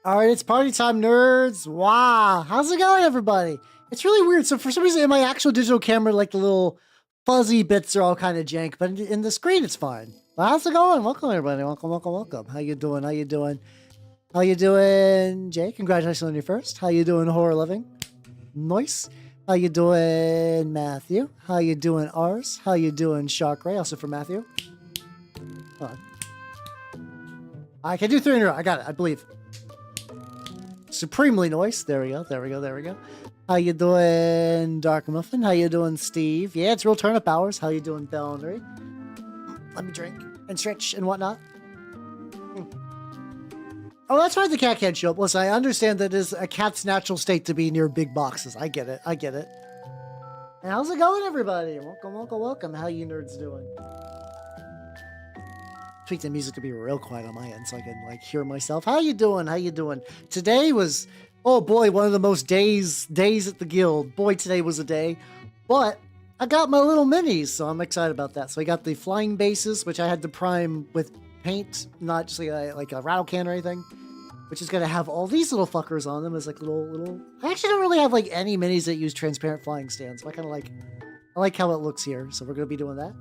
All right, it's party time, nerds. Wow. How's it going, everybody? It's really weird. So for some reason in my actual digital camera, like the little fuzzy bits are all kind of jank, but in the screen, it's fine. Well, how's it going? Welcome, everybody. Welcome, welcome, welcome. How you doing? How you doing? How you doing, Jay? Congratulations on your first. How you doing, Horror Living? Nice. How you doing, Matthew? How you doing, Ars? How you doing, Shark Ray? Also for Matthew. Hold on. I can do 3 in a row. I got it. I believe. Supremely nice. There we go. There we go. There we go. How you doing, Dark Muffin? How you doing, Steve? Yeah, it's real turnip hours. How you doing, Boundary? Let me drink and stretch and whatnot. Oh, that's why the cat can't show up. Listen, I understand that it is a cat's natural state to be near big boxes. I get it. I get it. And how's it going, everybody? Welcome, welcome, welcome. How you nerds doing? Tweak the music to be real quiet on my end so I can like hear myself. How you doing? How you doing? Today was, oh boy, one of the most days at the guild. Boy, today was a day. But I got my little minis, so I'm excited about that. So I got the flying bases, which I had to prime with paint, not just like a rattle can or anything, which is gonna have all these little fuckers on them as like little. I actually don't really have like any minis that use transparent flying stands. So I like how it looks here. So we're gonna be doing that.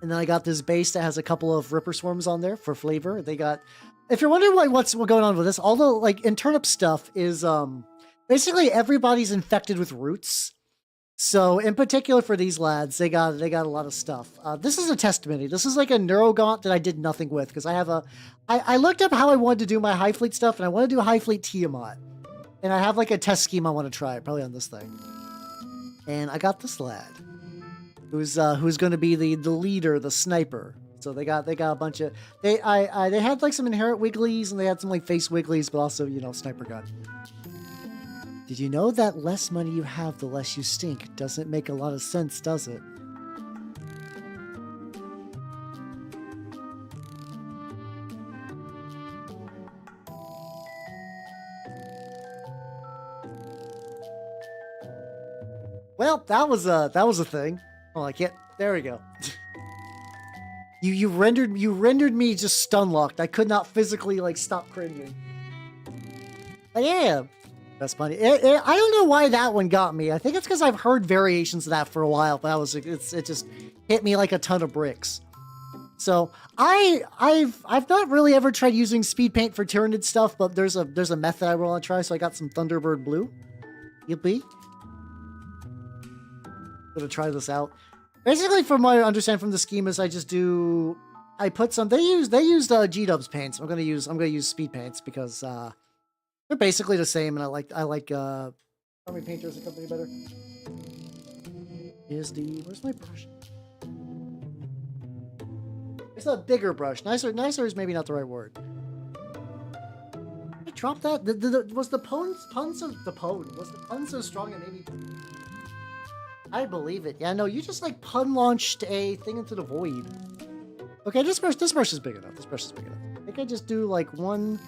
And then I got this base that has a couple of Ripper Swarms on there for flavor. They got, if you're wondering what's going on with this, all the like in turnip stuff is basically everybody's infected with roots. So in particular for these lads, they got a lot of stuff. This is a test mini. This is like a Neurogaunt that I did nothing with because I have I looked up how I wanted to do my High Fleet stuff, and I want to do a High Fleet Tiamat. And I have like a test scheme I want to try, probably on this thing. And I got this lad who's going to be the leader, the sniper. So they got a bunch of they had like some inherent wigglies, and they had some like face wigglies, but also, you know, sniper gun. Did you know that less money you have, the less you stink? Doesn't make a lot of sense, does it? Well, that was a thing. Oh, I can't. There we go. You rendered me just stun locked. I could not physically like stop cringing. But yeah. That's funny. I don't know why that one got me. I think it's because I've heard variations of that for a while, but it just hit me like a ton of bricks. So I've not really ever tried using speed paint for Tyranid stuff, but there's a method I want to try. So I got some Thunderbird Blue. Yippee! Gonna try this out. Basically, from what I understand from the scheme is I put some. They used G-Dubs paints. I'm gonna use speed paints because they're basically the same, and I like Army Painter as a company better. Where's my brush? It's a bigger brush. Nicer is maybe not the right word. I dropped that. Was the pun so strong it maybe? I believe it. Yeah, no, you just like pun launched a thing into the void. Okay, this brush is big enough. This brush is big enough. I think I just do like one.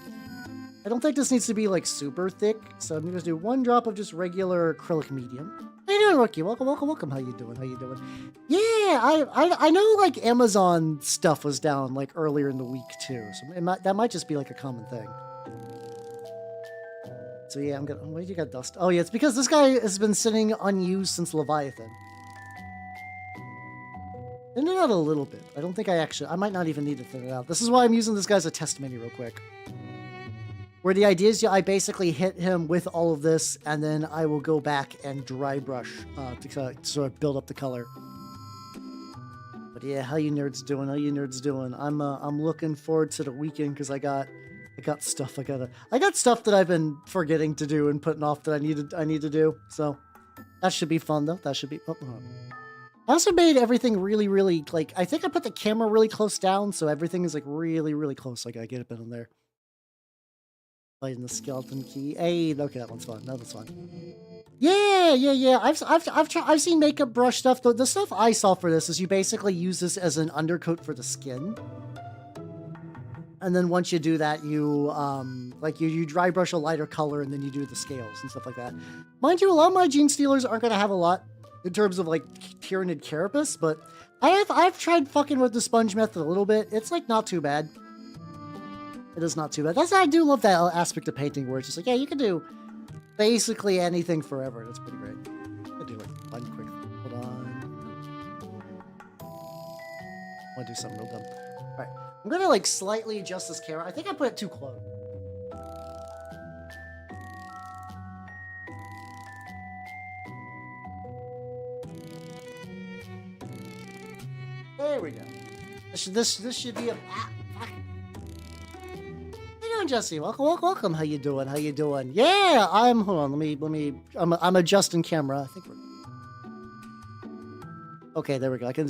I don't think this needs to be like super thick, so I'm gonna just do 1 drop of just regular acrylic medium. How you doing, Rookie? Welcome, welcome, welcome. How you doing? How you doing? Yeah, I know like Amazon stuff was down like earlier in the week too, so that might just be like a common thing. So yeah, why did you got dust? Oh yeah, it's because this guy has been sitting unused since Leviathan. Thin it out a little bit. I don't think I might not even need to thin it out. This is why I'm using this guy as a test mini real quick. Where the idea is, I basically hit him with all of this, and then I will go back and dry brush to sort of build up the color. But yeah, how you nerds doing? How you nerds doing? I'm looking forward to the weekend because I got stuff I got stuff that I've been forgetting to do and putting off that I need to do. So that should be fun though. That should be. I also made everything really, really like. I think I put the camera really close down, so everything is like really, really close. I gotta get it in there. Playing the skeleton key. Hey, okay, that one's fun. That one's fun. Yeah. I've seen makeup brush stuff. The stuff I saw for this is you basically use this as an undercoat for the skin, and then once you do that, you you dry brush a lighter color, and then you do the scales and stuff like that. Mind you, a lot of my Genestealers aren't gonna have a lot in terms of like Tyranid carapace, but I've tried fucking with the sponge method a little bit. It's like not too bad. It is not too bad. I do love that aspect of painting where it's just like, yeah, you can do basically anything forever. That's pretty great. I'll do like one quick thing. Hold on. I want to do something real dumb. All right. I'm going to like slightly adjust this camera. I think I put it too close. There we go. This should be a... fuck. How you doing, Jesse? Welcome. How you doing? How you doing? Yeah, hold on. Let me. I'm adjusting camera. I think we're. Okay, there we go. I can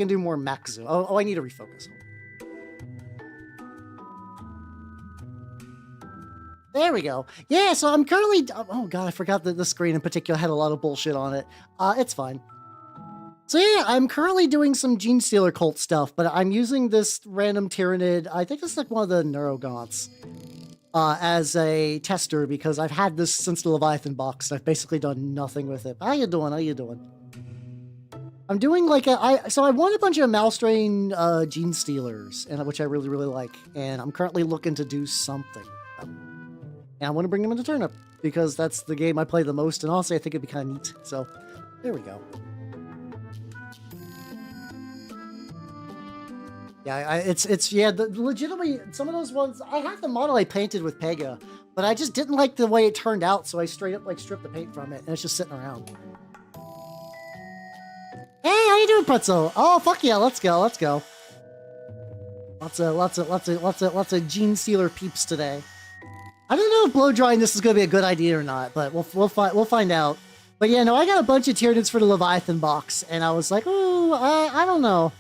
do more max zoom. Oh, I need to refocus. There we go. Yeah, so I'm currently. Oh god, I forgot that the screen in particular had a lot of bullshit on it. It's fine. So yeah, I'm currently doing some Genestealer cult stuff, but I'm using this random Tyranid, I think it's like one of the Neurogaunts, as a tester because I've had this since the Leviathan box. I've basically done nothing with it. How you doing? How you doing? I'm doing like so I won a bunch of Malstrain Genestealers, and which I really, really like, and I'm currently looking to do something. And I want to bring them into Turnip because that's the game I play the most, and honestly, I think it'd be kind of neat. So there we go. Yeah, it's legitimately some of those ones. I have the model I painted with Pega, but I just didn't like the way it turned out, so I straight up like stripped the paint from it, and it's just sitting around. Hey, how you doing, Pretzel? Oh, fuck yeah, let's go. Lots of Genestealer peeps today. I don't know if blow drying this is gonna be a good idea or not, but we'll find out. But yeah, no, I got a bunch of Tyranids for the Leviathan box, and I was like, oh, I don't know.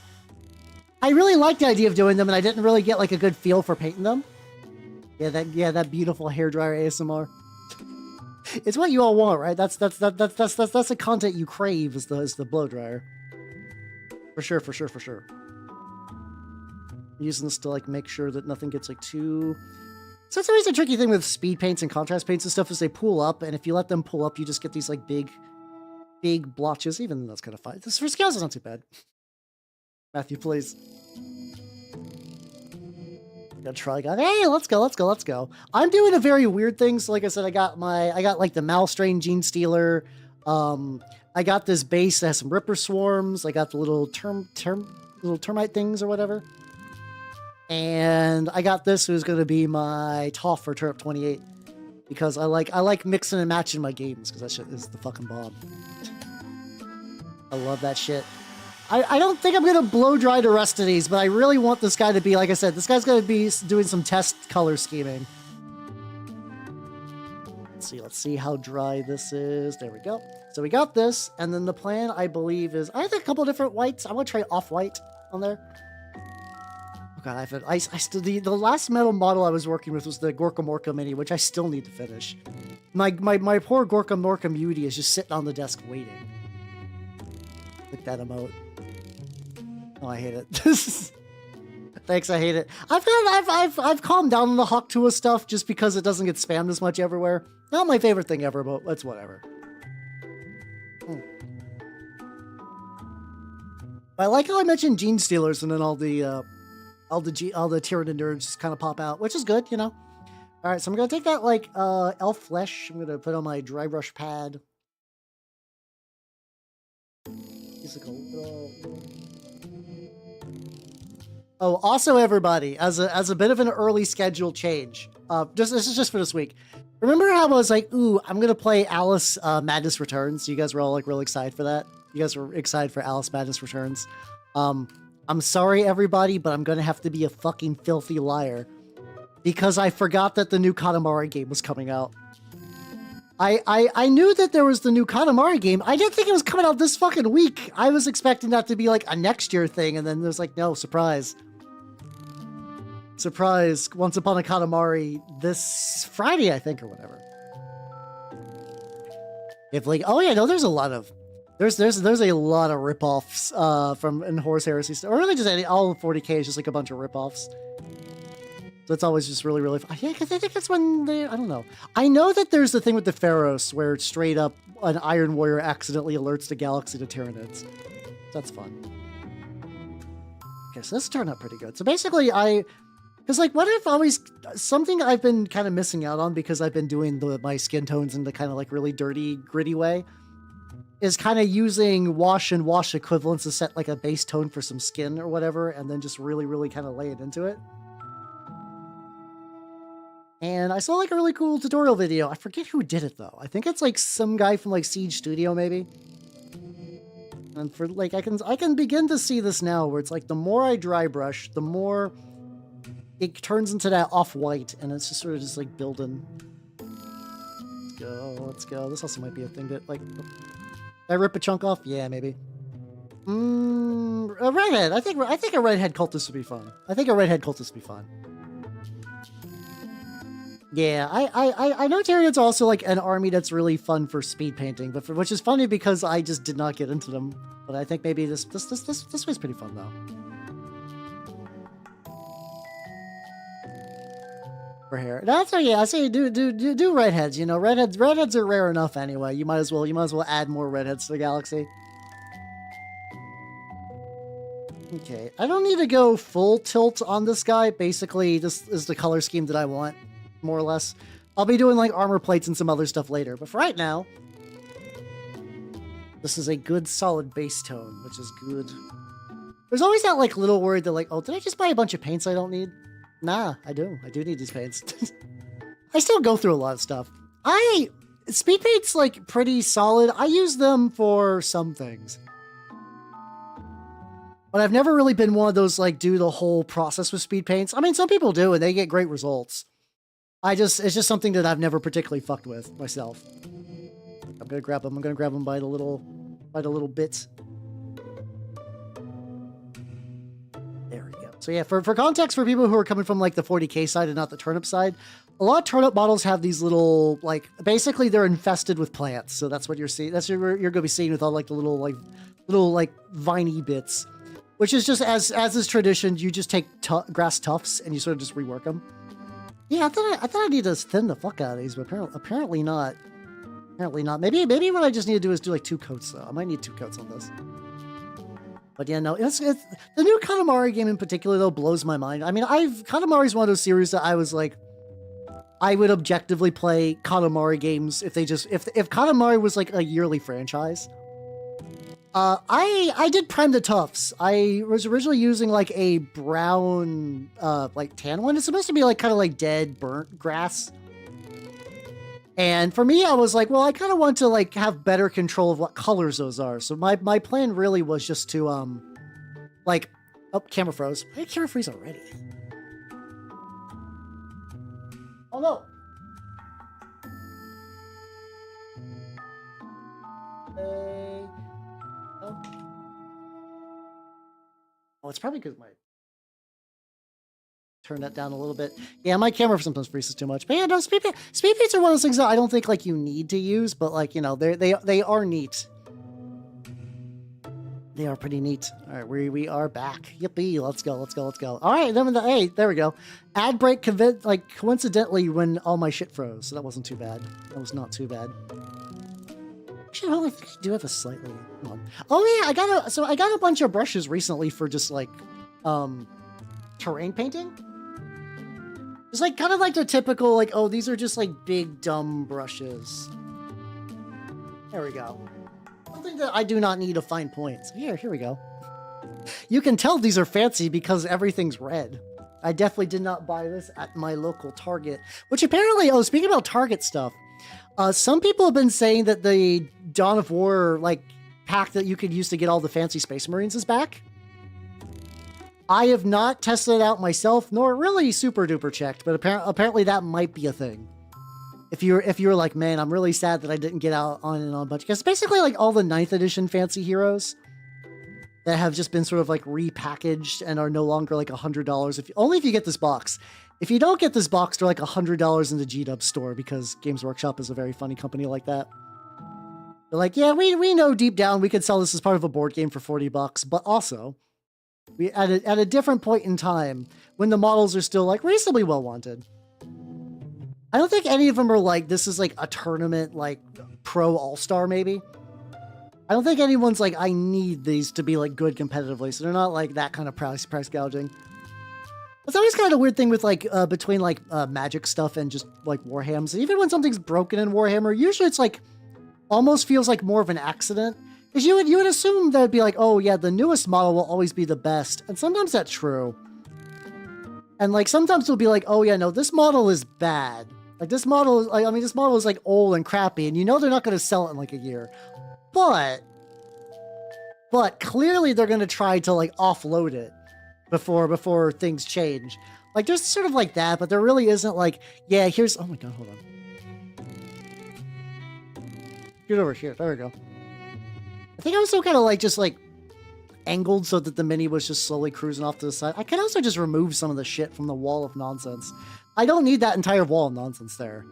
I really liked the idea of doing them, and I didn't really get like a good feel for painting them. Yeah, that beautiful hairdryer ASMR. It's what you all want, right? That's the content you crave is the blow dryer. For sure. I'm using this to like make sure that nothing gets like too. So that's always a tricky thing with speed paints and contrast paints and stuff is they pull up, and if you let them pull up, you just get these like big blotches. Even though that's kind of fine. This for scales is not too bad. Matthew, please. Gonna try again. Hey, let's go. I'm doing a very weird thing. So like I said, I got like the Malstrain Genestealer. I got this base that has some Ripper Swarms. I got the little little termite things or whatever. And I got this who's gonna be my Toff for Turnip28. Because I like mixing and matching my games, because that shit is the fucking bomb. I love that shit. I don't think I'm going to blow dry the rest of these, but I really want this guy to be, like I said, this guy's going to be doing some test color scheming. Let's see how dry this is. There we go. So we got this, and then the plan, I believe, is I have a couple different whites. I want to try off-white on there. Oh god, I still, the last metal model I was working with was the Gorka Morka Mini, which I still need to finish. My poor Gorka Morka Beauty is just sitting on the desk waiting. Look at that emote. Oh, I hate it. Thanks, I hate it. I've calmed down on the Hawk Tua stuff just because it doesn't get spammed as much everywhere. Not my favorite thing ever, but it's whatever. I like how I mentioned Genestealers and then all the Tyranid nerds just kind of pop out, which is good, you know. All right, so I'm gonna take that like elf flesh. I'm gonna put on my dry brush pad. Oh, also everybody, as a bit of an early schedule change, this is just for this week. Remember how I was like, ooh, I'm gonna play Alice Madness Returns? You guys were all like really excited for that. You guys were excited for Alice Madness Returns. I'm sorry everybody, but I'm gonna have to be a fucking filthy liar because I forgot that the new Katamari game was coming out. I knew that there was the new Katamari game. I didn't think it was coming out this fucking week. I was expecting that to be like a next year thing, and then there's like, no, surprise. Surprise, Once Upon a Katamari this Friday, I think, or whatever. If like, oh yeah, no, there's a lot of ripoffs from in Horus Heresy stuff, or really just all of 40k is just like a bunch of ripoffs. So it's always just really fun. Yeah, because I think that's when they, I don't know. I know that there's the thing with the Pharaohs where straight up an Iron Warrior accidentally alerts the galaxy to Tyranids. That's fun. Okay, so this turned out pretty good. So basically, Because, like, what if always something I've been kind of missing out on because I've been doing my skin tones in the kind of like really dirty, gritty way is kind of using wash and wash equivalents to set like a base tone for some skin or whatever, and then just really, really kind of lay it into it. And I saw like a really cool tutorial video. I forget who did it though. I think it's like some guy from like Siege Studio maybe. And for like, I can begin to see this now where it's like the more I dry brush, the more it turns into that off-white, and it's just sort of just like building. Let's go, let's go. This also might be a thing that like, did I rip a chunk off? Yeah, maybe. A redhead. I think a redhead cultist would be fun. I think a redhead cultist would be fun. Yeah, I know Tyrians are also like an army that's really fun for speed painting, but which is funny because I just did not get into them. But I think maybe this way's pretty fun though. For hair, that's yeah. I say do redheads. You know, redheads are rare enough anyway. You might as well add more redheads to the galaxy. Okay, I don't need to go full tilt on this guy. Basically, this is the color scheme that I want. More or less. I'll be doing like armor plates and some other stuff later, but for right now, this is a good solid base tone, which is good. There's always that like little word that like, oh, did I just buy a bunch of paints I don't need? Nah, I do need these paints. I still go through a lot of stuff. Speed paint's like pretty solid. I use them for some things. But I've never really been one of those like do the whole process with speed paints. I mean, some people do and they get great results. It's just something that I've never particularly fucked with myself. I'm gonna grab them. I'm gonna grab them by the little bits. There we go. So yeah, for context, for people who are coming from like the 40k side and not the turnip side, a lot of turnip models have these little like basically they're infested with plants. So that's what you're seeing. That's what you're gonna be seeing with all like the little viney bits, which is just as is tradition. You just take grass tufts and you sort of just rework them. Yeah, I thought I need to thin the fuck out of these, but apparently not. Apparently not. Maybe what I just need to do is do like 2 coats though. I might need 2 coats on this. But yeah, no, it's the new Katamari game in particular though blows my mind. I mean, Katamari's one of those series that I was like, I would objectively play Katamari games if Katamari was like a yearly franchise. I did prime the tufts. I was originally using like a brown, like tan one. It's supposed to be like kind of like dead, burnt grass. And for me, I was like, well, I kind of want to like have better control of what colors those are. So my plan really was just to, like, oh, camera froze. Why did camera freeze already? Oh no. Oh, it's probably because my turn that down a little bit. Yeah, my camera sometimes freezes too much. But yeah, no, speed paints are one of those things that I don't think like you need to use, but like, you know, they are neat. They are pretty neat. All right, we are back. Yippee! Let's go. All right, hey, there we go. Ad break coincidentally when all my shit froze, so that wasn't too bad. That was not too bad. Actually, I think I do have a slightly. Hold on. Oh yeah, I got a bunch of brushes recently for just like, terrain painting. It's like kind of like the typical like, oh, these are just like big dumb brushes. There we go. Something that I do not need to find points. Here we go. You can tell these are fancy because everything's red. I definitely did not buy this at my local Target, which apparently, oh, speaking about Target stuff, some people have been saying that the Dawn of War like pack that you could use to get all the fancy Space Marines is back. I have not tested it out myself, nor really super duper checked, but apparently that might be a thing. If you're like, man, I'm really sad that I didn't get out on a bunch, because basically like all the 9th edition fancy heroes that have just been sort of like repackaged and are no longer like $100 only if you get this box. If you don't get this box, they're like $100 in the G-Dub store because Games Workshop is a very funny company like that. They're like, yeah, we know deep down we could sell this as part of a board game for $40, but also we at a different point in time when the models are still like reasonably well wanted. I don't think any of them are like, this is like a tournament, like pro all-star maybe. I don't think anyone's like, I need these to be like good competitively. So they're not like that kind of price gouging. It's always kind of a weird thing with like between like magic stuff and just like Warhams. Even when something's broken in Warhammer, usually it's like almost feels like more of an accident. Because you would assume that would be like, oh yeah, the newest model will always be the best. And sometimes that's true. And like sometimes it'll be like, oh yeah, no, this model is bad. Like this model is like, I mean, this model is like old and crappy, and you know they're not going to sell it in like a year. But clearly they're going to try to like offload it before things change. Like there's sort of like that, but there really isn't like, yeah, here's, oh my god, hold on. Get over here, there we go. I think I was still kind of like just like angled so that the mini was just slowly cruising off to the side. I can also just remove some of the shit from the wall of nonsense. I don't need that entire wall of nonsense there.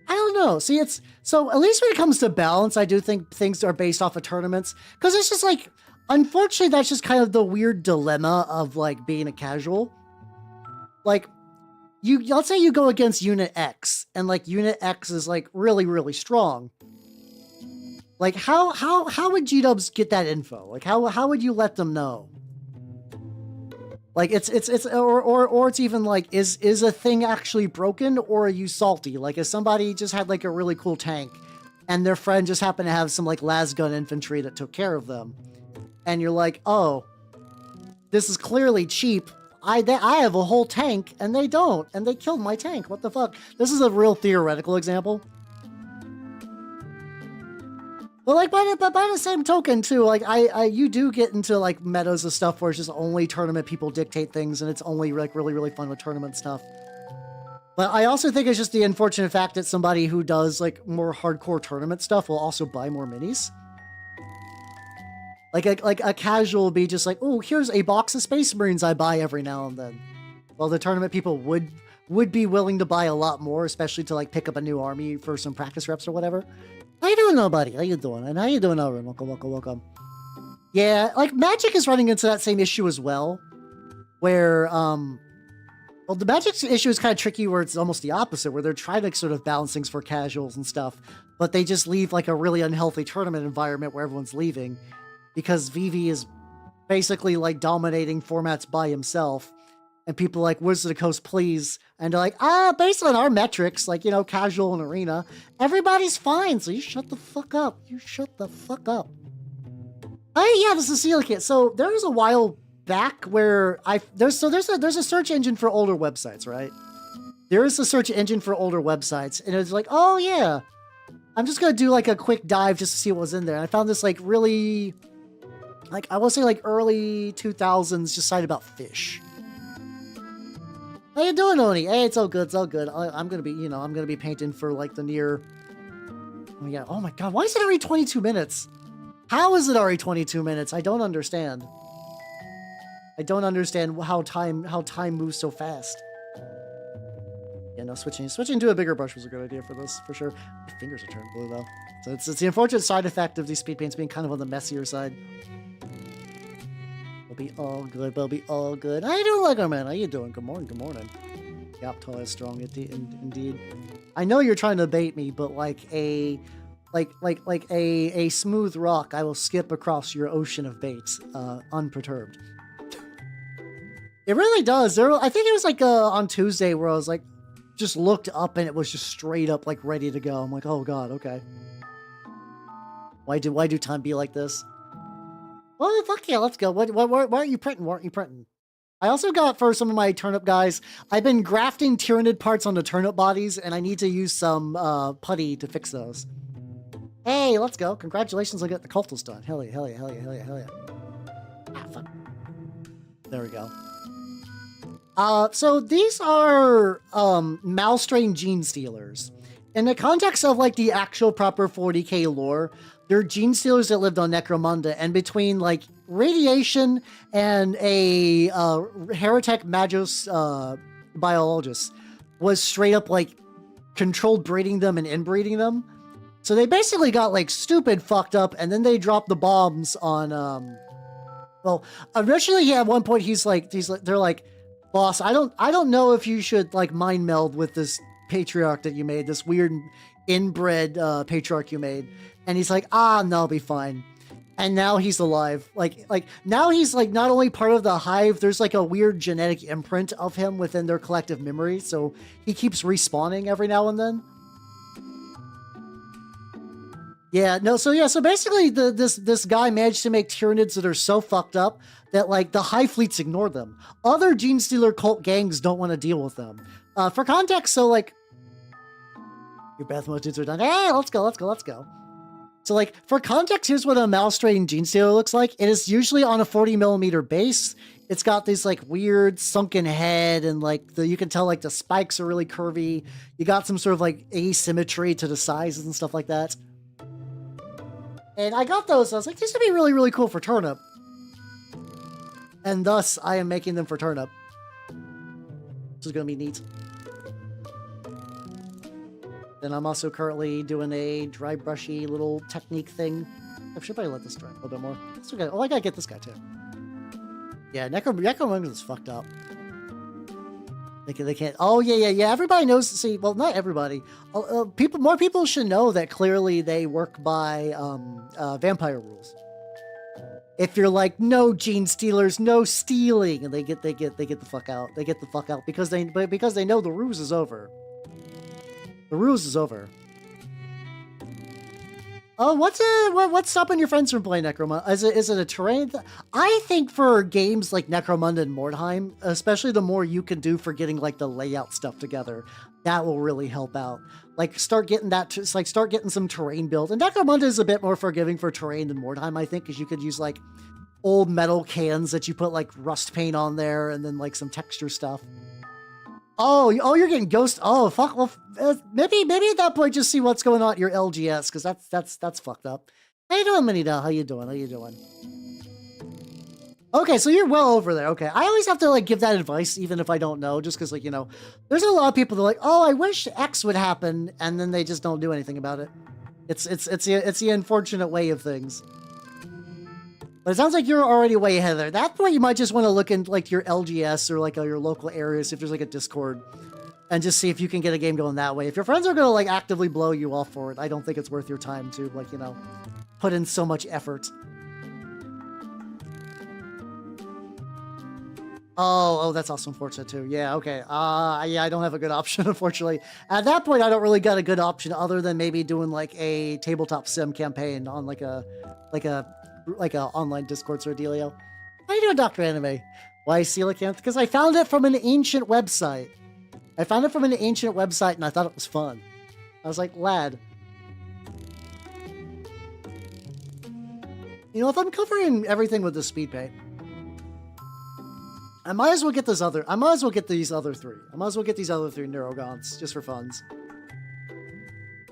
I don't know. See, it's so at least when it comes to balance, I do think things are based off of tournaments, because it's just like, unfortunately, that's just kind of the weird dilemma of like being a casual. Like, let's say you go against Unit X, and like Unit X is like really, really strong. Like how would G-dubs get that info? Like how would you let them know? Like it's or it's even like, is a thing actually broken, or are you salty? Like if somebody just had like a really cool tank and their friend just happened to have some like lasgun infantry that took care of them, and you're like, oh, this is clearly cheap. I have a whole tank and they don't, and they killed my tank. What the fuck? This is a real theoretical example. But like by the same token too, like you do get into like metas of stuff where it's just only tournament people dictate things, and it's only like really, really fun with tournament stuff. But I also think it's just the unfortunate fact that somebody who does like more hardcore tournament stuff will also buy more minis. Like a casual will be just like, oh, here's a box of Space Marines I buy every now and then. Well, the tournament people would be willing to buy a lot more, especially to like pick up a new army for some practice reps or whatever. How you doing, nobody? How you doing? And how you doing, Elrin? Welcome. Yeah, like Magic is running into that same issue as well, where well, the Magic issue is kind of tricky, where it's almost the opposite, where they're trying to sort of balance things for casuals and stuff, but they just leave like a really unhealthy tournament environment where everyone's leaving, because VV is basically like dominating formats by himself. And people are like, Wizard of the Coast, please. And they're like, based on our metrics, like, you know, casual and arena, everybody's fine. So you shut the fuck up. You shut the fuck up. Oh, yeah, this is Coelacanth. So there was a while back where there's a search engine for older websites, right? There is a search engine for older websites. And it's like, oh, yeah, I'm just going to do like a quick dive just to see what was in there. And I found this like really, like, I will say like early 2000s just site about fish. How you doing, Oni? Hey, it's all good. It's all good. I'm gonna be, you know, I'm gonna be painting for like the near. Oh yeah. Oh my god. Why is it already 22 minutes? How is it already 22 minutes? I don't understand. I don't understand how time moves so fast. Yeah, no, switching to a bigger brush was a good idea for this, for sure. My fingers are turning blue though. So it's the unfortunate side effect of these speed paints being kind of on the messier side. Be all good. They'll be all good. How you doing, Lego Man? How you doing? Good morning. Good morning. Yep, tall is strong indeed. I know you're trying to bait me, but like a smooth rock, I will skip across your ocean of baits, unperturbed. It really does. I think it was like on Tuesday where I was like, just looked up and it was just straight up like ready to go. I'm like, oh god, okay. Why do time be like this? Well, fuck yeah, let's go. Why aren't you printing? Why aren't you printing? I also got, for some of my turnip guys, I've been grafting Tyranid parts onto turnip bodies, and I need to use some putty to fix those. Hey, let's go. Congratulations on getting the cultists done. Hell yeah, hell yeah, hell yeah, hell yeah, hell yeah. Ah, fuck. There we go. So these are Malstrain Genestealers. In the context of like the actual proper 40k lore, they're Genestealers that lived on Necromunda, and between like radiation and a heretic magos biologist was straight up like controlled breeding them and inbreeding them. So they basically got like stupid fucked up, and then they dropped the bombs on well, originally at one point they're like, boss, I don't know if you should like mind meld with this patriarch that you made, this weird inbred patriarch you made. And he's like, no, I'll be fine. And now he's alive. Like now he's like not only part of the hive, there's like a weird genetic imprint of him within their collective memory, so he keeps respawning every now and then. Yeah, no, so basically this guy managed to make Tyranids that are so fucked up that like the hive fleets ignore them. Other Genestealer cult gangs don't want to deal with them. For context, so like your breath motions are done. Hey, let's go. So like for context, here's what a mouse trained Genestealer looks like. It is usually on a 40mm base. It's got this like weird sunken head, and like you can tell like the spikes are really curvy. You got some sort of like asymmetry to the sizes and stuff like that. And I got those. I was like, these would be really, really cool for Turnip. And thus, I am making them for Turnip. This is going to be neat. Then I'm also currently doing a dry brushy little technique thing. I should probably let this dry a little bit more. Okay. Oh, I gotta get this guy too. Yeah, Necromungus is fucked up. They can't. Oh yeah. Everybody knows. See, well, not everybody. More people should know that clearly they work by vampire rules. If you're like, no Genestealers, no stealing, and they get the fuck out. They get the fuck out because they know the ruse is over. The ruse is over. Oh, what's stopping your friends from playing Necromunda? Is it a terrain? I think for games like Necromunda and Mordheim, especially the more you can do for getting like the layout stuff together, that will really help out. Like start getting some terrain built. And Necromunda is a bit more forgiving for terrain than Mordheim, I think, because you could use like old metal cans that you put like rust paint on there, and then like some texture stuff. Oh, you're getting ghost. Oh, fuck. Well, maybe at that point, just see what's going on at your LGS, because that's fucked up. How you doing, Minida? How you doing? Okay, so you're well over there. Okay, I always have to like give that advice, even if I don't know, just because like, you know, there's a lot of people that are like, oh, I wish X would happen, and then they just don't do anything about it. It's the unfortunate way of things. But it sounds like you're already way ahead of there. At that point, you might just want to look in like your LGS or like your local areas if there's like a Discord, and just see if you can get a game going that way. If your friends are going to like actively blow you off for it, I don't think it's worth your time to like, you know, put in so much effort. Oh, that's also unfortunate too. Yeah, okay. Yeah, I don't have a good option, unfortunately. At that point, I don't really got a good option other than maybe doing like a tabletop sim campaign on like a online Discord sort of dealio. How you doing, Dr. Anime? Why coelacanth? Because I found it from an ancient website. And I thought it was fun. I was like, lad. You know, if I'm covering everything with the speed paint, I might as well get these other three. I might as well get these other three Neurogons, just for funs.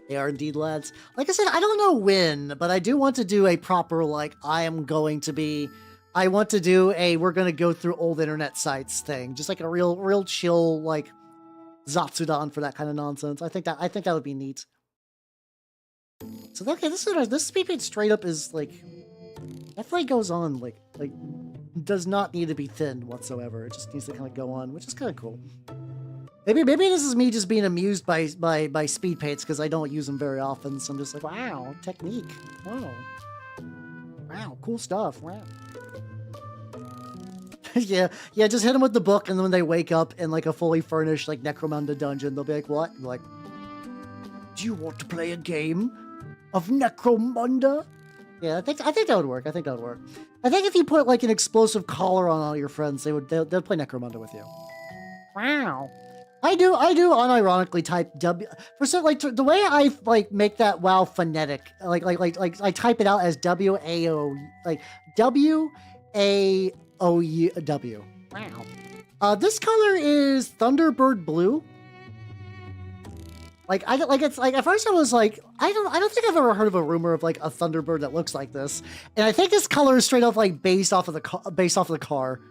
They are indeed lads. Like I said, I don't know when, but I do want to do a proper, like, I want to do a, we're going to go through old internet sites thing. Just like a real chill, like, Zatsudan for that kind of nonsense. I think that would be neat. So, okay, this speed paint straight up is, like, definitely goes on, like, does not need to be thin whatsoever. It just needs to kind of go on, which is kind of cool. Maybe this is me just being amused by speed paints because I don't use them very often. So I'm just like, wow, technique. Wow, cool stuff. Wow. yeah, just hit them with the book, and then when they wake up in like a fully furnished like Necromunda dungeon, they'll be like, what? I'm like, do you want to play a game of Necromunda? Yeah, I think that would work. I think if you put like an explosive collar on all your friends, they'll play Necromunda with you. Wow. I do unironically type W for so like the way I like make that WoW phonetic, like I type it out as W-A-O, like W-A-O-U-W. Wow. This color is Thunderbird Blue. Like it's like at first I was like, I don't think I've ever heard of a rumor of like a Thunderbird that looks like this, and I think this color is straight up like based off of the car,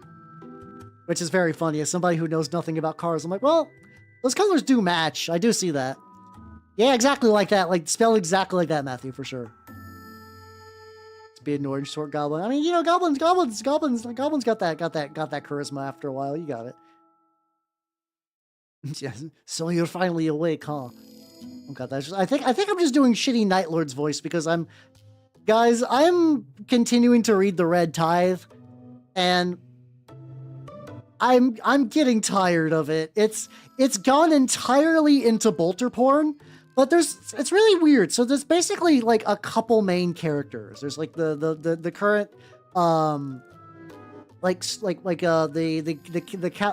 which is very funny. As somebody who knows nothing about cars, I'm like, well, those colors do match. I do see that. Yeah, exactly like that. Like spelled exactly like that, Matthew, for sure. To be an orange sword goblin. I mean, you know, goblins got that charisma after a while. You got it. Yes. So you're finally awake, huh? Oh god, that's just, I think I'm just doing shitty Night Lord's voice because I'm Guys, I'm continuing to read The Red Tithe, and I'm getting tired of it. It's gone entirely into bolter porn, but it's really weird. So there's basically like a couple main characters. There's like the current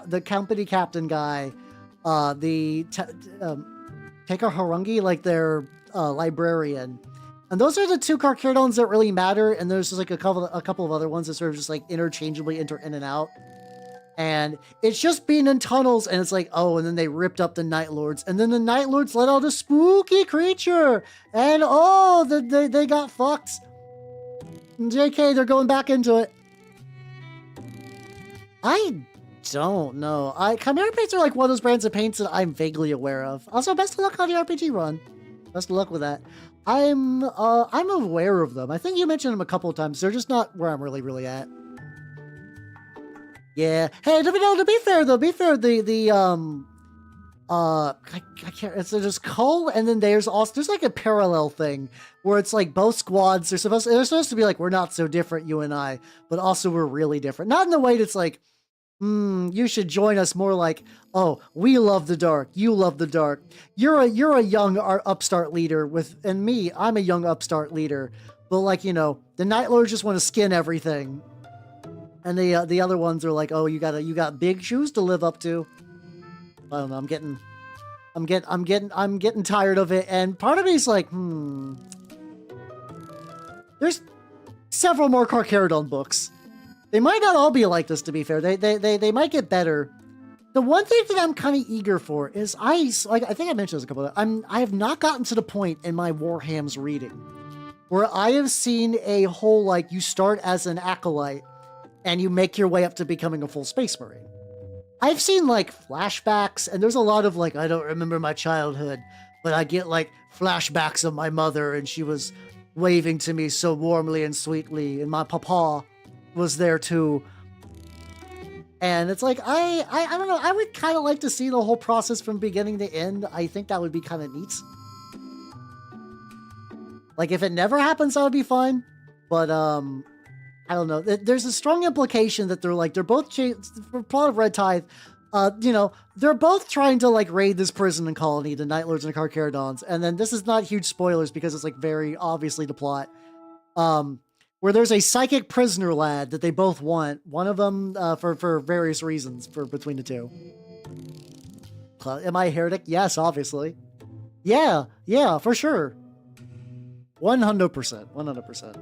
the company captain guy, Taker Harangi, like their librarian. And those are the two Carcharodons that really matter, and there's just like a couple of other ones that sort of just like interchangeably enter in and out. And it's just being in tunnels, and it's like, oh, and then they ripped up the Night Lords, and then the Night Lords let out a spooky creature, and oh, they got fucked. And JK, they're going back into it. I don't know. Chimera paints are like one of those brands of paints that I'm vaguely aware of. Also, best of luck on the RPG run. Best of luck with that. I'm aware of them. I think you mentioned them a couple of times. They're just not where I'm really at. Yeah. Hey, to be fair, I can't. It's just Cole, and then there's like a parallel thing where it's like both squads. They're supposed to be like, we're not so different, you and I, but also we're really different. Not in the way that's like, you should join us. More like, oh, we love the dark. You love the dark. You're a young upstart leader and me, I'm a young upstart leader. But like, you know, the Night Lords just want to skin everything. And the other ones are like, oh, you got big shoes to live up to. I don't know. I'm getting tired of it. And part of me is like, there's several more Carcharodon books. They might not all be like this, to be fair. They might get better. The one thing that I'm kind of eager for is I think I mentioned this a couple of times. I have not gotten to the point in my Warhams reading where I have seen a whole, like, you start as an acolyte and you make your way up to becoming a full Space Marine. I've seen like flashbacks, and there's a lot of like, I don't remember my childhood, but I get like flashbacks of my mother, and she was waving to me so warmly and sweetly, and my papa was there too. And it's like, I don't know, I would kind of like to see the whole process from beginning to end. I think that would be kind of neat. Like, if it never happens, that would be fine. But, I don't know. There's a strong implication that they're both, for plot of Red Tithe, you know, they're both trying to, like, raid this prison and colony, the Night Lords and the Carcharodons. And then this is not huge spoilers because it's, like, very obviously the plot. Where there's a psychic prisoner lad that they both want. One of them, for various reasons, between the two. Am I a heretic? Yes, obviously. Yeah, for sure. 100%.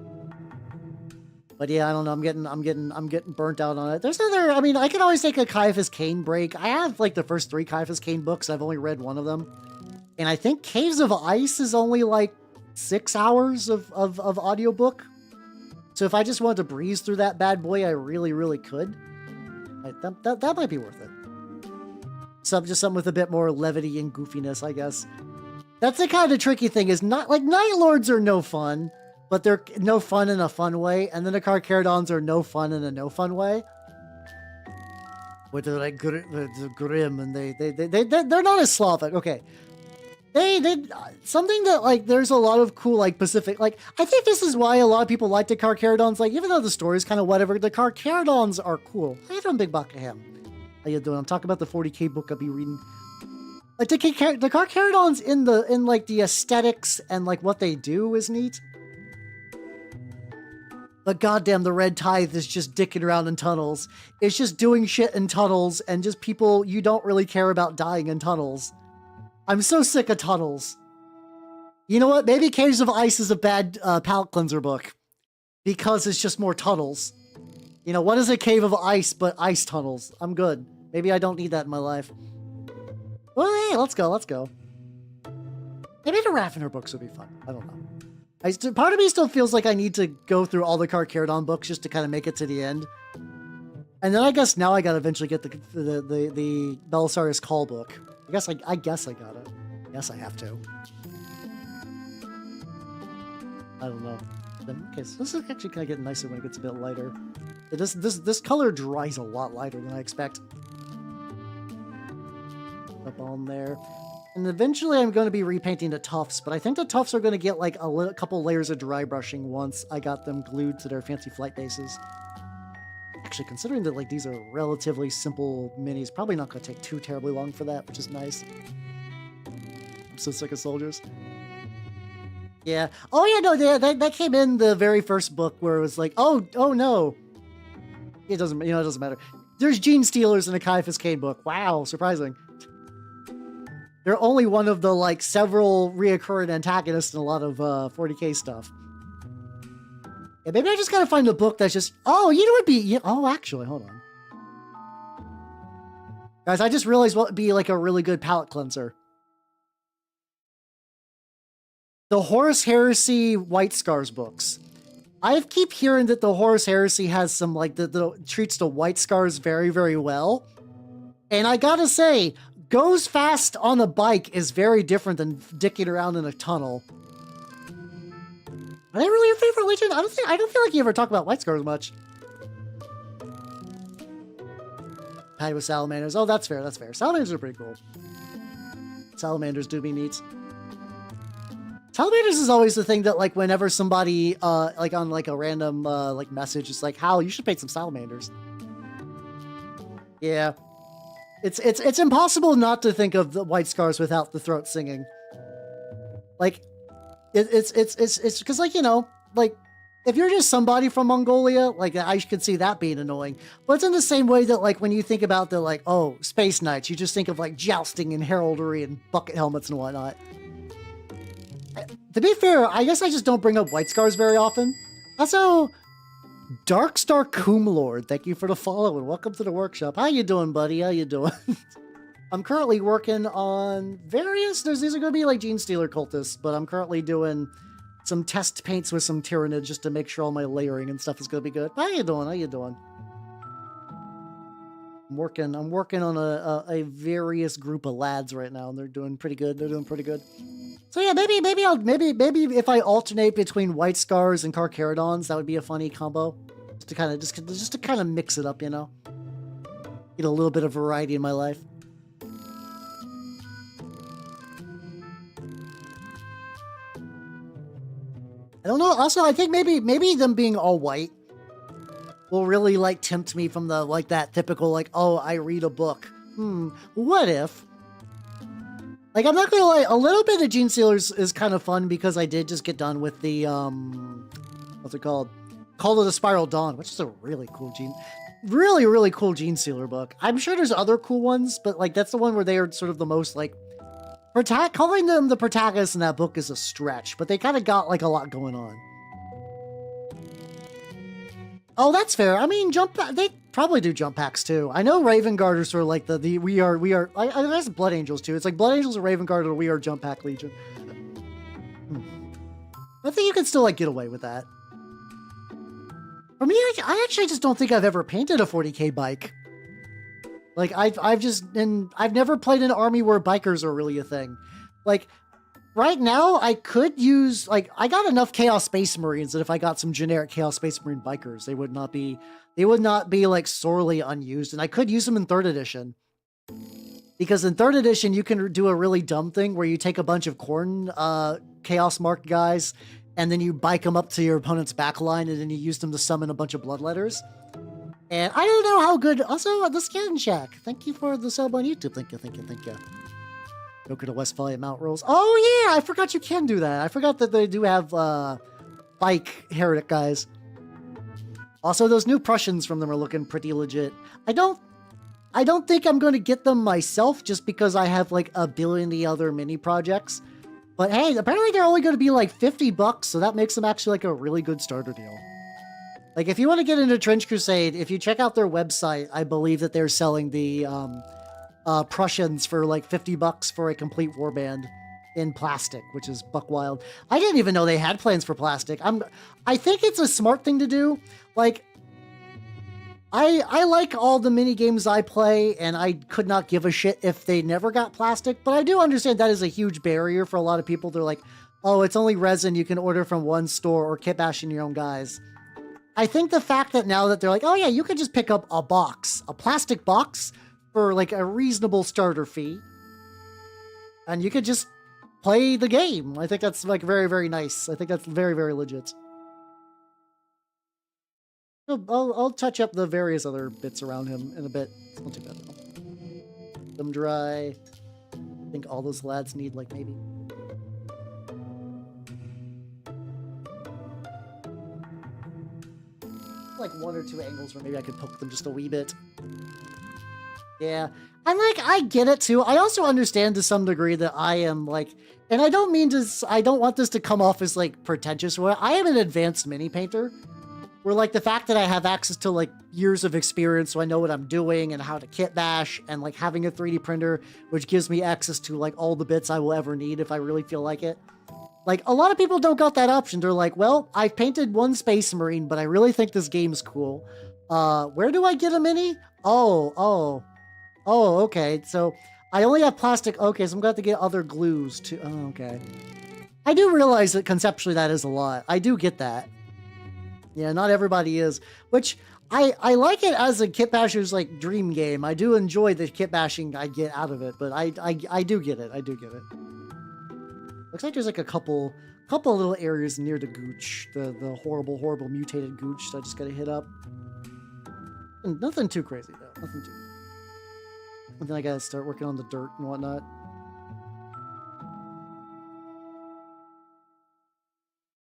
But yeah, I don't know. I'm getting burnt out on it. There's other. I mean, I could always take a Caiaphas Cain break. I have like the first 3 Caiaphas Cain books. I've only read one of them, and I think Caves of Ice is only like 6 hours of audiobook. So if I just wanted to breeze through that bad boy, I really could. That might be worth it. Just something with a bit more levity and goofiness, I guess. That's the kind of tricky thing. Is not like Night Lords are no fun. But they're no fun in a fun way, and then the Carcharodons are no fun in a no fun way. Where they're like grim, and they're not as Slavic. Okay, they something that like there's a lot of cool like Pacific. Like I think this is why a lot of people like the Carcharodons. Like even though the story's kind of whatever, the Carcharodons are cool. How you doing, Big Buckham? How you doing? I'm talking about the 40k book I'll be reading. Like the Carcharodons in like the aesthetics and like what they do is neat. But goddamn, the Red Tithe is just dicking around in tunnels. It's just doing shit in tunnels, and just people you don't really care about dying in tunnels. I'm so sick of tunnels. You know what? Maybe Caves of Ice is a bad palate cleanser book. Because it's just more tunnels. You know, what is a Cave of Ice but ice tunnels? I'm good. Maybe I don't need that in my life. Well, hey, let's go. Maybe the Raffiner books would be fun. I don't know. Part of me still feels like I need to go through all the Carcharodon books just to kind of make it to the end. And then I guess now I gotta eventually get the Belisarius Call book. I guess I got it. I guess I have to. I don't know. Okay, so this is actually kind of getting nicer when it gets a bit lighter. This color dries a lot lighter than I expect. Up on there. And eventually I'm going to be repainting the tufts, but I think the tufts are going to get like a couple layers of dry brushing once I got them glued to their fancy flight bases. Actually, considering that like these are relatively simple minis, probably not going to take too terribly long for that, which is nice. I'm so sick of soldiers. Yeah. Oh yeah, no, that came in the very first book where it was like, oh no. It doesn't, it doesn't matter. There's Genestealers in a Caiaphas Cain book. Wow, surprising. They're only one of the like several reoccurring antagonists in a lot of 40k stuff. Yeah, maybe I just gotta find a book that's just, oh, you know what would be, oh, actually, hold on. Guys, I just realized what would be like a really good palate cleanser. The Horus Heresy White Scars books. I keep hearing that the Horus Heresy has some, like, treats the White Scars very, very well. And I gotta say, goes fast on a bike is very different than dicking around in a tunnel. Are they really your favorite Legion? I don't feel like you ever talk about White Scars much. Patty with salamanders. Oh, that's fair, that's fair. Salamanders are pretty cool. Salamanders do be neat. Salamanders is always the thing that, like, whenever somebody, like, on, like, a random, like, message, it's like, Hal, you should paint some salamanders. Yeah. It's impossible not to think of the White Scars without the throat singing. Like, it's because, like, like, if you're just somebody from Mongolia, like, I could see that being annoying. But it's in the same way that, like, when you think about the, like, oh, Space Knights, you just think of, like, jousting and heraldry and bucket helmets and whatnot. To be fair, I guess I just don't bring up White Scars very often. Also, Darkstar Coomlord, thank you for the follow and welcome to the workshop. How you doing, buddy? How you doing? I'm currently working on various, these are going to be like Genestealer cultists, but I'm currently doing some test paints with some Tyranids just to make sure all my layering and stuff is going to be good. How you doing? How you doing? I'm working on a various group of lads right now, and they're doing pretty good. They're doing pretty good. So yeah, maybe if I alternate between White Scars and Carcharodons, that would be a funny combo. Just to kind of mix it up, Get a little bit of variety in my life. I don't know. Also, I think maybe them being all white will really like tempt me from the like that typical like, oh, I read a book. What if? Like, I'm not gonna lie, a little bit of Genestealers is kind of fun because I did just get done with the, what's it called? Call of the Spiral Dawn, which is a really cool really cool Genestealer book. I'm sure there's other cool ones, but, like, that's the one where they are sort of the most, like, calling them the protagonists in that book is a stretch, but they kind of got, like, a lot going on. Oh, that's fair. I mean, they probably do jump packs too. I know Raven Guard are sort of like the we are. I guess Blood Angels too. It's like Blood Angels or Raven Guard or we are jump pack Legion. I think you can still like get away with that. For me, I actually just don't think I've ever painted a 40k bike. Like I've never played an army where bikers are really a thing. Like. Right now, I could use, like, I got enough Chaos Space Marines that if I got some generic Chaos Space Marine bikers, they would not be, like, sorely unused, and I could use them in 3rd edition. Because in 3rd edition, you can do a really dumb thing where you take a bunch of Khorne, Chaos Marked guys, and then you bike them up to your opponent's backline, and then you use them to summon a bunch of Bloodletters. And I don't know how good, also, the Scan Shack. Thank you for the sub on YouTube. Thank you. Go to Westphalia Mount Rolls. Oh yeah, I forgot you can do that. I forgot that they do have bike heretic guys. Also, those new Prussians from them are looking pretty legit. I don't think I'm going to get them myself just because I have like a billion other mini projects. But hey, apparently they're only going to be like $50, so that makes them actually like a really good starter deal. Like if you want to get into Trench Crusade, if you check out their website, I believe that they're selling the Prussians for like $50 for a complete warband in plastic, which is buck wild. I didn't even know they had plans for plastic. I think it's a smart thing to do. Like, I like all the mini games I play, and I could not give a shit if they never got plastic, but I do understand that is a huge barrier for a lot of people. They're like, oh, it's only resin you can order from one store or kit bashing your own guys. I think the fact that now that they're like, oh yeah, you can just pick up a plastic box, for like a reasonable starter fee. and you could just play the game. I think that's like very, very nice. I think that's very, very legit. I'll touch up the various other bits around him in a bit. It's not too bad though. Them dry. I think all those lads need like maybe like 1 or 2 angles where maybe I could poke them just a wee bit. Yeah, and like I get it too. I also understand to some degree that I am like, and I don't mean to. I don't want this to come off as like pretentious. Where I am an advanced mini painter, where like the fact that I have access to like years of experience, so I know what I'm doing and how to kit bash, and like having a 3D printer, which gives me access to like all the bits I will ever need if I really feel like it. Like, a lot of people don't got that option. They're like, well, I've painted 1 Space Marine, but I really think this game's cool. Where do I get a mini? Oh, okay. So, I only have plastic. Okay, so I'm going to have to get other glues too. Oh, okay. I do realize that conceptually that is a lot. I do get that. Yeah, not everybody is. Which, I like it as a kit basher's, like, dream game. I do enjoy the kit bashing I get out of it, but I do get it. I do get it. Looks like there's like a couple little areas near the gooch, the horrible mutated gooch. So I just gotta hit up. And nothing too crazy though. Nothing too. And then I gotta start working on the dirt and whatnot.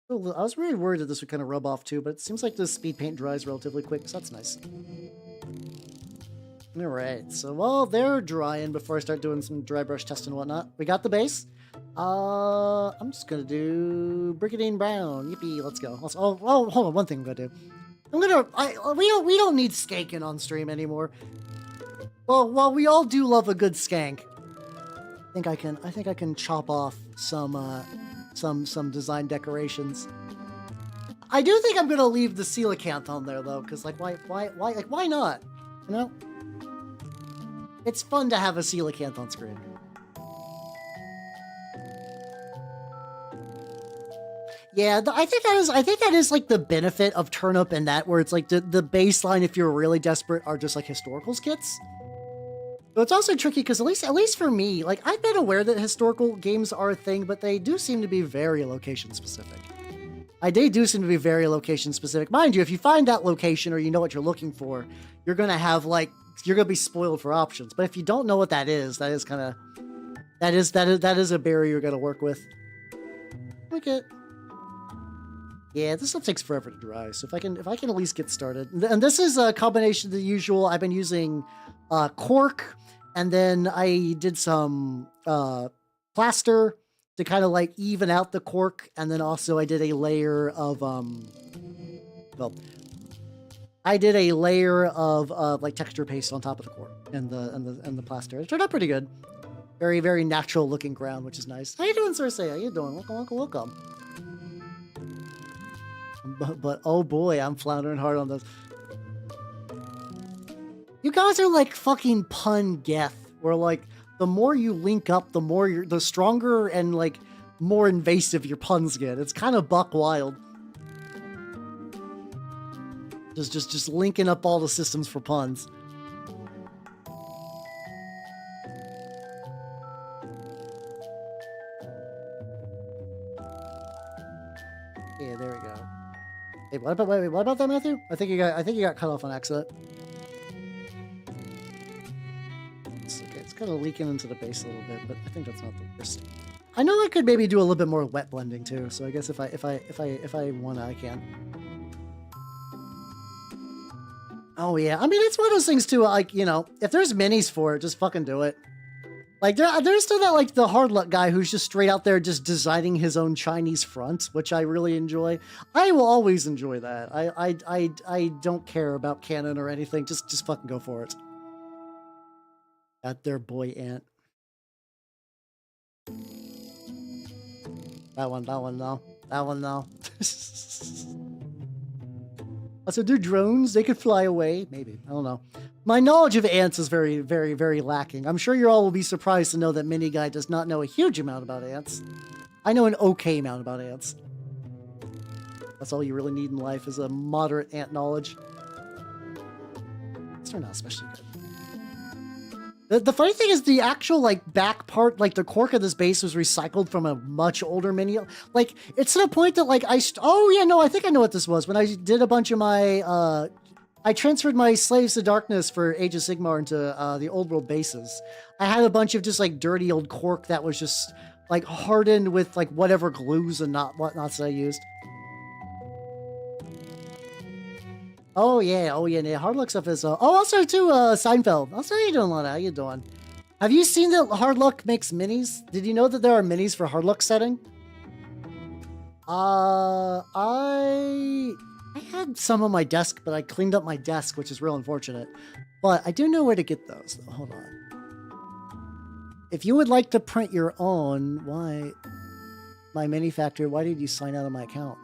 I was really worried that this would kind of rub off too, but it seems like the speed paint dries relatively quick, so that's nice. All right, so while they're drying, before I start doing some dry brush testing and whatnot, we got the base. I'm just gonna do Brigandine Brown. Yippee, let's go. Oh, hold on. One thing I'm gonna do. We don't need skanking on stream anymore. Well, we all do love a good skank. I think I can chop off some design decorations. I do think I'm gonna leave the coelacanth on there though, because like why not? You know, it's fun to have a coelacanth on screen. Yeah, I think that is like the benefit of Turnip in that, where it's like the baseline, if you're really desperate, are just like historical skits. But it's also tricky because at least for me, like I've been aware that historical games are a thing, but they do seem to be very location specific. They do seem to be very location specific. Mind you, if you find that location or you know what you're looking for, you're gonna have like you're gonna be spoiled for options. But if you don't know what that is a barrier you're gonna work with. Look at. Yeah, this stuff takes forever to dry, so if I can at least get started. And this is a combination of the usual. I've been using cork, and then I did some plaster to kind of like even out the cork, and then also I did a layer of like texture paste on top of the cork and the plaster. It turned out pretty good. Very, very natural looking ground, which is nice. How you doing, Cersei? How you doing? Welcome. But oh boy, I'm floundering hard on this. You guys are like fucking pun geth, where like the more you link up, the stronger and like more invasive your puns get. It's kind of buck wild. Just linking up all the systems for puns. Yeah, there we go. Hey, what about that, Matthew? I think you got cut off on accident. It's okay. It's kind of leaking into the base a little bit, but I think that's not the worst. I know I could maybe do a little bit more wet blending too. So I guess if I wanna, I can. Oh yeah, I mean it's one of those things too. Like, you know, if there's minis for it, just fucking do it. Like there's still that like the hard luck guy who's just straight out there just designing his own Chinese front, which I really enjoy. I will always enjoy that. I don't care about canon or anything. Just fucking go for it. That there boy ant. That one no. That one no. Also, do drones? They could fly away. Maybe. I don't know. My knowledge of ants is very, very, very lacking. I'm sure you all will be surprised to know that Mini Guy does not know a huge amount about ants. I know an okay amount about ants. That's all you really need in life is a moderate ant knowledge. It's turned out especially good. The funny thing is the actual like back part, like the cork of this base was recycled from a much older mini. Like it's to the point that like oh yeah, no, I think I know what this was. When I did a bunch of my, I transferred my Slaves to Darkness for Age of Sigmar into the old world bases. I had a bunch of just like dirty old cork that was just like hardened with like whatever glues and whatnots that I used. Oh yeah. Hard luck stuff is. Oh, also too, Seinfeld. Also, how you doing, Lana? How you doing? Have you seen that Hard Luck makes minis? Did you know that there are minis for Hard Luck setting? I had some on my desk, but I cleaned up my desk, which is real unfortunate. But I do know where to get those. Though. Hold on. If you would like to print your own, why my mini factory? Why did you sign out of my account?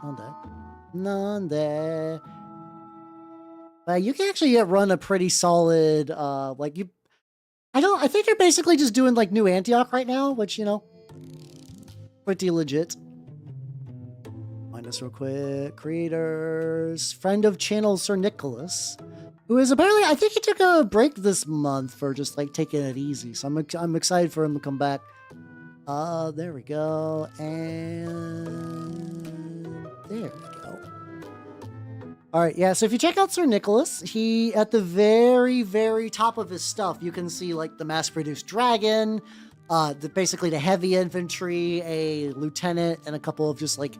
None. You can actually run a pretty solid, like you, I think you're basically just doing like New Antioch right now, which, you know, pretty legit. Find us real quick. Creators, friend of channel, Sir Nicholas, who is apparently, I think he took a break this month for just like taking it easy. So I'm excited for him to come back. There we go. And there we go. All right, yeah, so if you check out Sir Nicholas, he, at the very, very top of his stuff, you can see, like, the mass-produced dragon, basically the heavy infantry, a lieutenant, and a couple of just, like,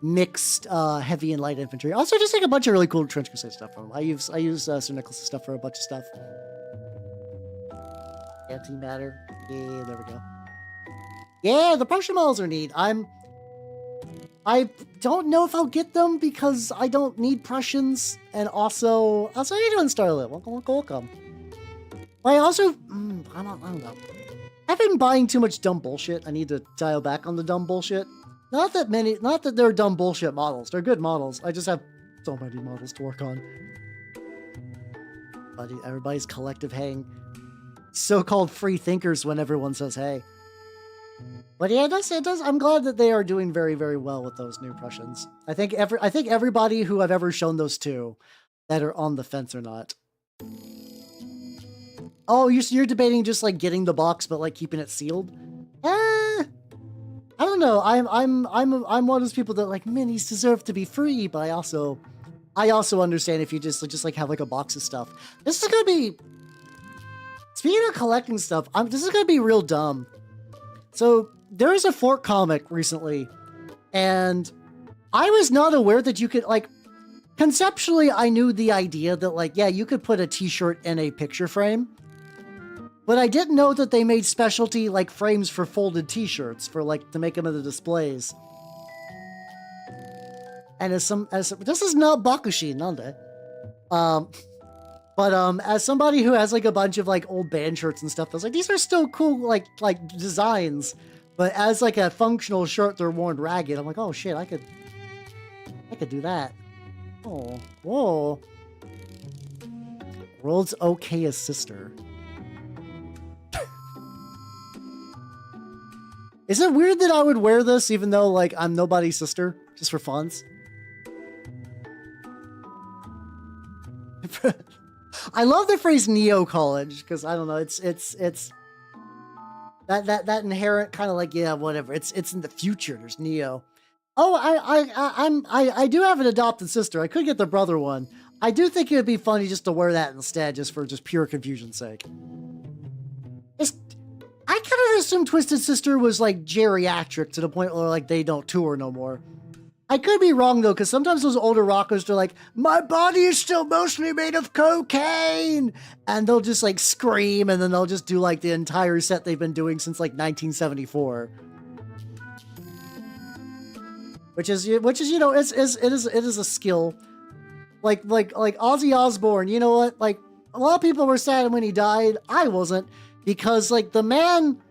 mixed heavy and light infantry. Also, just, like, a bunch of really cool Trench Crusade stuff from him. I use Sir Nicholas' stuff for a bunch of stuff. Antimatter. Yeah, there we go. Yeah, the Prussian models are neat. I don't know if I'll get them because I don't need Prussians, and also, how you doing, Starlit? Welcome. I also, I don't know. I've been buying too much dumb bullshit. I need to dial back on the dumb bullshit. Not that they're dumb bullshit models. They're good models. I just have so many models to work on. Buddy, everybody's collective haying. So-called free thinkers when everyone says hey. But yeah, it does. I'm glad that they are doing very, very well with those new Prussians. I think everybody who I've ever shown those to that are on the fence or not. Oh, you're debating just like getting the box, but like keeping it sealed? I don't know. I'm one of those people that like minis deserve to be free, but I also understand if you just like have like a box of stuff. This is gonna be, speaking of collecting stuff, this is gonna be real dumb. So there was a Fork comic recently, and I was not aware that you could, like, conceptually, I knew the idea that, like, yeah, you could put a t-shirt in a picture frame, but I didn't know that they made specialty, like, frames for folded t-shirts for, like, to make them into displays. And this is not Bakushi, nande. But as somebody who has like a bunch of like old band shirts and stuff, I was like, these are still cool like designs. But as like a functional shirt, they're worn ragged. I'm like, oh shit, I could do that. Oh, whoa. World's okayest sister. Is it weird that I would wear this even though like I'm nobody's sister, just for funs? I love the phrase neo college because I don't know, it's that inherent kind of like, yeah, whatever. It's in the future. There's neo. Oh, I do have an adopted sister. I could get the brother one. I do think it would be funny just to wear that instead, just for pure confusion's sake. I kind of assumed Twisted Sister was like geriatric to the point where like they don't tour no more. I could be wrong though, because sometimes those older rockers, they're like, my body is still mostly made of cocaine, and they'll just like scream, and then they'll just do like the entire set they've been doing since like 1974. Which is you know, it is a skill. Like Ozzy Osbourne, you know what? Like a lot of people were sad when he died. I wasn't, because like the man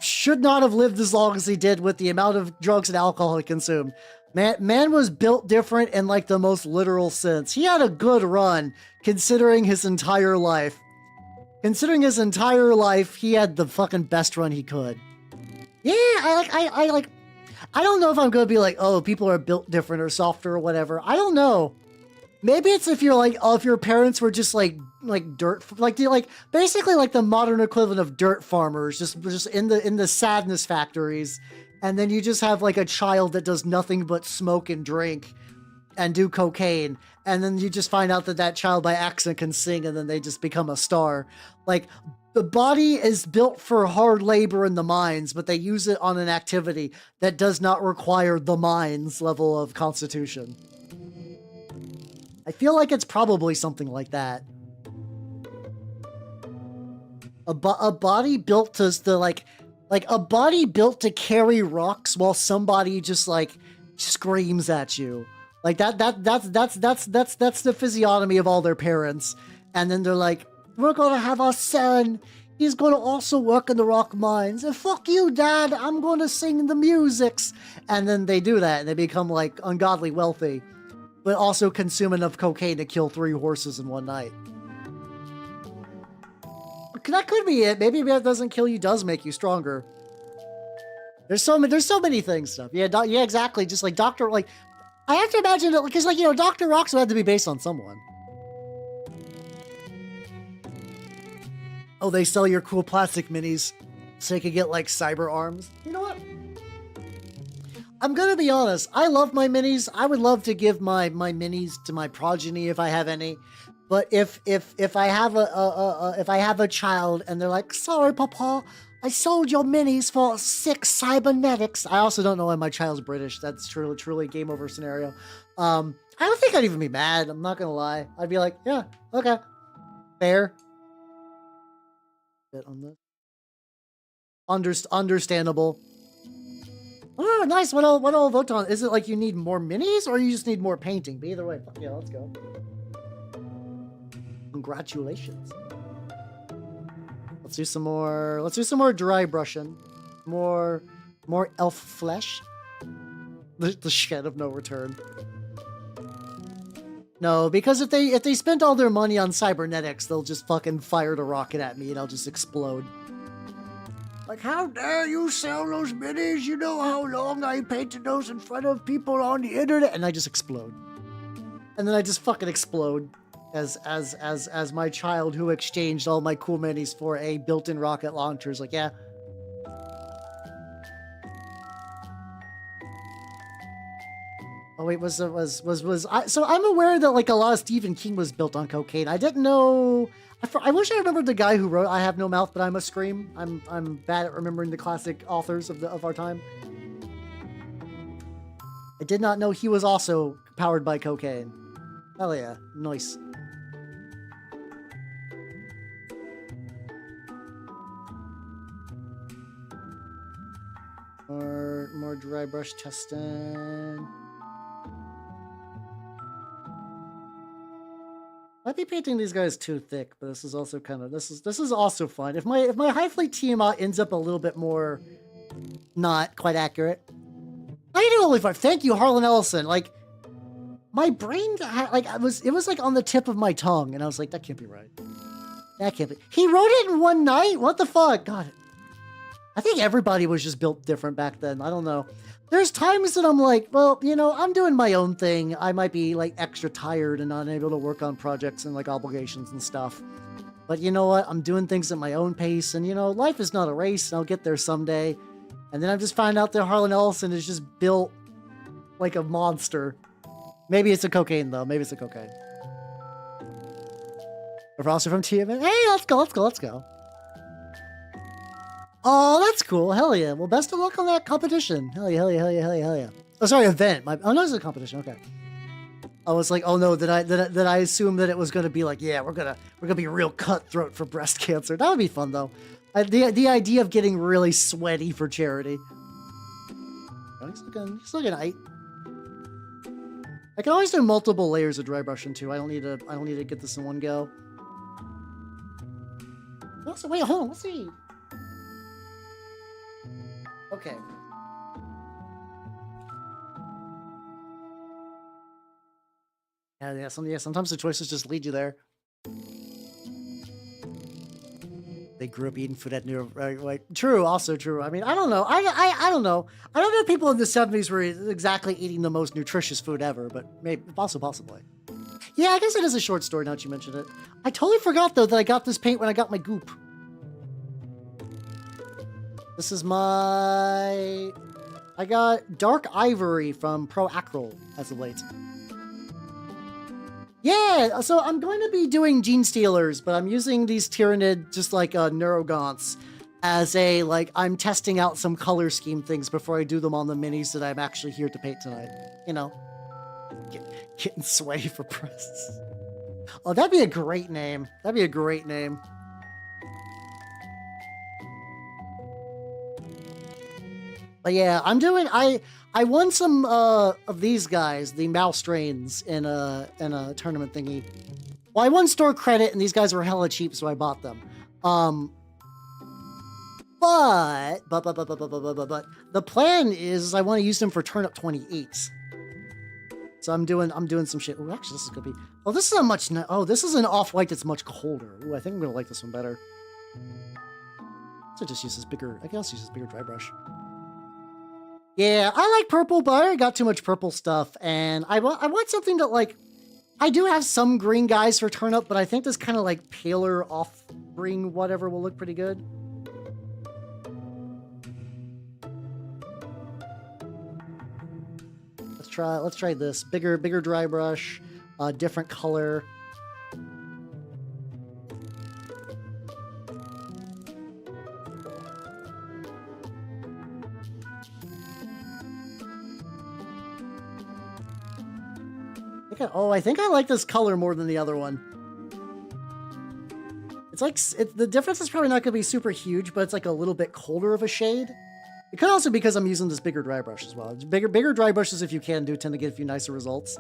should not have lived as long as he did with the amount of drugs and alcohol he consumed. Man was built different in like the most literal sense. He had a good run considering his entire life. Considering his entire life, he had the fucking best run he could. Yeah, I don't know if I'm gonna be like, oh, people are built different or softer or whatever. I don't know. Maybe it's if you're like, oh, if your parents were just like dirt, like basically like the modern equivalent of dirt farmers, just in the sadness factories, and then you just have like a child that does nothing but smoke and drink, and do cocaine, and then you just find out that that child by accident can sing, and then they just become a star. Like, the body is built for hard labor in the mines, but they use it on an activity that does not require the mines level of constitution. I feel like it's probably something like that. A body built to like a body built to carry rocks while somebody just like screams at you. Like that's the physiognomy of all their parents. And then they're like, we're gonna have our son. He's gonna also work in the rock mines. And fuck you, Dad. I'm gonna sing the musics. And then they do that and they become like ungodly wealthy, but also consume enough cocaine to kill 3 horses in one night. That could be it. Maybe if that doesn't kill you, does make you stronger. There's so many things. Stuff. Yeah, yeah, exactly. Just like Doctor, like I have to imagine that because, like, you know, Dr. Roxo had to be based on someone. Oh, they sell your cool plastic minis so you can get like cyber arms. You know what? I'm gonna be honest. I love my minis. I would love to give my minis to my progeny if I have any. But if I have a child and they're like, sorry, Papa, I sold your minis for 6 cybernetics. I also don't know why my child's British. That's truly a game over scenario. I don't think I'd even be mad. I'm not gonna lie. I'd be like, yeah, okay, fair. Bit on this. Understandable. Oh, nice. What I'll vote on? Is it like you need more minis or you just need more painting? But either way, yeah, let's go. Congratulations. Let's do some more dry brushing. More elf flesh. The shed of no return. No, because if they spent all their money on cybernetics, they'll just fucking fire a rocket at me and I'll just explode. Like, how dare you sell those minis? You know how long I painted those in front of people on the internet? And I just explode. And then I just fucking explode as my child who exchanged all my cool minis for a built-in rocket launcher is like, yeah. Oh wait, so I'm aware that like a lot of Stephen King was built on cocaine. I didn't know. I wish I remembered the guy who wrote "I Have No Mouth, But I Must Scream." I'm bad at remembering the classic authors of our time. I did not know he was also powered by cocaine. Hell yeah, nice. More dry brush testing. Might be painting these guys too thick, but this is also kind of this is also fun. If my High Fleet team ends up a little bit more not quite accurate. How you doing, Only Five? Thank you, Harlan Ellison. Like my brain like it was like on the tip of my tongue, and I was like, that can't be right. That can't be. He wrote it in one night? What the fuck? God. I think everybody was just built different back then. I don't know. There's times that I'm like, well, you know, I'm doing my own thing. I might be like extra tired and not able to work on projects and like obligations and stuff. But you know what? I'm doing things at my own pace, and you know, life is not a race, and I'll get there someday. And then I just find out that Harlan Ellison is just built like a monster. Maybe it's a cocaine though. Maybe it's a cocaine. We're also from TMN. Hey, let's go. Oh, that's cool. Hell yeah. Well, best of luck on that competition. Hell yeah. Oh, sorry, event. Oh, no, it's a competition. Okay. I was like, oh no, did I assume that it was going to be like, yeah, we're going to be real cutthroat for breast cancer. That would be fun though. The idea of getting really sweaty for charity. He's looking aight. I can always do multiple layers of dry brushing too. I don't need to get this in one go. Also, wait, hold on. Let's see. Okay. Yeah. Sometimes the choices just lead you there. They grew up eating food at New like true, also true. I mean, I don't know. I don't know. I don't know if people in the 70s were exactly eating the most nutritious food ever, but maybe also possibly. Yeah, I guess it is a short story now that you mentioned it. I totally forgot, though, that I got this paint when I got my goop. This is my... I got Dark Ivory from Pro Acryl as of late. Yeah, so I'm going to be doing Genestealers, but I'm using these Tyrannid, just like Neurogaunts, as a, like, I'm testing out some color scheme things before I do them on the minis that I'm actually here to paint tonight. You know, getting sway for press. Oh, that'd be a great name. That'd be a great name. But yeah, I'm doing. I won some of these guys, the mouse strains, in a tournament thingy. Well, I won store credit, and these guys were hella cheap, so I bought them. But the plan is I want to use them for Turnip28. So I'm doing some shit. Oh, actually, this is gonna be. Oh, this is a much. Oh, this is an off-white that's much colder. Ooh, I think I'm gonna like this one better. So just use this bigger. I guess use this bigger dry brush. Yeah, I like purple, but I already got too much purple stuff, and I want something that, like, I do have some green guys for Turnip, but I think this kind of, like, paler off-green whatever will look pretty good. Let's try this. Bigger dry brush, different color. I think I like this color more than the other one. It's like, the difference is probably not going to be super huge, but it's like a little bit colder of a shade. It could also be because I'm using this bigger dry brush as well. Bigger dry brushes, if you can do, tend to get a few nicer results.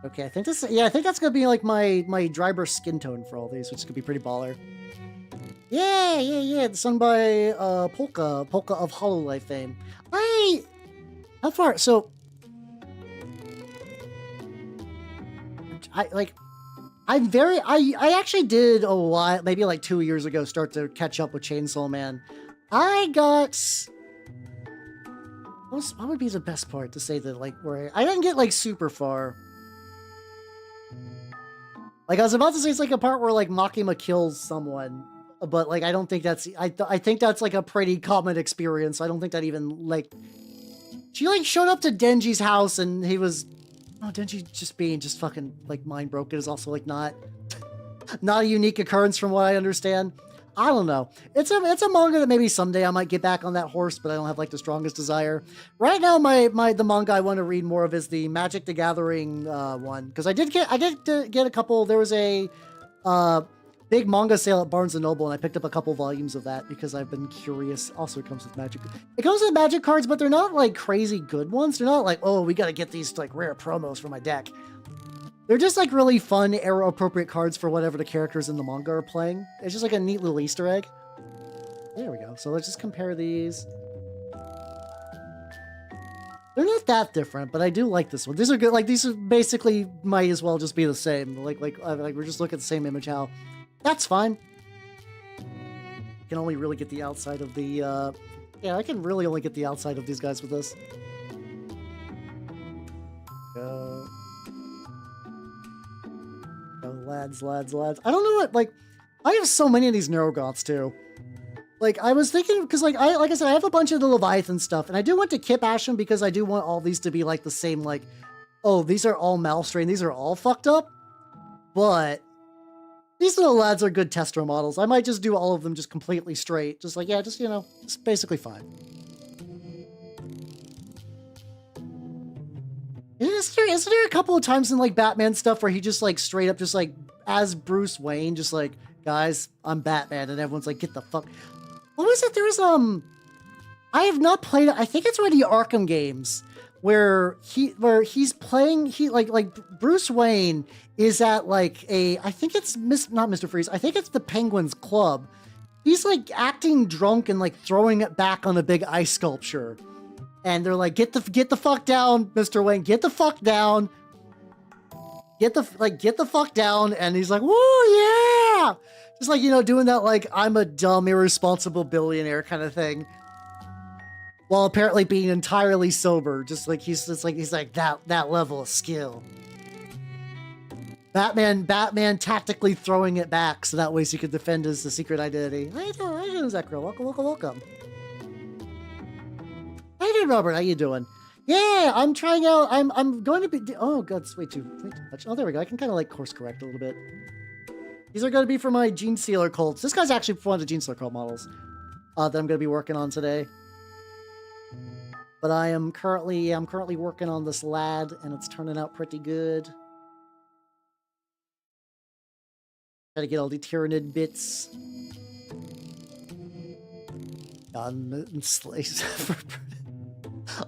Okay, I think this, yeah, I think that's going to be like my dry brush skin tone for all these, which could be pretty baller. Yeah, it's done by Polka of Hololive fame. How far, so... I actually did a while, maybe like 2 years ago, start to catch up with Chainsaw Man. I got... What would be the best part to say that, like, where I didn't get, like, super far. Like, I was about to say it's, like, a part where, like, Makima kills someone, but, like, I don't think that's... I think that's, like, a pretty common experience. I don't think that even, like... She, like, showed up to Denji's house, and he was... Oh, Denji just fucking, like, mind broken is also, like, not a unique occurrence from what I understand. I don't know. It's a manga that maybe someday I might get back on that horse, but I don't have, like, the strongest desire. Right now, the manga I want to read more of is the Magic the Gathering one, because I did get a couple. There was a big manga sale at Barnes & Noble, and I picked up a couple volumes of that because I've been curious. Also, it comes with Magic. It comes with Magic cards, but they're not, like, crazy good ones. They're not like, oh, we gotta get these, like, rare promos for my deck. They're just, like, really fun, era-appropriate cards for whatever the characters in the manga are playing. It's just, like, a neat little Easter egg. There we go. So let's just compare these. They're not that different, but I do like this one. These are good. Like, these are basically might as well just be the same. Like we're just looking at the same image. How that's fine. I can only really get the outside of the. Yeah, I can really only get the outside of these guys with this. Go, lads. I don't know what, like, I have so many of these Neurogaunts too. Like, I was thinking, because, like I said, I have a bunch of the Leviathan stuff, and I do want to Kip Ash them because I do want all these to be, like, the same, like, oh, these are all Malstrain, these are all fucked up, but these little lads are good tester models. I might just do all of them just completely straight, just like, yeah, just, you know, it's basically fine. Isn't there a couple of times in, like, Batman stuff where he just, like, straight up just, like, as Bruce Wayne, just like, guys, I'm Batman, and everyone's like, get the fuck... What was it? There was, I have not played it. I think it's one of the Arkham games where he's playing, like Bruce Wayne is at, like, I think it's not Mr. Freeze. I think it's the Penguin's Club. He's, like, acting drunk and, like, throwing it back on a big ice sculpture. And they're like, get the fuck down, Mr. Wayne, get the fuck down. Get the fuck down. And he's like, woo, yeah. Just, like, you know, doing that, like, I'm a dumb, irresponsible billionaire kind of thing. while apparently being entirely sober. Just like he's like that level of skill. Batman tactically throwing it back so that way he could defend his secret identity. How you doing, Zekro? Welcome. How you doing, Robert? How you doing? Yeah, I'm trying out. I'm going to be. Oh god, it's way too much. Oh, there we go. I can kind of like course correct a little bit. These are going to be for my Genestealer cults. This guy's actually one of the Genestealer cult models that I'm going to be working on today. But I'm currently working on this lad, and it's turning out pretty good. Gotta get all the Tyrannid bits. Gun slaves.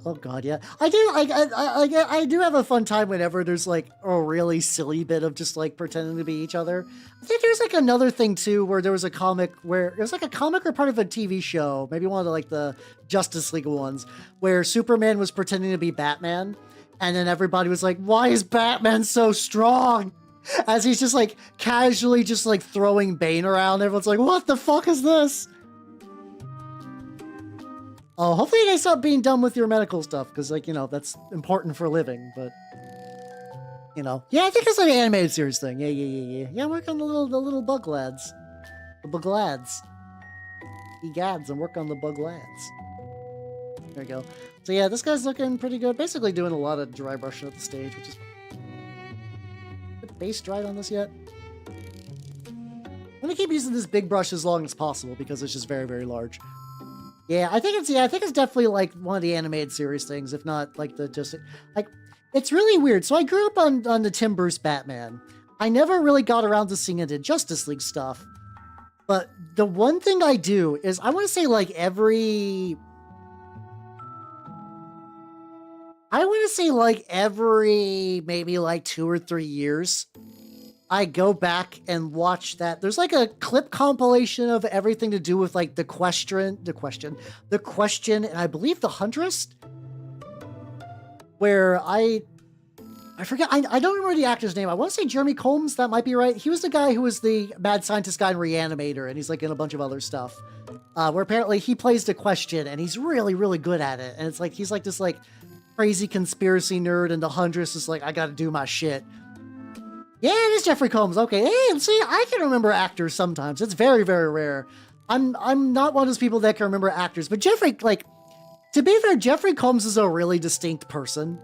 Oh god, yeah. I do have a fun time whenever there's like a really silly bit of just like pretending to be each other. I think there's like another thing too where there was a comic where it was like a comic or part of a TV show, maybe one of the like the Justice League ones, where Superman was pretending to be Batman, and then everybody was like, "Why is Batman so strong?" As he's just like casually just like throwing Bane around. Everyone's like, "What the fuck is this?" Oh, hopefully you guys stop being done with your medical stuff, because, like, you know, that's important for a living, but, you know. Yeah, I think it's like an animated series thing. Yeah. Yeah, I'm working on the little bug lads. The bug lads. Egads, I'm working on the bug lads. There we go. So yeah, this guy's looking pretty good. Basically doing a lot of dry brushing at the stage, which is... Is the base dried on this yet? I'm gonna keep using this big brush as long as possible, because it's just very, very large. Yeah, I think it's definitely like one of the animated series things, if not like the just like it's really weird. So I grew up on the Tim Bruce Batman. I never really got around to seeing it in Justice League stuff. But the one thing I do is I want to say like every maybe like 2 or 3 years, I go back and watch that. There's like a clip compilation of everything to do with like the question, and I believe the Huntress, where I forget, I don't remember the actor's name. I want to say Jeremy Combs, that might be right. He was the guy who was the mad scientist guy in Reanimator, and he's like in a bunch of other stuff, where apparently he plays the question, and he's really, really good at it. And it's like, he's like this like crazy conspiracy nerd, and the Huntress is like, I gotta do my shit. Yeah, it is Jeffrey Combs. Okay, hey, see, I can remember actors sometimes. It's very, very rare. I'm not one of those people that can remember actors, but Jeffrey, like, to be fair, Jeffrey Combs is a really distinct person.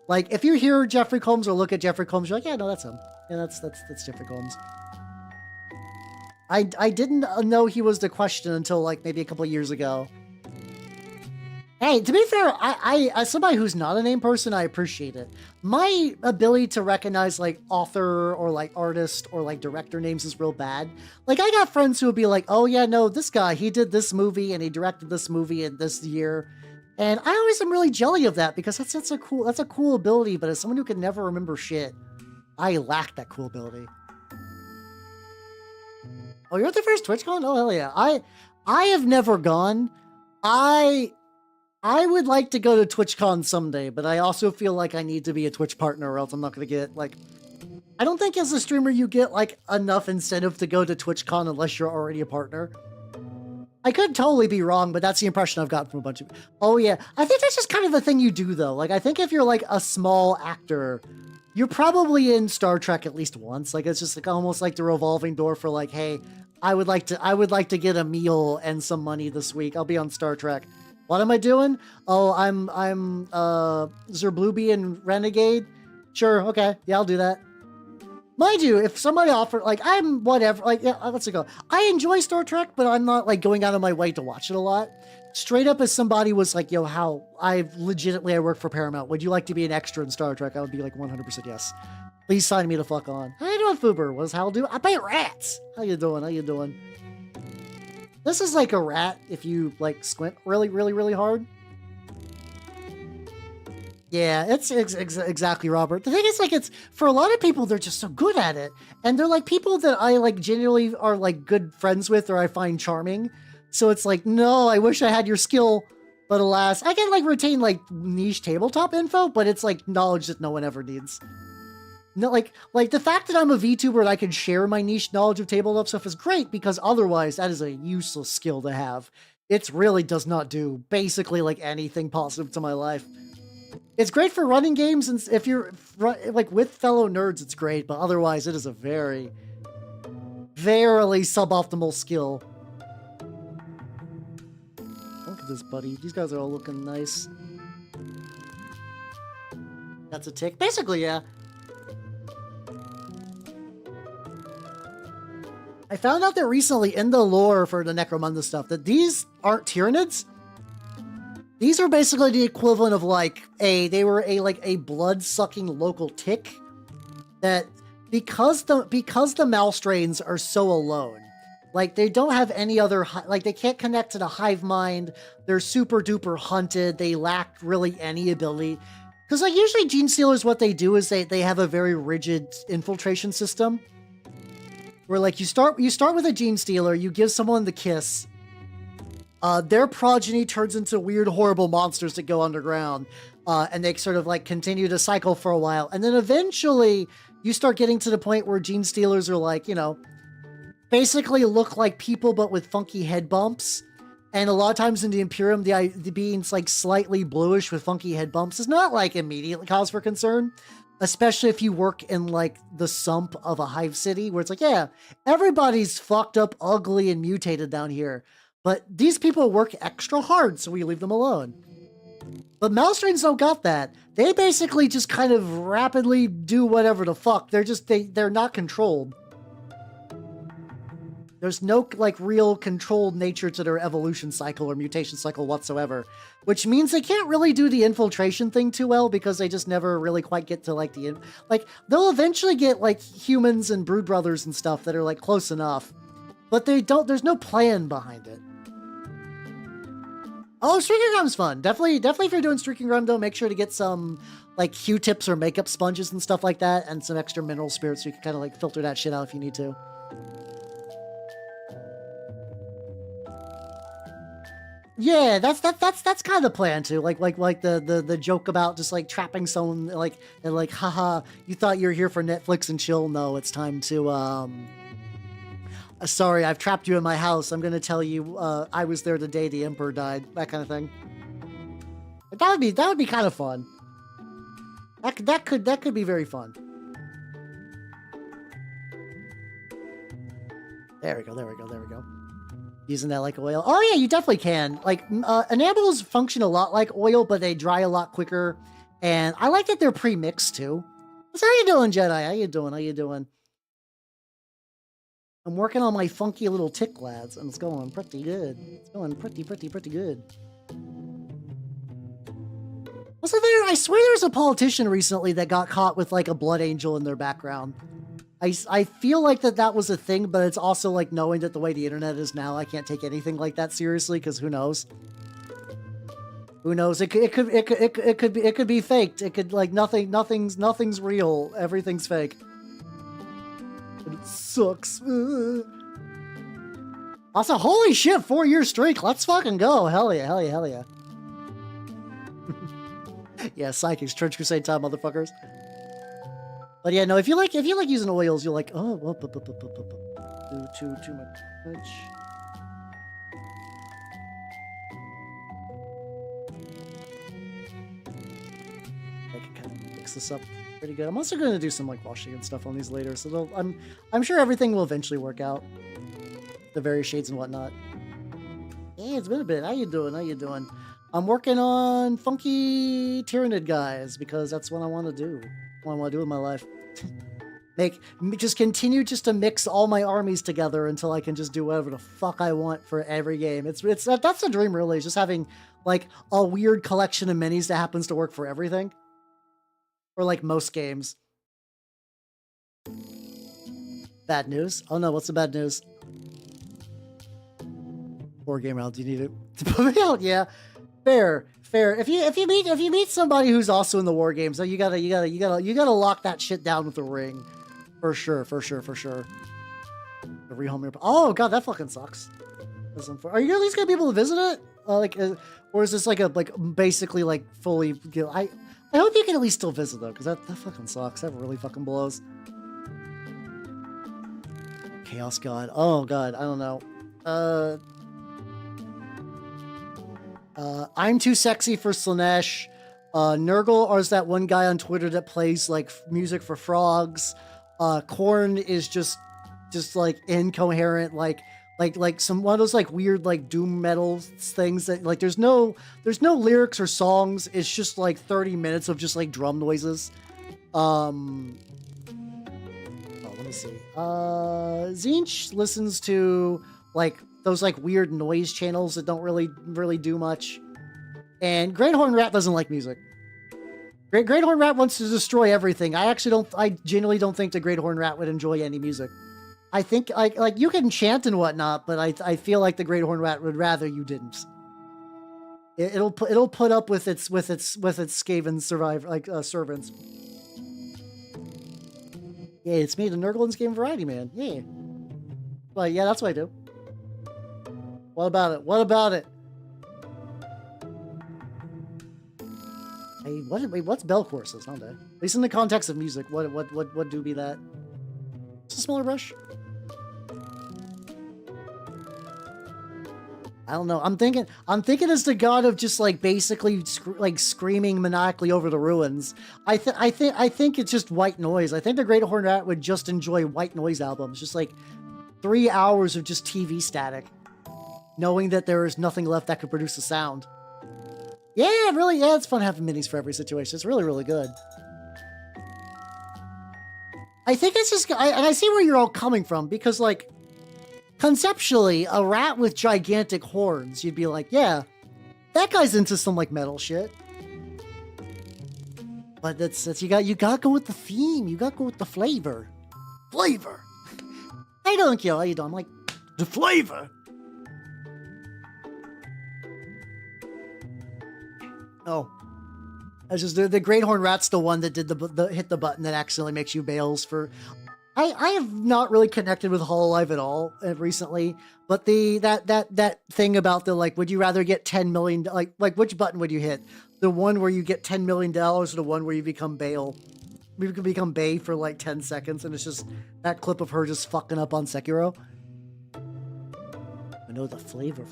Like, if you hear Jeffrey Combs or look at Jeffrey Combs, you're like, yeah, no, that's him. Yeah, that's Jeffrey Combs. I didn't know he was the question until like maybe a couple of years ago. Hey, to be fair, I as somebody who's not a name person, I appreciate it. My ability to recognize like author or like artist or like director names is real bad. Like I got friends who would be like, oh yeah, no, this guy, he did this movie and he directed this movie in this year. And I always am really jelly of that because that's a cool ability, but as someone who can never remember shit, I lack that cool ability. Oh, you're at the first TwitchCon? Oh hell yeah. I have never gone. I would like to go to TwitchCon someday, but I also feel like I need to be a Twitch partner or else I'm not going to get, like... I don't think as a streamer you get, like, enough incentive to go to TwitchCon unless you're already a partner. I could totally be wrong, but that's the impression I've gotten from a bunch of... Oh, yeah. I think that's just kind of a thing you do, though. Like, I think if you're, like, a small actor, you're probably in Star Trek at least once. Like, it's just, like, almost like the revolving door for, like, hey, I would like to get a meal and some money this week. I'll be on Star Trek. What am I doing? Oh, I'm Zerblubian Renegade? Sure, okay. Yeah, I'll do that. Mind you, if somebody offered, like, I'm whatever, like, yeah, let's go. I enjoy Star Trek, but I'm not, like, going out of my way to watch it a lot. Straight up, as somebody was like, yo, I work for Paramount. Would you like to be an extra in Star Trek? I would be like 100% yes. Please sign me the fuck on. How you doing, Fuber? What does Hal do? I paint rats. How you doing? This is like a rat if you, like, squint really, really, really hard. Yeah, it's exactly, Robert. The thing is, like, it's, for a lot of people, they're just so good at it. And they're, like, people that I, like, genuinely are, like, good friends with or I find charming. So it's like, no, I wish I had your skill. But alas, I can, like, retain, like, niche tabletop info, but it's, like, knowledge that no one ever needs. No, like the fact that I'm a VTuber and I can share my niche knowledge of tabletop stuff is great because otherwise that is a useless skill to have. It really does not do basically like anything positive to my life. It's great for running games, and if you're like with fellow nerds, it's great. But otherwise, it is a very, very suboptimal skill. Look at this, buddy. These guys are all looking nice. That's a tick. Basically, yeah. I found out that recently in the lore for the Necromunda stuff that these aren't Tyranids. These are basically the equivalent of like they were a blood-sucking local tick that because the mouse strains are so alone, like they don't have any other, like they can't connect to the hive mind. They're super duper hunted. They lack really any ability. Because like usually Genestealers, what they do is they have a very rigid infiltration system. Where like you start with a Genestealer, you give someone the kiss. Their progeny turns into weird, horrible monsters that go underground, and they sort of like continue to cycle for a while, and then eventually you start getting to the point where Genestealers are like, you know, basically look like people but with funky head bumps. And a lot of times in the Imperium, the being's like slightly bluish with funky head bumps is not like immediately cause for concern. Especially if you work in, like, the sump of a hive city, where it's like, yeah, everybody's fucked up, ugly, and mutated down here. But these people work extra hard, so we leave them alone. But mouse strains don't got that. They basically just kind of rapidly do whatever the fuck. They're not controlled. There's no, like, real controlled nature to their evolution cycle or mutation cycle whatsoever. Which means they can't really do the infiltration thing too well because they just never really quite get to, like, they'll eventually get, like, humans and brood brothers and stuff that are, like, close enough. But there's no plan behind it. Oh, Streaking Grum's fun. Definitely if you're doing Streaking Grum, though, make sure to get some, like, Q-tips or makeup sponges and stuff like that, and some extra mineral spirits so you can kind of, like, filter that shit out if you need to. Yeah, that's kind of the plan too. Like the joke about just like trapping someone like and like, haha, you thought you were here for Netflix and chill. No, it's time to sorry, I've trapped you in my house. I'm gonna tell you I was there the day the Emperor died. That kind of thing. But that would be kind of fun. That could be very fun. There we go. Using that like oil. Oh yeah, you definitely can. Like, enamels function a lot like oil, but they dry a lot quicker. And I like that they're pre-mixed too. So how you doing, Jedi? How you doing? I'm working on my funky little tick lads, and it's going pretty good. It's going pretty good. Also, I swear there was a politician recently that got caught with like a blood angel in their background. I feel like that was a thing, but it's also like knowing that the way the internet is now, I can't take anything like that seriously because who knows? Who knows? It could be faked. It could like nothing's real. Everything's fake. But it sucks. Also, holy shit! 4-year streak. Let's fucking go! Hell yeah! Yeah, psychics, Church Crusade time, motherfuckers. But yeah, no, if you like using oils, you're like, oh, too much. I can kind of mix this up pretty good. I'm also going to do some like washing and stuff on these later, so I'm sure everything will eventually work out. The various shades and whatnot. Hey, it's been a bit. How you doing? I'm working on funky Tyranid guys because that's what I want to do. What I want to do with my life. Just continue to mix all my armies together until I can just do whatever the fuck I want for every game. That's the dream, really, is just having like a weird collection of minis that happens to work for everything. Or like most games. Bad news? Oh no, what's the bad news? War game round, do you need it to put me out? Yeah. Fair. If you meet somebody who's also in the war games, you gotta lock that shit down with a ring. For sure. The rehome your... Oh god, that fucking sucks. Are you at least gonna be able to visit it? Or is this like basically like fully... I hope you can at least still visit though, because that fucking sucks. That really fucking blows. Chaos God. Oh god, I don't know. I'm too sexy for Slanesh. Nurgle is that one guy on Twitter that plays like music for frogs. Korn is just like incoherent, like some one of those like weird like doom metal things that like there's no lyrics or songs. It's just like 30 minutes of just like drum noises. Oh, let me see. Zinch listens to like those like weird noise channels that don't really do much. And Great Horn Rat doesn't like music. Great Horn Rat wants to destroy everything. I genuinely don't think the Great Horn Rat would enjoy any music. I think like you can chant and whatnot, but I feel like the Great Horn Rat would rather you didn't. It'll put up with its Skaven servants. Yeah, it's me, the Nurglin's Game Variety Man. Yeah. Well, yeah, that's what I do. What about it? What about it? Hey, what's bell courses? Huh? At least in the context of music, what do be that? It's a smaller brush. I don't know. I'm thinking as the god of just like basically screaming maniacally over the ruins. I think it's just white noise. I think the Great Horned Rat would just enjoy white noise albums, just like 3 hours of just TV static, knowing that there is nothing left that could produce a sound. Yeah, really. Yeah, it's fun having minis for every situation. It's really good. I think it's just, and I see where you're all coming from, because like, conceptually, a rat with gigantic horns, you'd be like, yeah, that guy's into some like metal shit. But that's you gotta go with the theme. You gotta go with the flavor. Flavor. Hey, don't kill. How you doing? I'm like, the flavor. Oh. It's just the Great Horn Rat's the one that did the hit the button that accidentally makes you bales for. I have not really connected with Hololive at all recently, but that thing about the like, would you rather get 10 million, like which button would you hit? The one where you get $10 million or the one where you become Bale? You can become Bay for like 10 seconds, and it's just that clip of her just fucking up on Sekiro. I know the flavor.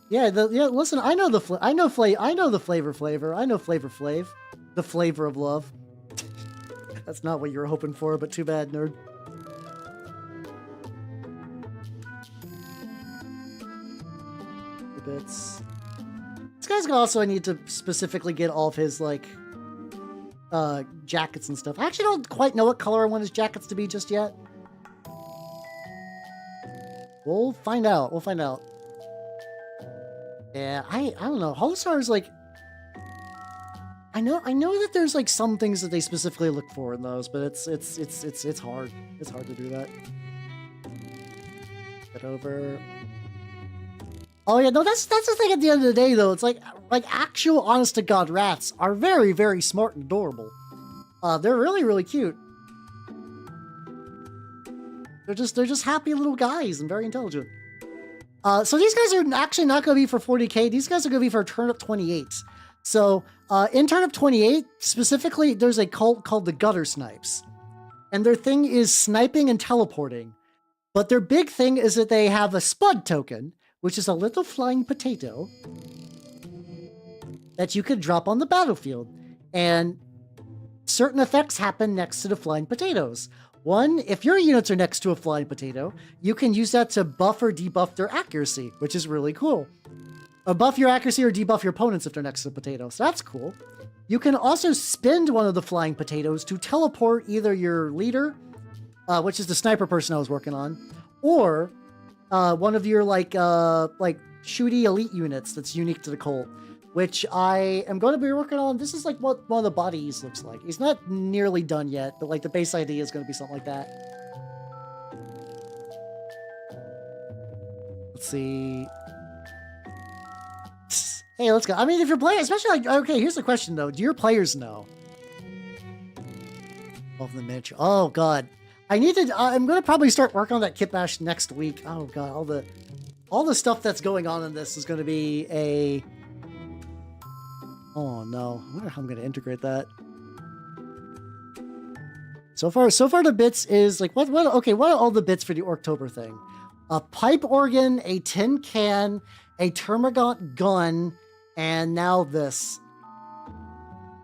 Yeah, listen, I know the flavor. I know the flavor. I know Flavor Flav. The flavor of love. That's not what you were hoping for, but too bad, nerd. The bits. This guy's gonna also need to specifically get all of his, like, jackets and stuff. I actually don't quite know what color I want his jackets to be just yet. We'll find out. Yeah, I don't know. Holostar is like, I know that there's like some things that they specifically look for in those, but it's hard. It's hard to do that. Get over. Oh yeah, no, that's the thing at the end of the day though. It's like actual honest to God rats are very, very smart and adorable. They're really cute. They're just happy little guys and very intelligent. So these guys are actually not going to be for 40k. These guys are going to be for Turnip28. So in Turnip28, specifically, there's a cult called the Gutter Snipes. And their thing is sniping and teleporting. But their big thing is that they have a Spud token, which is a little flying potato that you could drop on the battlefield. And certain effects happen next to the flying potatoes. One, if your units are next to a flying potato, you can use that to buff or debuff their accuracy, which is really cool. Or buff your accuracy or debuff your opponents if they're next to the potato, so that's cool. You can also spend one of the flying potatoes to teleport either your leader, which is the sniper person I was working on, or one of your like shooty elite units that's unique to the cult, which I am going to be working on. This is like what one of the bodies looks like. He's not nearly done yet, but like the base idea is going to be something like that. Let's see. Hey, let's go. I mean, if you're playing, especially like, okay, here's the question though. Do your players know? Of the miniature. Oh God. I'm going to probably start working on that kit bash next week. Oh God. All the stuff that's going on in this is going to be a, oh no, I wonder how I'm going to integrate that. So far the bits is like, what are all the bits for the Orktober thing? A pipe organ, a tin can, a Termagant gun, and now this.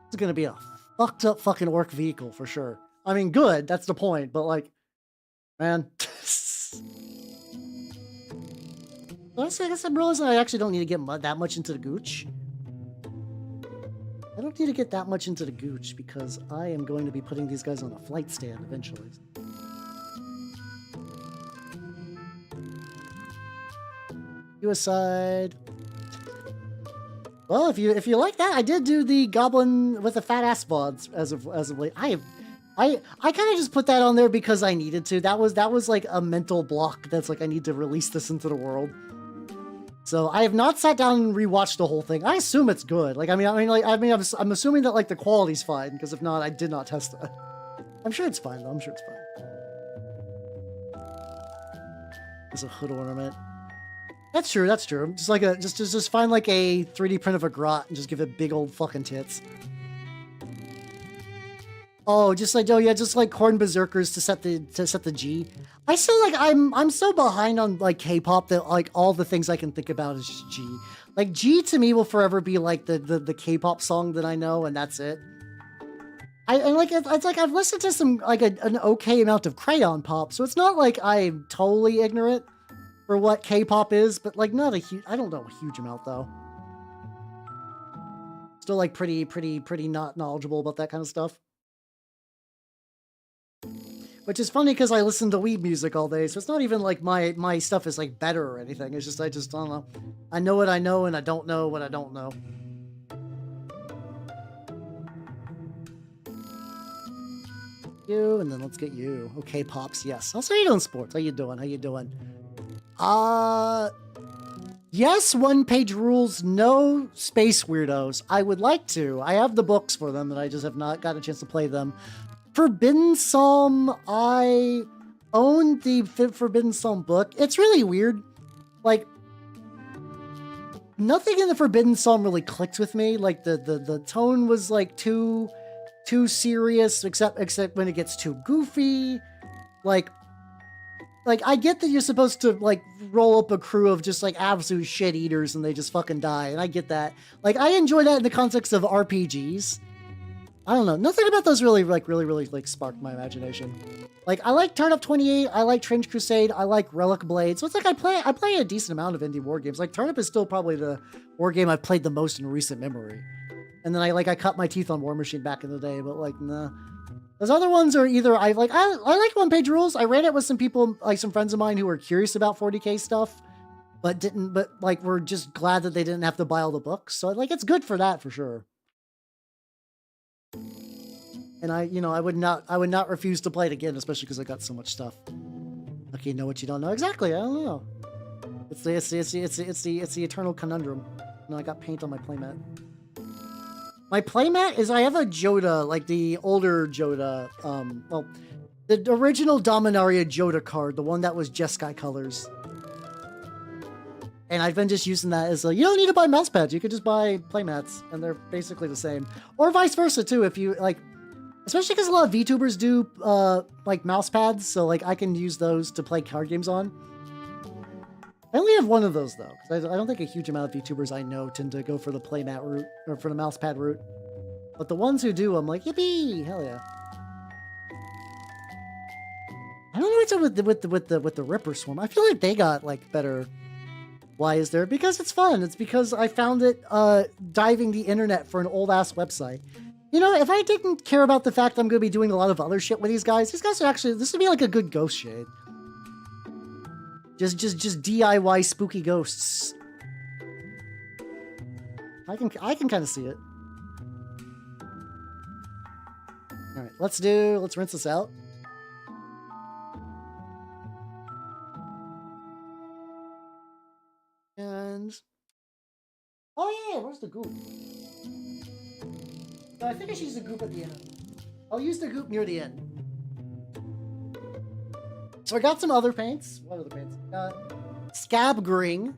It's gonna be a fucked up fucking orc vehicle for sure. I mean, good, that's the point, but like, man. Honestly, I guess I'm realizing I actually don't need to get that much into the gooch. I don't need to get that much into the gooch because I am going to be putting these guys on a flight stand eventually. You aside. Well, if you like that, I did do the goblin with the fat ass VODs as of late. I kind of just put that on there because I needed to. That was like a mental block. That's like I need to release this into the world. So I have not sat down and rewatched the whole thing. I assume it's good. Like I'm assuming that like the quality's fine because if not, I did not test it. I'm sure it's fine though. I'm sure it's fine. There's a hood ornament. That's true. That's true. Just like just find like a 3D print of a grot and just give it big old fucking tits. Oh, just like corn berserkers to set the G. I still like I'm so behind on like K-pop that like all the things I can think about is just G. Like G to me will forever be like the K-pop song that I know and that's it. It's like I've listened to some like an okay amount of Crayon Pop, so it's not like I'm totally ignorant for what K-pop is, but like not a huge. I don't know a huge amount though. Still like pretty not knowledgeable about that kind of stuff. Which is funny because I listen to weed music all day, so it's not even like my stuff is like better or anything. It's just I don't know. I know what I know and I don't know what I don't know. You and then let's get you. Okay, Pops, yes. How you doing, sports? How you doing? How you doing? Yes, one-page rules, no space weirdos. I would like to. I have the books for them, and I just have not got a chance to play them. Forbidden Psalm, I own the Forbidden Psalm book. It's really weird. Like, nothing in the Forbidden Psalm really clicked with me. Like, the tone was, like, too serious, except when it gets too goofy. Like, I get that you're supposed to, like, roll up a crew of just, like, absolute shit eaters and they just fucking die, and I get that. Like, I enjoy that in the context of RPGs. I don't know. Nothing about those really sparked my imagination. Like, I like Turnip28, I like Trench Crusade, I like Relic Blade. So it's like I play a decent amount of indie war games. Like, Turnip is still probably the war game I've played the most in recent memory. And then I cut my teeth on War Machine back in the day, but like, nah. Those other ones are either I like one-page rules. I ran it with some people, like some friends of mine who were curious about 40k stuff, but like were just glad that they didn't have to buy all the books. So like it's good for that for sure. And I would not refuse to play it again, especially because I got so much stuff. Okay, know what you don't know exactly. I don't know. It's the eternal conundrum. No, I got paint on my playmat. My playmat is I have a Joda, like the older Joda, well, the original Dominaria Joda card, the one that was Jeskai colors. And I've been just using that as you don't need to buy mouse pads, you could just buy playmats, and they're basically the same. Or vice versa too, if you like, especially because a lot of VTubers do like mouse pads, so like I can use those to play card games on. I only have one of those though, because I don't think a huge amount of VTubers I know tend to go for the playmat route, or for the mouse pad route. But the ones who do, I'm like, yippee, hell yeah. I don't know what's up with the Ripper Swarm. I feel like they got like better. Why is there? Because it's fun. It's because I found it diving the internet for an old ass website. You know, if I didn't care about the fact I'm going to be doing a lot of other shit with these guys are actually, this would be like a good ghost shade. Just DIY spooky ghosts. I can kind of see it. All right, let's rinse this out. And oh yeah, where's the goop? No, I think I should use the goop at the end. I'll use the goop near the end. So I got some other paints. What other paints? Scab green,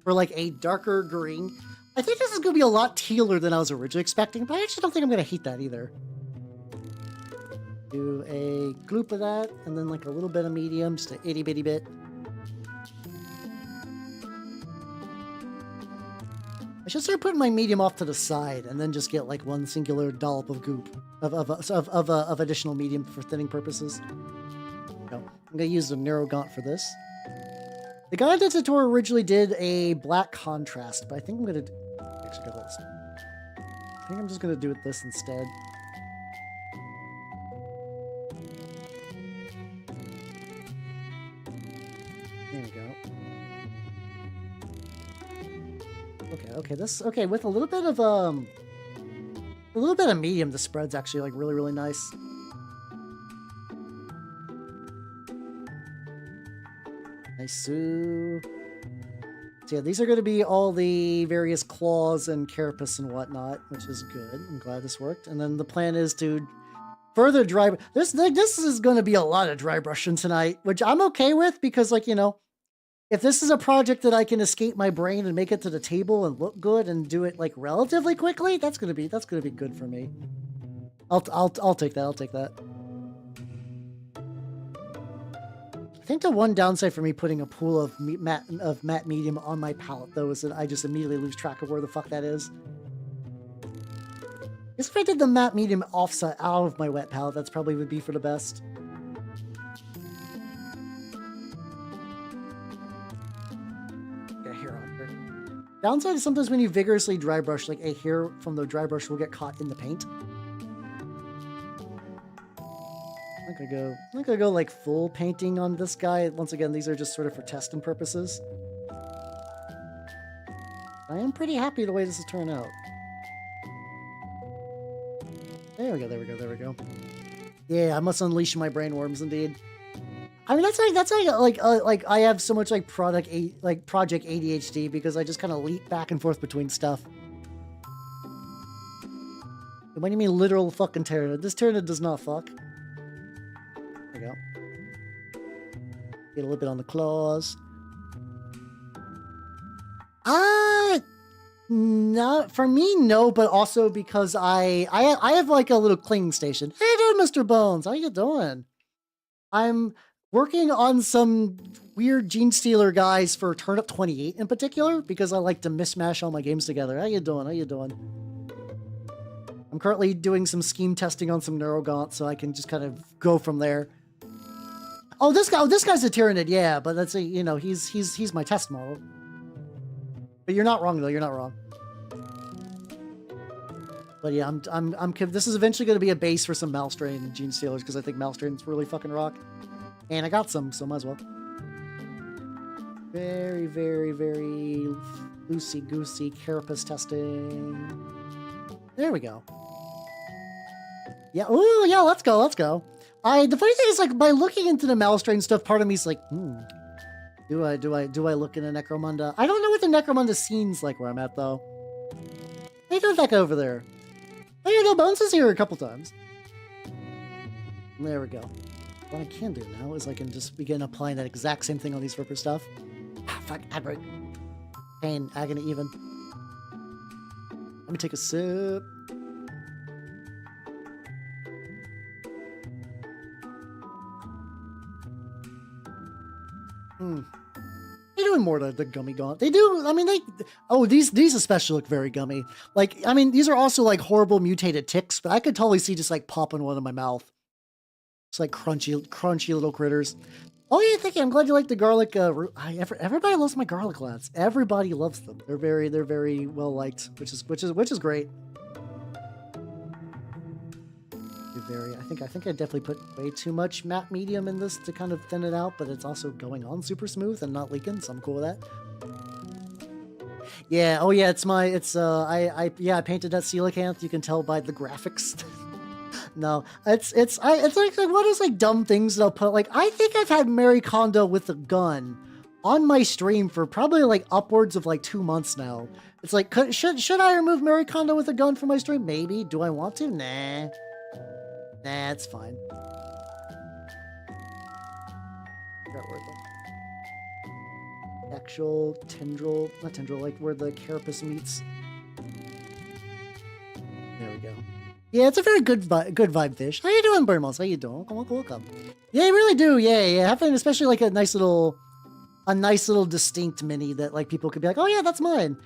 for like a darker green. I think this is going to be a lot tealer than I was originally expecting, but I actually don't think I'm going to hate that either. Do a gloop of that, and then like a little bit of medium, just an itty bitty bit. I should start putting my medium off to the side and then just get like one singular dollop of goop of additional medium for thinning purposes. No, I'm gonna use the narrow gaunt for this. The guy in the tutorial originally did a black contrast, but I think I'm gonna actually get this. I think I'm just gonna do it this instead. There we go. Okay, with a little bit of medium, the spread's actually like really nice. Nice. So yeah, these are going to be all the various claws and carapace and whatnot, which is good. I'm glad this worked. And then the plan is to further dry. This is going to be a lot of dry brushing tonight, which I'm okay with because, like, you know, if this is a project that I can escape my brain and make it to the table and look good and do it like relatively quickly, that's gonna be good for me. I'll take that. I'll take that. I think the one downside for me putting a pool of matte medium on my palette though is that I just immediately lose track of where the fuck that is. If I did the matte medium offset out of my wet palette, that's probably would be for the best. Downside is sometimes when you vigorously dry brush, like a hair from the dry brush will get caught in the paint. I'm gonna go like full painting on this guy. Once again, these are just sort of for testing purposes. I am pretty happy the way this is turning out. There we go. Yeah, I must unleash my brainworms indeed. I mean, that's like I have so much like project ADHD because I just kind of leap back and forth between stuff. And when you mean literal fucking Tyrannid, this Tyrannid does not fuck. There we go. Get a little bit on the claws. Not for me, no, but also because I have like a little cleaning station. How you doing, Mr. Bones? How you doing? I'm working on some weird Genestealer guys for Turnip28 in particular, because I like to mismatch all my games together. How you doing? How you doing? I'm currently doing some scheme testing on some Neurogaunt, so I can just kind of go from there. Oh, this guy's a Tyrannid, yeah, but that's a, you know, he's my test model. But you're not wrong though. You're not wrong. But yeah, this is eventually going to be a base for some Malstrain Genestealers because I think Malstrain's really fucking rock. And I got some, so might as well. Very loosey-goosey carapace testing. There we go. Yeah, ooh, yeah, let's go. The funny thing is, like, by looking into the Malstrain stuff, part of me is like, do I look into Necromunda? I don't know what the Necromunda scene's like where I'm at, though. Hey, go back over there. Oh, yeah, no, Bones is here a couple times. There we go. What I can do now is I can just begin applying that exact same thing on these Ripper stuff. Ah, fuck, ad break. Pain, agony, even. Let me take a sip. They're doing more to the gummy gaunt. They do, I mean, these especially look very gummy. Like, I mean, these are also like horrible mutated ticks, but I could totally see just like popping one in my mouth. It's like crunchy little critters. Oh yeah, thank you. I'm glad you like the garlic. Everybody loves my garlic lads. Everybody loves them. They're very well liked, which is great. I think I definitely put way too much matte medium in this to kind of thin it out, but it's also going on super smooth and not leaking, so I'm cool with that. Yeah. Oh yeah. I painted that coelacanth. You can tell by the graphics. No, it's like what is like dumb things that I'll put. Like, I think I've had Mary Kondo with a gun on my stream for probably like upwards of like 2 months now. It's like, should I remove Mary Kondo with a gun from my stream? Maybe. Do I want to? Nah, it's fine. Actual tendril, not tendril, like where the carapace meets. There we go. Yeah, it's a very good vibe fish. How you doing, Burnmos? How you doing? Welcome. Yeah, you really do. Yeah. Having especially like a nice little distinct mini that like people could be like, oh yeah, that's mine.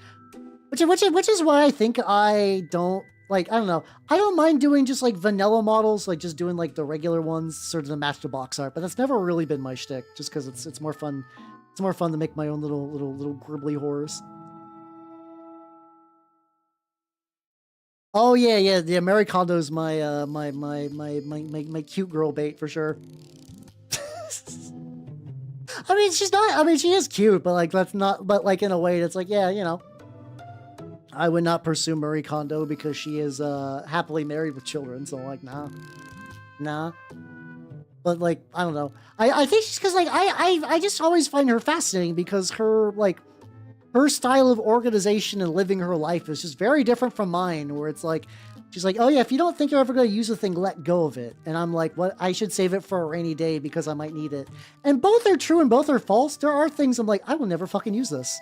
Which is why I think I don't like. I don't know. I don't mind doing just like vanilla models, like just doing like the regular ones, sort of the match to box art. But that's never really been my shtick, just because it's more fun. It's more fun to make my own little gribbly horrors. Oh yeah. The Americando's my cute girl bait for sure. I mean, she's not. I mean, she is cute, but like that's not. But like in a way, that's like yeah. I would not pursue Marie Kondo because she is happily married with children. So like nah. But like I don't know. I think she's because like I just always find her fascinating because her style of organization and living her life is just very different from mine, where it's like, she's like, oh yeah, if you don't think you're ever going to use the thing, let go of it. And I'm like, what? I should save it for a rainy day because I might need it. And both are true and both are false. There are things I'm like, I will never fucking use this.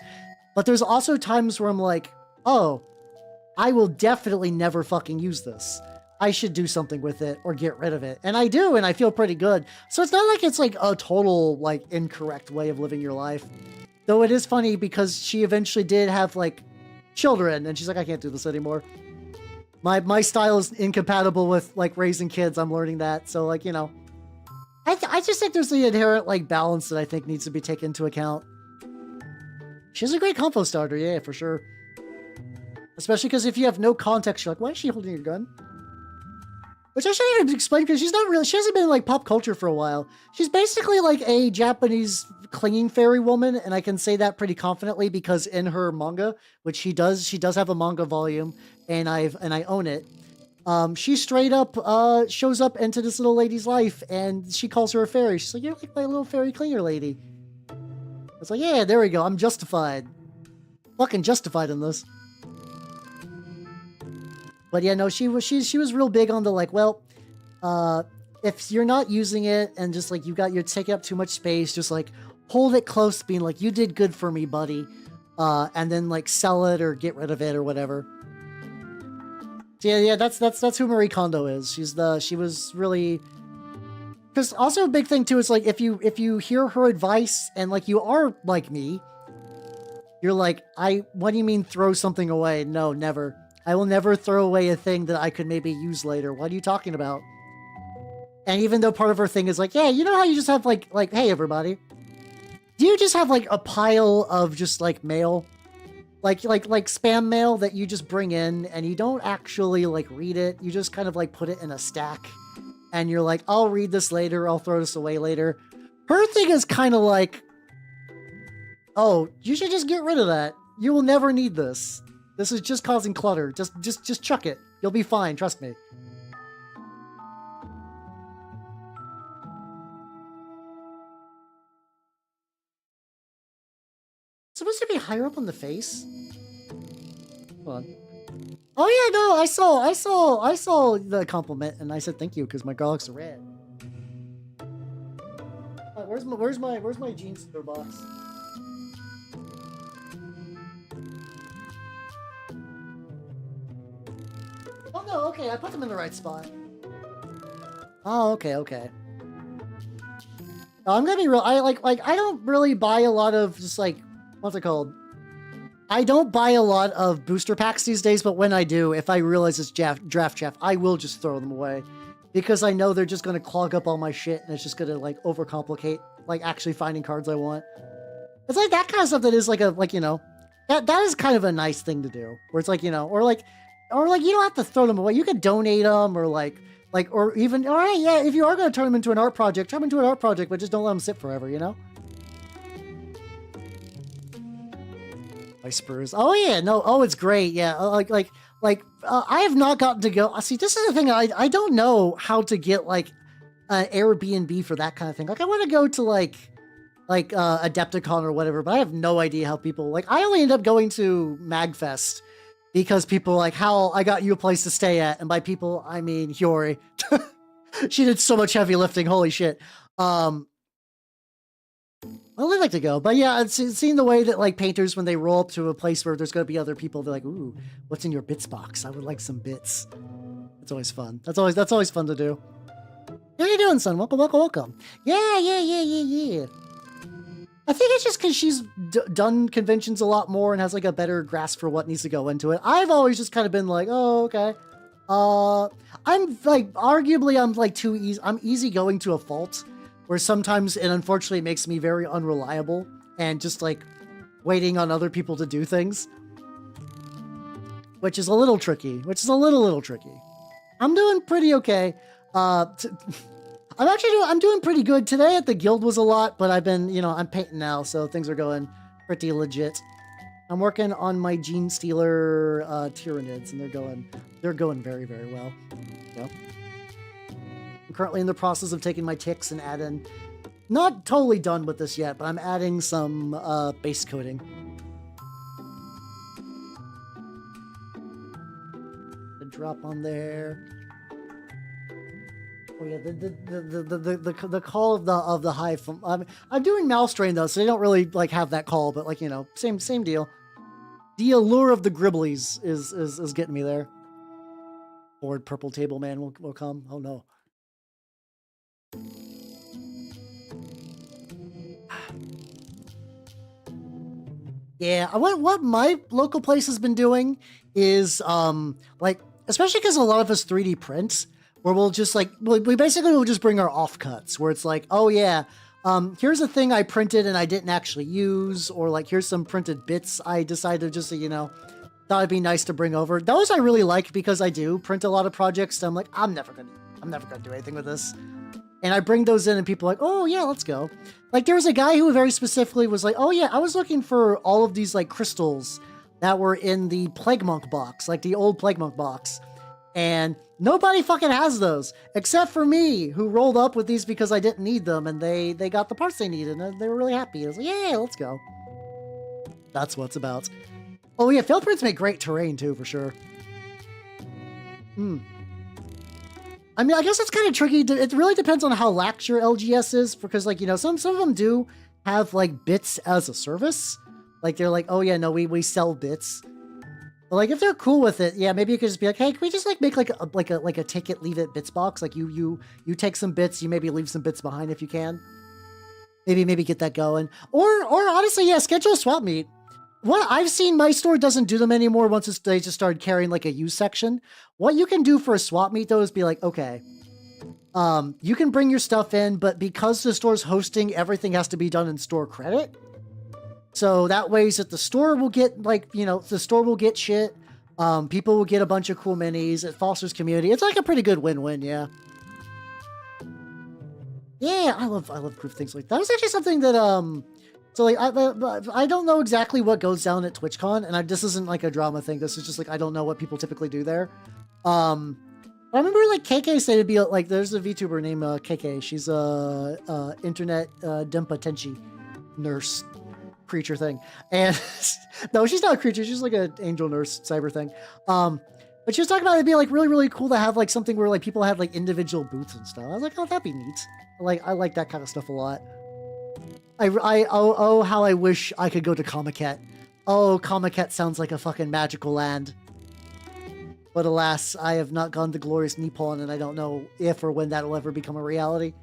But there's also times where I'm like, oh, I will definitely never fucking use this. I should do something with it or get rid of it. And I do, and I feel pretty good. So it's not like it's like a total like incorrect way of living your life. Though it is funny because she eventually did have like children and she's like, I can't do this anymore. My style is incompatible with like raising kids. I'm learning that. So like, I just think there's the inherent like balance that I think needs to be taken into account. She's a great compo starter. Yeah, for sure. Especially because if you have no context, you're like, why is she holding your gun? Which I shouldn't even explain because she hasn't been in like pop culture for a while. She's basically like a Japanese clinging fairy woman, and I can say that pretty confidently because in her manga, which she does have a manga volume, and I own it. She straight up shows up into this little lady's life, and she calls her a fairy. She's like, you're like my little fairy clinger lady. It's like, yeah, there we go. I'm justified. Fucking justified in this. But yeah, no, she was real big on the like, well, if you're not using it and just like you're taking up too much space, just like hold it close, being like, you did good for me, buddy. And then like sell it or get rid of it or whatever. So yeah, that's who Marie Kondo is. She was really, because also a big thing too is like if you hear her advice and like you are like me, you're like, what do you mean throw something away? No, never. I will never throw away a thing that I could maybe use later. What are you talking about? And even though part of her thing is like, yeah, you know how you just have like, hey everybody, do you just have like a pile of just like mail, like spam mail that you just bring in and you don't actually like read it? You just kind of like put it in a stack, and you're like, I'll read this later. I'll throw this away later. Her thing is kind of like, oh, you should just get rid of that. You will never need this. This is just causing clutter. Just chuck it. You'll be fine. Trust me. It's supposed to be higher up on the face. Hold on. Oh yeah, no, I saw the compliment, and I said thank you because my garlics are red. Where's my Genestealer box? Oh no, okay, I put them in the right spot. Oh, okay. I'm gonna be real. I don't really buy a lot of just like, what's it called? I don't buy a lot of booster packs these days, but when I do, if I realize it's draft chaff, I will just throw them away. Because I know they're just gonna clog up all my shit and it's just gonna like overcomplicate like actually finding cards I want. It's like that kind of stuff that is like that is kind of a nice thing to do. Where it's like, or you don't have to throw them away. You could donate them or even, all right, yeah, if you are going to turn them into an art project, turn them into an art project, but just don't let them sit forever, My Spurs. Oh yeah, no, oh, it's great. Yeah, I have not gotten to go. See, this is the thing. I don't know how to get like an Airbnb for that kind of thing. Like I want to go to like Adepticon or whatever, but I have no idea how people like. I only end up going to MagFest because people are like, Hal, I got you a place to stay at, and by people I mean Hiyori. She did so much heavy lifting. Holy shit. Well, I'd like to go, but yeah, it's seeing the way that like painters, when they roll up to a place where there's going to be other people, they're like, "Ooh, what's in your bits box? I would like some bits." It's always fun. That's always fun to do. How you doing, son? Welcome. Yeah. I think it's just because she's done conventions a lot more and has like a better grasp for what needs to go into it. I've always just kind of been like, oh, okay. I'm like, arguably, I'm like too easy. I'm easygoing to a fault, where sometimes it unfortunately makes me very unreliable and just like waiting on other people to do things, which is a little tricky. Little tricky. I'm doing pretty okay. I'm doing pretty good. Today at the guild was a lot, but I've been, I'm painting now, so things are going pretty legit. I'm working on my Genestealer Tyranids, and they're going very, very well. Yep. I'm currently in the process of taking my ticks and adding, not totally done with this yet, but I'm adding some base coating. The drop on there. Oh yeah, the call of the hive from I'm doing mouse train though, so they don't really like have that call, but like same deal. The allure of the Gribblies is getting me there. Bored purple table man will come. Oh no. Yeah, what my local place has been doing is like, especially because a lot of us 3D prints, where we'll just like, we basically will just bring our offcuts, where it's like, oh yeah, here's a thing I printed and I didn't actually use, or like here's some printed bits I decided just to, thought it'd be nice to bring over. Those I really like because I do print a lot of projects. So I'm like, I'm never gonna do anything with this. And I bring those in and people are like, oh yeah, let's go. Like there was a guy who very specifically was like, oh yeah, I was looking for all of these like crystals that were in the Plague Monk box, like the old Plague Monk box. And nobody fucking has those except for me, who rolled up with these because I didn't need them, and they got the parts they needed and they were really happy. I was like, yeah, let's go. That's what it's about. Oh yeah, failed prints make great terrain too, for sure. I mean, I guess it's kind of tricky. It really depends on how lax your LGS is, because like, some of them do have like bits as a service. Like they're like, oh yeah, no, we sell bits. But like if they're cool with it, yeah, maybe you could just be like, hey, can we just like make like a take it, leave it bits box? Like you take some bits, you maybe leave some bits behind if you can. Maybe get that going. Or honestly, yeah, schedule a swap meet. What I've seen, my store doesn't do them anymore once they just started carrying like a used section. What you can do for a swap meet though is be like, okay, you can bring your stuff in, but because the store's hosting, everything has to be done in store credit. So that way that the store will get like, the store will get shit. People will get a bunch of cool minis. It fosters community. It's like a pretty good win-win, yeah. Yeah, I love proof things like that. That was actually something that, so like, I don't know exactly what goes down at TwitchCon, and this isn't like a drama thing. This is just like, I don't know what people typically do there. I remember like KK said it'd be like, there's a VTuber named KK. She's a internet Dempa Tenchi nurse creature thing. And no, she's not a creature. She's like an angel nurse cyber thing. But she was talking about it'd be like really, really cool to have like something where like people had like individual booths and stuff. I was like, oh, that'd be neat. I like that kind of stuff a lot. Oh, how I wish I could go to Comiket. Oh, Comiket sounds like a fucking magical land. But alas, I have not gone to glorious Nippon, and I don't know if or when that'll ever become a reality.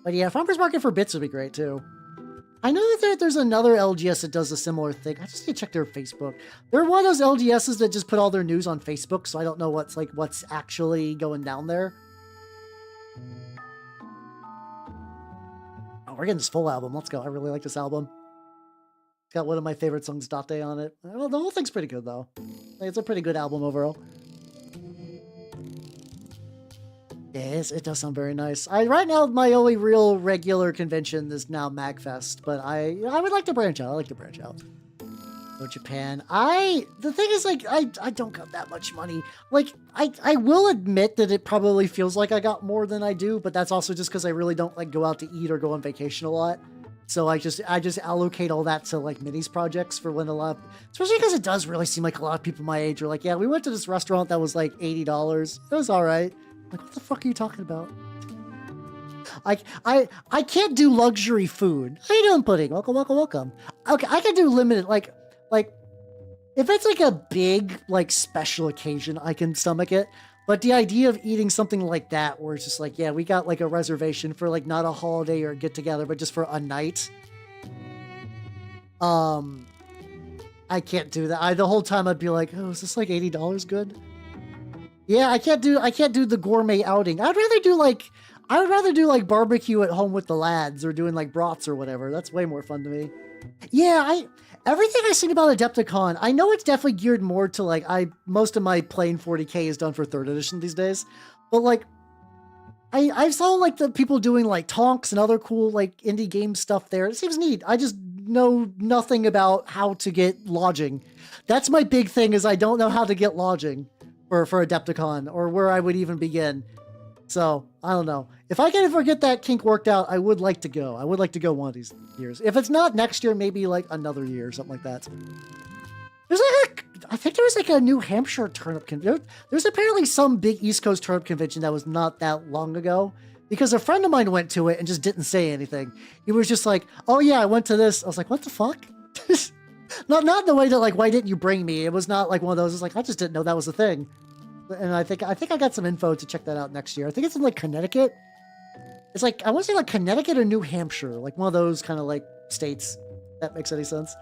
But yeah, Farmer's Market for bits would be great too. I know that there's another LGS that does a similar thing. I just need to check their Facebook. They're one of those LGSs that just put all their news on Facebook, so I don't know what's actually going down there. Oh, we're getting this full album. Let's go. I really like this album. It's got one of my favorite songs, Date, on it. Well, the whole thing's pretty good, though. It's a pretty good album overall. Yes, it does sound very nice. Right now, my only real regular convention is now MagFest, but I would like to branch out. I like to branch out. Go Japan. The thing is, like, I don't got that much money. Like, I will admit that it probably feels like I got more than I do, but that's also just because I really don't, like, go out to eat or go on vacation a lot. So I just allocate all that to, like, minis projects for when especially because it does really seem like a lot of people my age are like, yeah, we went to this restaurant that was, like, $80. It was all right. Like, what the fuck are you talking about? I can't do luxury food. How you doing, Pudding? Welcome, welcome, welcome. Okay, I can do limited, like, if it's like a big, like, special occasion, I can stomach it. But the idea of eating something like that, where it's just like, yeah, we got like a reservation for like not a holiday or a get together, but just for a night. I can't do that. The whole time I'd be like, oh, is this like $80 good? Yeah, I can't do the gourmet outing. I would rather do like barbecue at home with the lads or doing like brats or whatever. That's way more fun to me. Yeah, everything I sing about Adepticon, I know it's definitely geared more to like most of my playing 40K is done for 3rd edition these days. But like I saw like the people doing like Tonks and other cool like indie game stuff there. It seems neat. I just know nothing about how to get lodging. That's my big thing, is I don't know how to get lodging for Adepticon or where I would even begin. So I don't know. If I can ever get that kink worked out, I would like to go. I would like to go one of these years. If it's not next year, maybe like another year or something like that. I think there was like a New Hampshire turnip convention. There's apparently some big East Coast turnip convention that was not that long ago, because a friend of mine went to it and just didn't say anything. He was just like, oh yeah, I went to this. I was like, what the fuck? not in the way that like, why didn't you bring me? It was not like one of those. It's like, I just didn't know that was a thing. And I think I got some info to check that out next year. I think it's in like Connecticut. It's like, I want to say like Connecticut or New Hampshire, like one of those kind of like states. If that makes any sense.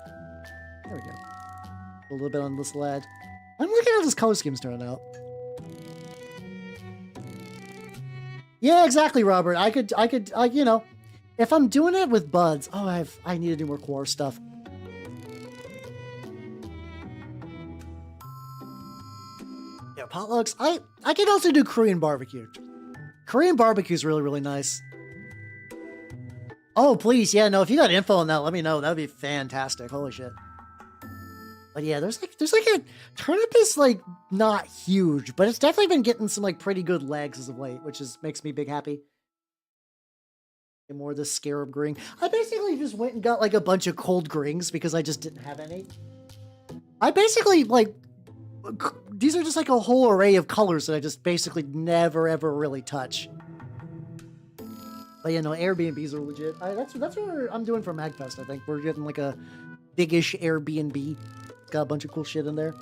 There we go. A little bit on this lad. I'm looking at how this color scheme's turning out. Yeah, exactly, Robert. I could, you know, if I'm doing it with buds. Oh, I need to do more core stuff. Yeah, potlucks. I can also do Korean barbecue. Korean barbecue is really, really nice. Oh, please. Yeah, no, if you got info on that, let me know. That would be fantastic. Holy shit. But yeah, there's like a turnip is like not huge, but it's definitely been getting some like pretty good legs as of late, which makes me big happy. And more of the scarab green. I basically just went and got like a bunch of cold greens because I just didn't have any. I basically like, these are just like a whole array of colors that I just basically never ever really touch. But you know, Airbnbs are legit. That's what I'm doing for MagFest. I think we're getting like a big-ish Airbnb. Got a bunch of cool shit in there.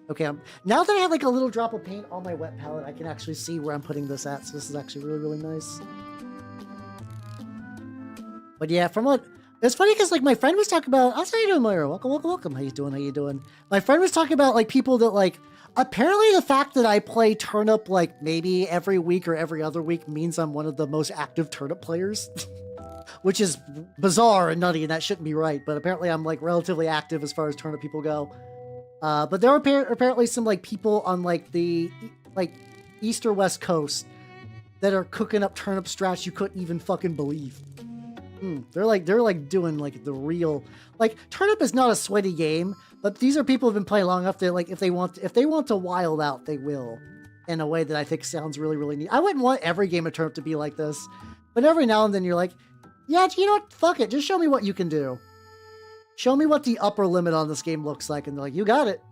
Okay, now that I have like a little drop of paint on my wet palette, I can actually see where I'm putting this at. So this is actually really, really nice. But yeah, from what it's funny because like my friend was talking about, how you doing, Moira? Welcome, welcome, welcome. How you doing? How you doing? My friend was talking about like people that like, apparently the fact that I play Turnip like maybe every week or every other week means I'm one of the most active Turnip players. Which is bizarre and nutty, and that shouldn't be right. But apparently I'm like relatively active as far as Turnip people go. But there are apparently some like people on like the like east or west coast that are cooking up Turnip strats you couldn't even fucking believe. They're like doing like the real, like Turnip is not a sweaty game, but these are people who've been playing long enough that like if they want to wild out, they will, in a way that I think sounds really, really neat. I wouldn't want every game of Turnip to be like this, but every now and then you're like, yeah, you know what? Fuck it. Just show me what you can do. Show me what the upper limit on this game looks like. And they're like, you got it.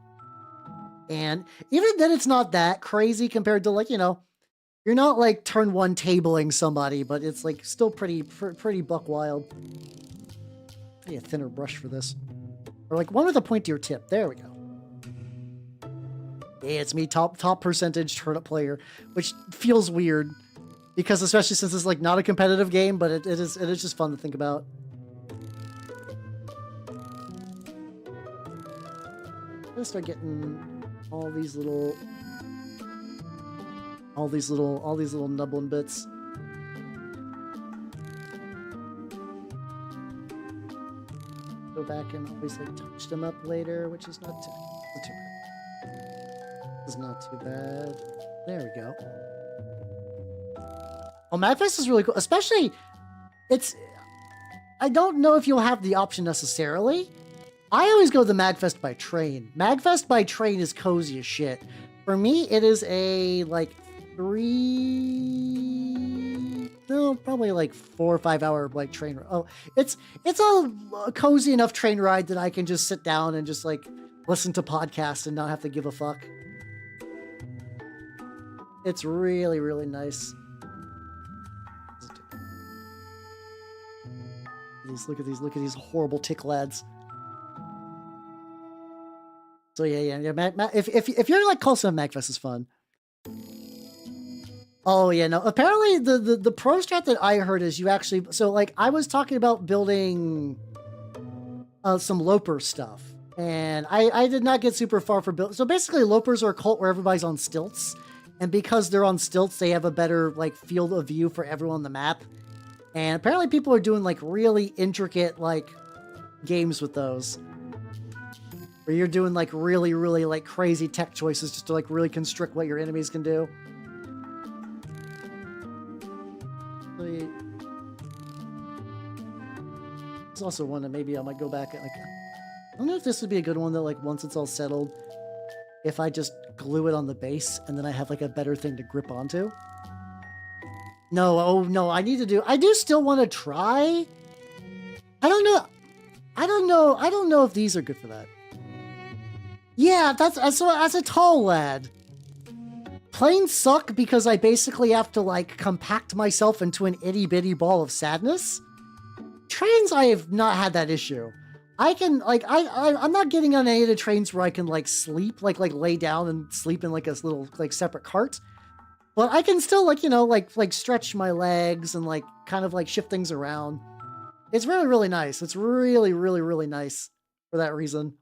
And even then, it's not that crazy compared to like, you know, you're not like turn one tabling somebody, but it's like still pretty buck wild. I need a thinner brush for this. Or like one with a pointier tip. There we go. Yeah, it's me, top percentage Turnip player, which feels weird. Because especially since it's like not a competitive game, but it is just fun to think about. I'm gonna start getting all these little nubbin bits. Go back and always like touch them up later, which is not too bad. This is not too bad. There we go. Oh, MagFest is really cool, especially, I don't know if you'll have the option necessarily. I always go the MagFest by train. MagFest by train is cozy as shit. For me, it is a, like, probably like 4 or 5 hour, like, train. Oh, it's a cozy enough train ride that I can just sit down and just, like, listen to podcasts and not have to give a fuck. It's really, really nice. Look at these horrible tick lads. So yeah. If you're like close to MagFest is fun. Oh yeah, no. Apparently the pro strat that I heard is you actually, so like I was talking about building some Loper stuff. And I did not get super far for build. So basically Lopers are a cult where everybody's on stilts. And because they're on stilts, they have a better like field of view for everyone on the map. And apparently people are doing like really intricate like games with those. Where you're doing like really, really like crazy tech choices just to like really constrict what your enemies can do. There's also one that maybe I might go back and like, I don't know if this would be a good one that like once it's all settled, if I just glue it on the base and then I have like a better thing to grip onto. No, oh no, I do still want to try. I don't know if these are good for that. Yeah, so as a tall lad. Planes suck because I basically have to like compact myself into an itty bitty ball of sadness. Trains, I have not had that issue. I can like I'm not getting on any of the trains where I can like sleep, like lay down and sleep in like a little like separate cart. But I can still like, you know, like stretch my legs and like kind of like shift things around. It's really, really nice. It's really, really, really nice for that reason.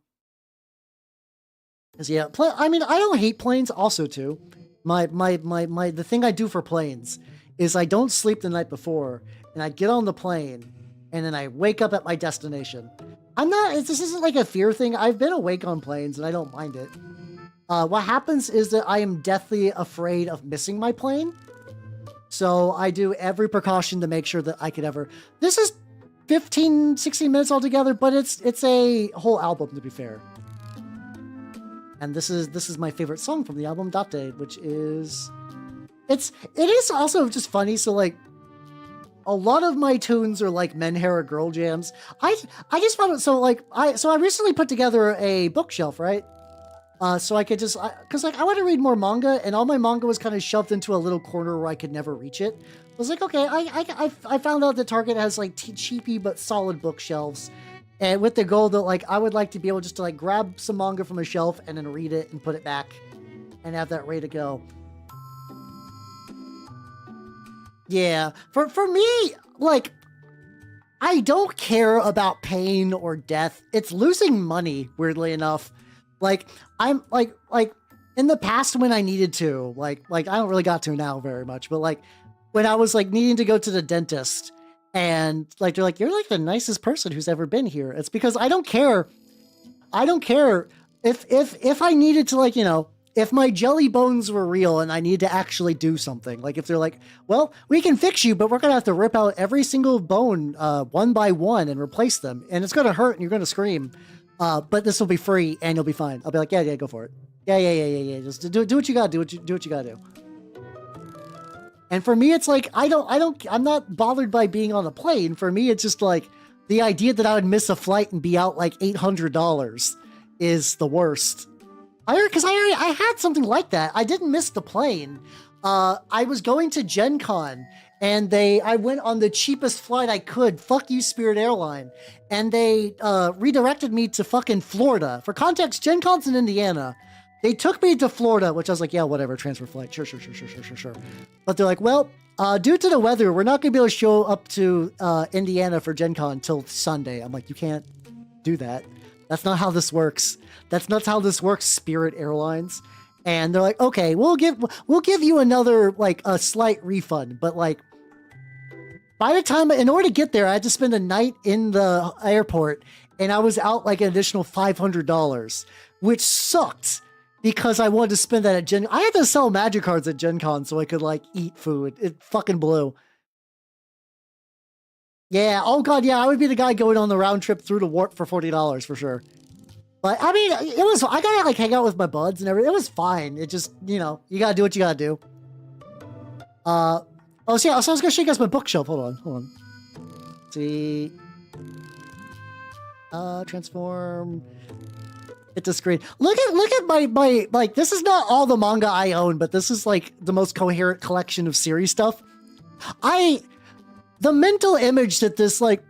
Cause yeah, I mean, I don't hate planes also too. The thing I do for planes is I don't sleep the night before and I get on the plane and then I wake up at my destination. This isn't like a fear thing. I've been awake on planes and I don't mind it. What happens is that I am deathly afraid of missing my plane. So I do every precaution to make sure that I could ever, this is 15, 16 minutes altogether, but it's a whole album to be fair. And this is my favorite song from the album Date, which is, it is also just funny. So like, a lot of my tunes are like men, hair, or girl jams. I just found it so like I recently put together a bookshelf, right? So I could just because like I want to read more manga, and all my manga was kind of shoved into a little corner where I could never reach it. I was like, okay, I found out that Target has like cheapy but solid bookshelves. And with the goal that like I would like to be able just to like grab some manga from a shelf and then read it and put it back and have that ready to go. Yeah, for me, like I don't care about pain or death. It's losing money, weirdly enough. Like I'm like in the past when I needed to, like I don't really got to now very much, but like when I was like needing to go to the dentist. And like they're like, you're like the nicest person who's ever been here. It's because I don't care. I don't care if I needed to like, you know, if my jelly bones were real and I need to actually do something. Like if they're like, well, we can fix you, but we're gonna have to rip out every single bone one by one and replace them, and it's gonna hurt and you're gonna scream. But this will be free and you'll be fine. I'll be like, yeah, go for it. Yeah. Just do what you gotta do. Do what you gotta do. And for me, it's like, I'm not bothered by being on a plane. For me, it's just like the idea that I would miss a flight and be out like $800 is the worst. Because I had something like that. I didn't miss the plane. I was going to Gen Con and I went on the cheapest flight I could. Fuck you, Spirit Airline. And they redirected me to fucking Florida. For context, Gen Con's in Indiana. They took me to Florida, which I was like, yeah, whatever, transfer flight. Sure. But they're like, well, due to the weather, we're not going to be able to show up to Indiana for Gen Con until Sunday. I'm like, you can't do that. That's not how this works. That's not how this works, Spirit Airlines. And they're like, okay, we'll give you another, like, a slight refund. But, like, by the time, in order to get there, I had to spend a night in the airport, and I was out, like, an additional $500, which sucked. Because I wanted to spend that at Gen... I had to sell magic cards at Gen Con so I could, like, eat food. It fucking blew. Yeah, oh god, yeah, I would be the guy going on the round trip through the warp for $40 for sure. But, I mean, it was... I gotta, like, hang out with my buds and everything. It was fine. It just, you know, you gotta do what you gotta do. Oh, so yeah, so I was gonna show you guys my bookshelf. Hold on. See... transform... Hit the screen. Look at my like, this is not all the manga I own, but this is like the most coherent collection of series stuff. The mental image that this, like,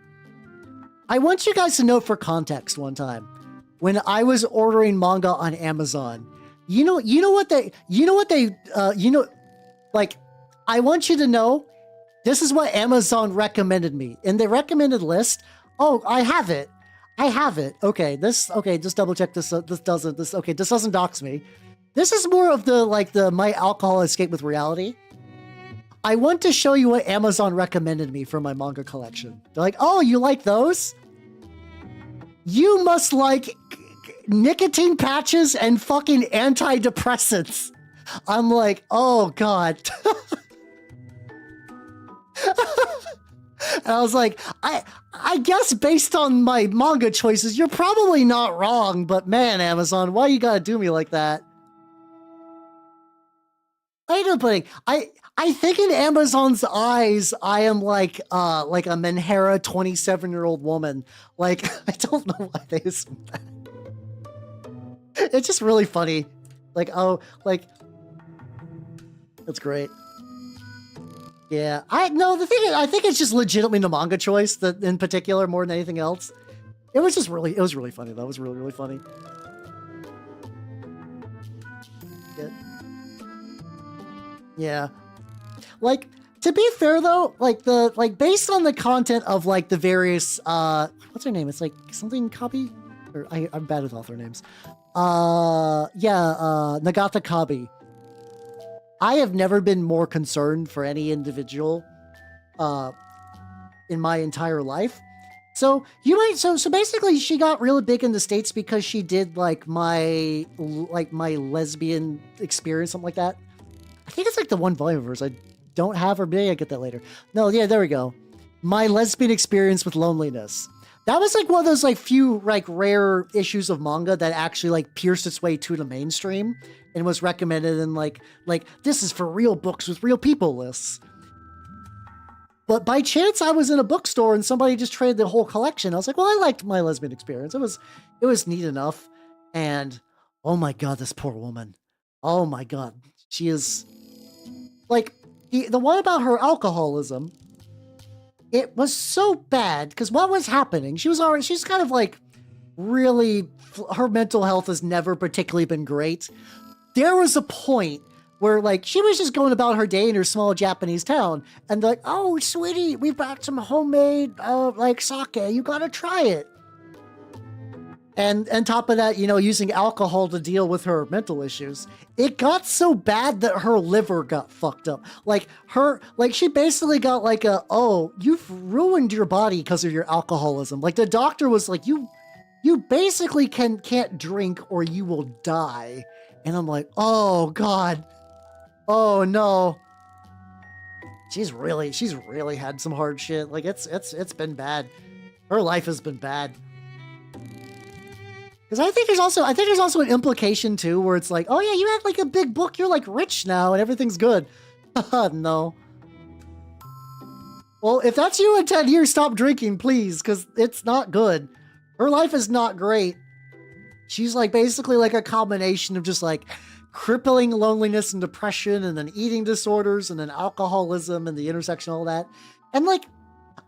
I want you guys to know for context one time, when I was ordering manga on Amazon, like, I want you to know, this is what Amazon recommended me. In the recommended list, oh, I have it. I have it. Okay, just double check this. This doesn't dox me. This is more of the my alcohol escape with reality. I want to show you what Amazon recommended me for my manga collection. They're like, oh, you like those? You must like nicotine patches and fucking antidepressants. I'm like, oh God. And I was like, I guess based on my manga choices, you're probably not wrong, but man, Amazon, why you gotta do me like that? I don't putting I think in Amazon's eyes, I am like a Menhera 27-year-old woman. Like, I don't know why they assume that. It's just really funny. Like, oh, like, that's great. Yeah, the thing is, I think it's just legitimately the manga choice that in particular more than anything else. It was really funny though. It was really, really funny. Yeah. Like, to be fair though, based on the content of like the various what's her name? It's like something Kabi? Or I'm bad with author names. Nagata Kabi. I have never been more concerned for any individual in my entire life. So so basically she got really big in the States because she did like my lesbian experience, something like that. I think it's like the one volume verse I don't have, or maybe I get that later. No, yeah, there we go. My lesbian experience with loneliness. That was like one of those like few like rare issues of manga that actually like pierced its way to the mainstream and was recommended in like this is for real books with real people lists. But by chance I was in a bookstore and somebody just traded the whole collection. I was like, well, I liked my lesbian experience. It was neat enough. And oh my God, this poor woman. Oh my God. She is like the one about her alcoholism. It was so bad because what was happening? She's kind of like really, her mental health has never particularly been great. There was a point where like she was just going about her day in her small Japanese town and like, oh, sweetie, we've got some homemade like sake. You gotta try it. And on top of that, using alcohol to deal with her mental issues, it got so bad that her liver got fucked up. She basically got like oh, you've ruined your body because of your alcoholism. Like the doctor was like, you basically can't drink or you will die. And I'm like, oh God, oh no. She's really had some hard shit. Like it's been bad. Her life has been bad. Because I think there's also an implication too, where it's like, oh yeah, you have like a big book, you're like rich now, and everything's good. No. Well, if that's you in 10 years, stop drinking, please, because it's not good. Her life is not great. She's like basically like a combination of just like crippling loneliness and depression, and then eating disorders, and then alcoholism, and the intersection of all that. And like,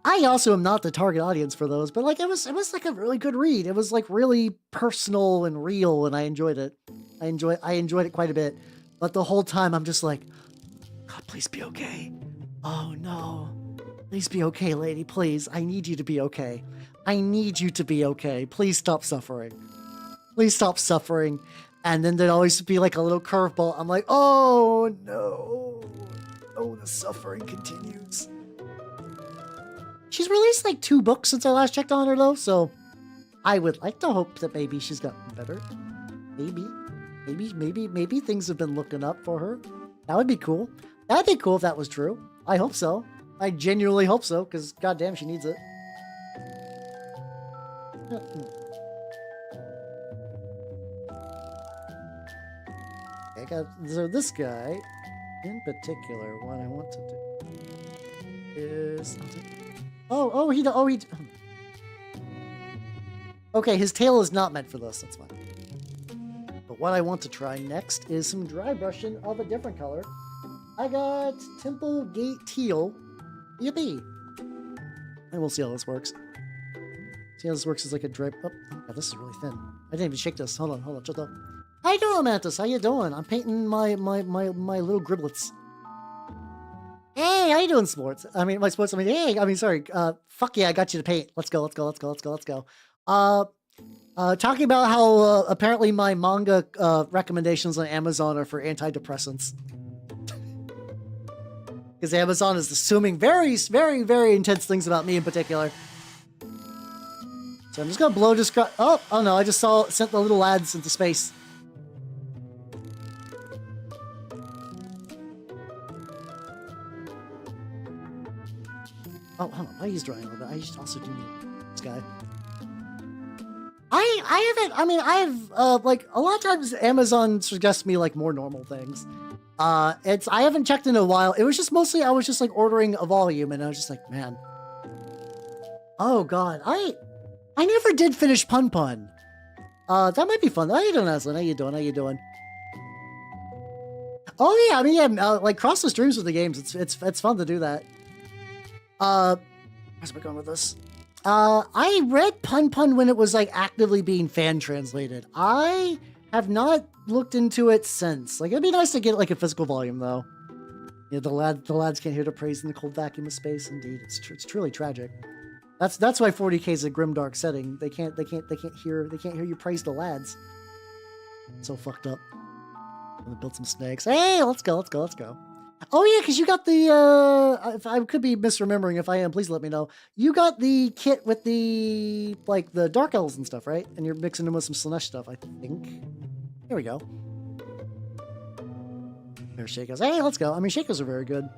I also am not the target audience for those, but like it was like a really good read. It was like really personal and real, and I enjoyed it. I enjoyed it quite a bit. But the whole time I'm just like, God, please be okay. Oh no. Please be okay, lady. Please. I need you to be okay. I need you to be okay. Please stop suffering. Please stop suffering. And then there'd always be like a little curveball. I'm like, oh no. Oh, the suffering continues. She's released like 2 books since I last checked on her though, so I would like to hope that maybe she's gotten better. Maybe things have been looking up for her. That would be cool. That'd be cool if that was true. I hope so. I genuinely hope so, because goddamn, she needs it. So this guy, in particular, what I want to do is... Okay, his tail is not meant for this, that's fine. But what I want to try next is some dry brushing of a different color. I got Temple Gate Teal. Yippee! And we'll see how this works. See how this works as like a dry... Oh, God, this is really thin. I didn't even shake this. Hold on, shut up. How you doing, Mantis? How you doing? I'm painting my little griblets. Hey, how you doing, sports? I mean, my sports. I mean, hey, I mean, sorry. Fuck yeah, I got you to paint. Let's go. Let's go. Let's go. Let's go. Let's go. Talking about how apparently my manga recommendations on Amazon are for antidepressants. Because Amazon is assuming very, very, very intense things about me in particular. So I'm just gonna blow this. Oh no! I just sent the little lads into space. Oh, hold on. Why he's drawing a little bit? I just also do need this guy. I haven't. I mean, I've like a lot of times Amazon suggests me like more normal things. I haven't checked in a while. It was just mostly I was just like ordering a volume, and I was just like, man. Oh God, I never did finish Pun Pun. That might be fun. How you doing, Aslan? How you doing? How you doing? Oh yeah, I mean yeah, like cross the streams with the games. It's fun to do that. Where's we going with this? I read Pun Pun when it was like actively being fan translated. I have not looked into it since. Like it'd be nice to get like a physical volume though. Yeah, the lads can't hear the praise in the cold vacuum of space. Indeed, it's truly tragic. That's why 40K is a grimdark setting. They can't hear you praise the lads. So fucked up. I'm gonna build some snakes. Hey, let's go. Oh yeah, because you got the if I could be misremembering, if I am, please let me know. You got the kit with the like the dark elves and stuff, right? And you're mixing them with some Slanesh stuff, I think. Here we go. There's Shakos. Hey, let's go. I mean, Shakos are very good.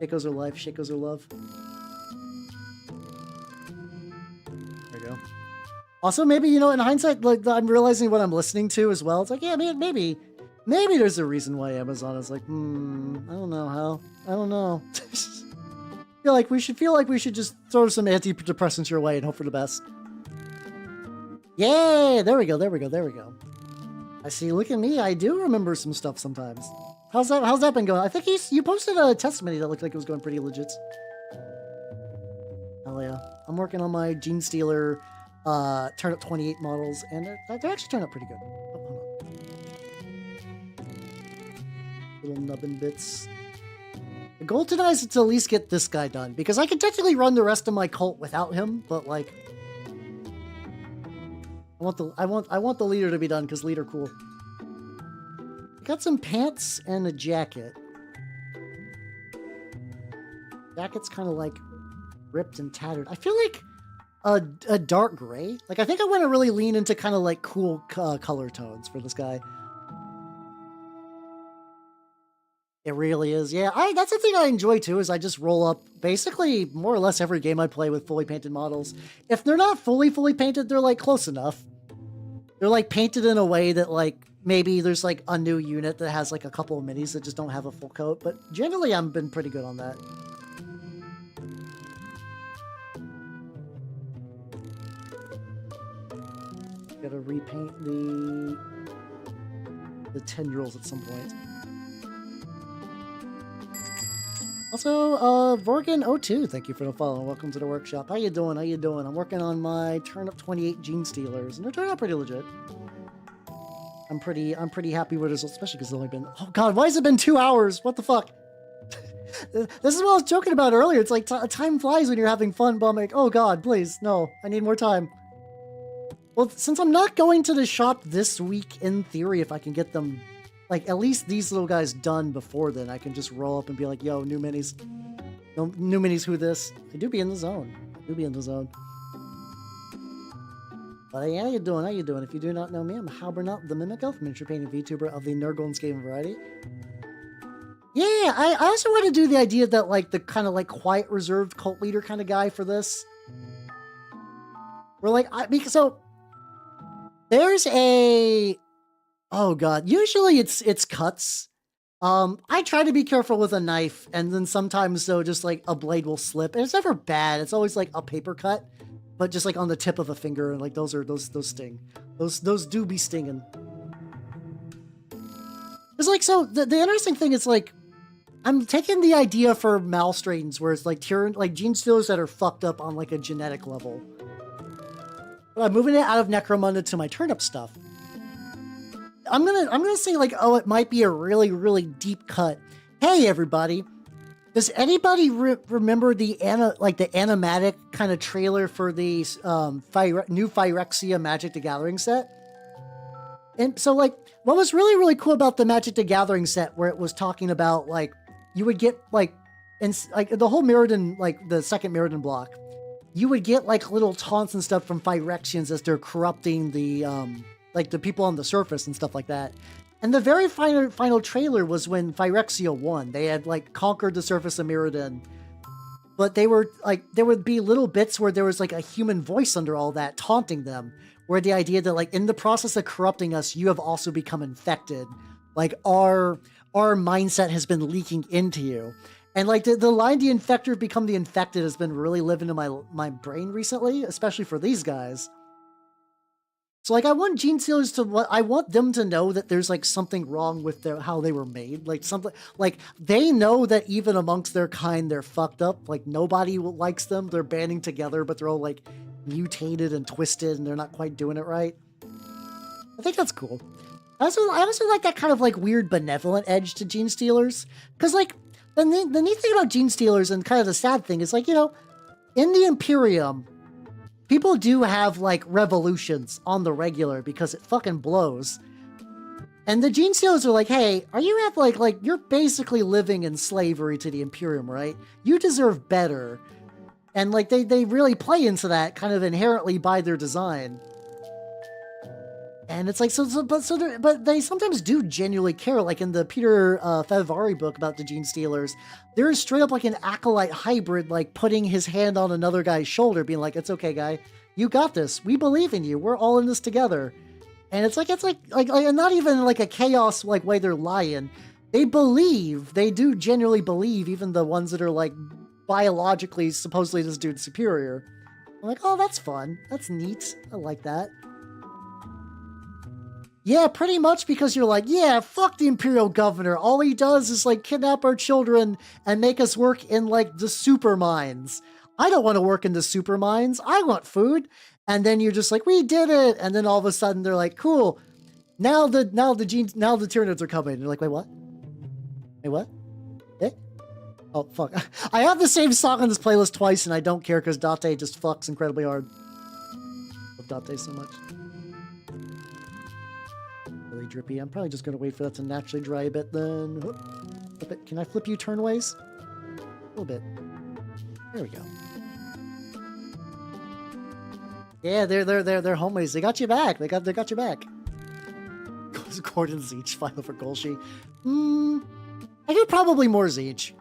Shakos are life. Shakos are love. There we go. Also, maybe, you know, in hindsight, like I'm realizing what I'm listening to as well. It's like, yeah, man, maybe there's a reason why Amazon is like, I don't know how. I don't know. feel like we should just throw some antidepressants your way and hope for the best. Yay! There we go. I see. Look at me. I do remember some stuff sometimes. How's that been going? I think you posted a testimony that looked like it was going pretty legit. Hell yeah. I'm working on my Genestealer Turnip28 models, and they're actually turning out pretty good. Oh, hold on. Little nubbin bits. The goal tonight is to at least get this guy done, because I can technically run the rest of my cult without him, but like I want the leader to be done because leader cool. Got some pants and a jacket. Jacket's kind of like ripped and tattered. I feel like a dark gray. Like I think I want to really lean into kind of like cool color tones for this guy. It really is. Yeah, that's the thing I enjoy too, is I just roll up basically more or less every game I play with fully painted models. If they're not fully painted, they're like close enough. They're like painted in a way that like maybe there's like a new unit that has like a couple of minis that just don't have a full coat, but generally I've been pretty good on that. Gotta repaint the 10-year-olds at some point. Also, Vorgan02, thank you for the follow. Welcome to the workshop. How you doing? I'm working on my Turnip28 Genestealers, and they're turning out pretty legit. I'm pretty happy with the results, especially because it's only been... Oh god, why has it been 2 hours? What the fuck? This is what I was joking about earlier. It's like time flies when you're having fun, but I'm like, oh god, please, no. I need more time. Well, since I'm not going to the shop this week, in theory, if I can get them... Like, at least these little guys done before then, I can just roll up and be like, yo, new minis. No, new minis, who this? I do be in the zone. But hey, how you doing? If you do not know me, I'm Halbernut, the Mimic Elf, miniature painting VTuber of the Nurgle's game variety. Yeah, I also want to do the idea that, like, the kind of, like, quiet, reserved cult leader kind of guy for this. We're like, so... There's a... Oh god, usually it's cuts. I try to be careful with a knife, and then sometimes though just like a blade will slip, and it's never bad. It's always like a paper cut, but just like on the tip of a finger, and like those sting. Those do be stinging. It's like, so the interesting thing is like I'm taking the idea for Malstrains where it's like Genestealers that are fucked up on like a genetic level. But I'm moving it out of Necromunda to my turnip stuff. I'm gonna say like, oh, it might be a really, really deep cut. Hey everybody, Does anybody remember the animatic kind of trailer for the new Phyrexia Magic the Gathering set? And so, like, what was really, really cool about the Magic the Gathering set, where it was talking about, like, you would get, like, the whole Mirrodin, like, the second Mirrodin block, you would get, like, little taunts and stuff from Phyrexians as they're corrupting the, like, the people on the surface and stuff like that. And the very final trailer was when Phyrexia won. They had, like, conquered the surface of Mirrodin. But they were, like, there would be little bits where there was, like, a human voice under all that taunting them. Where the idea that, like, in the process of corrupting us, you have also become infected. Like, our mindset has been leaking into you. And, like, the line, the infector become the infected, has been really living in my brain recently, especially for these guys. So, like, I want Genestealers I want them to know that there's, like, something wrong with how they were made. Like, something, like, they know that even amongst their kind, they're fucked up. Like, nobody likes them. They're banding together, but they're all, like, mutated and twisted, and they're not quite doing it right. I think that's cool. I also like that kind of, like, weird benevolent edge to Genestealers. Because, like, the neat thing about Genestealers, and kind of the sad thing, is, like, you know, in the Imperium, people do have, like, revolutions on the regular because it fucking blows. And the Genestealers are like, hey, are you at, like, you're basically living in slavery to the Imperium, right? You deserve better. And, like, they really play into that kind of inherently by their design. And it's like, but they sometimes do genuinely care. Like in the Peter Favavari book about the Genestealers, there is straight up like an acolyte hybrid, like putting his hand on another guy's shoulder, being like, "It's okay, guy, you got this. We believe in you. We're all in this together." And it's like not even like a chaos like way they're lying. They believe, they do genuinely believe, even the ones that are like biologically supposedly this dude's superior. I'm like, oh, that's fun. That's neat. I like that. Yeah, pretty much, because you're like, yeah, fuck the Imperial Governor. All he does is, like, kidnap our children and make us work in, like, the super mines. I don't want to work in the super mines. I want food. And then you're just like, we did it. And then all of a sudden they're like, cool. Now the Tyranids are coming. And you're like, wait, what? Wait, what? Eh? Oh, fuck. I have the same song on this playlist twice, and I don't care because Date just fucks incredibly hard. I love Date so much. Really drippy. I'm probably just going to wait for that to naturally dry a bit then. Flip it. Can I flip you turnways? A little bit. There we go. Yeah, they're homies. They got you back. They got you back. Gordon Zeech final for Golshi. I do probably more Zeech.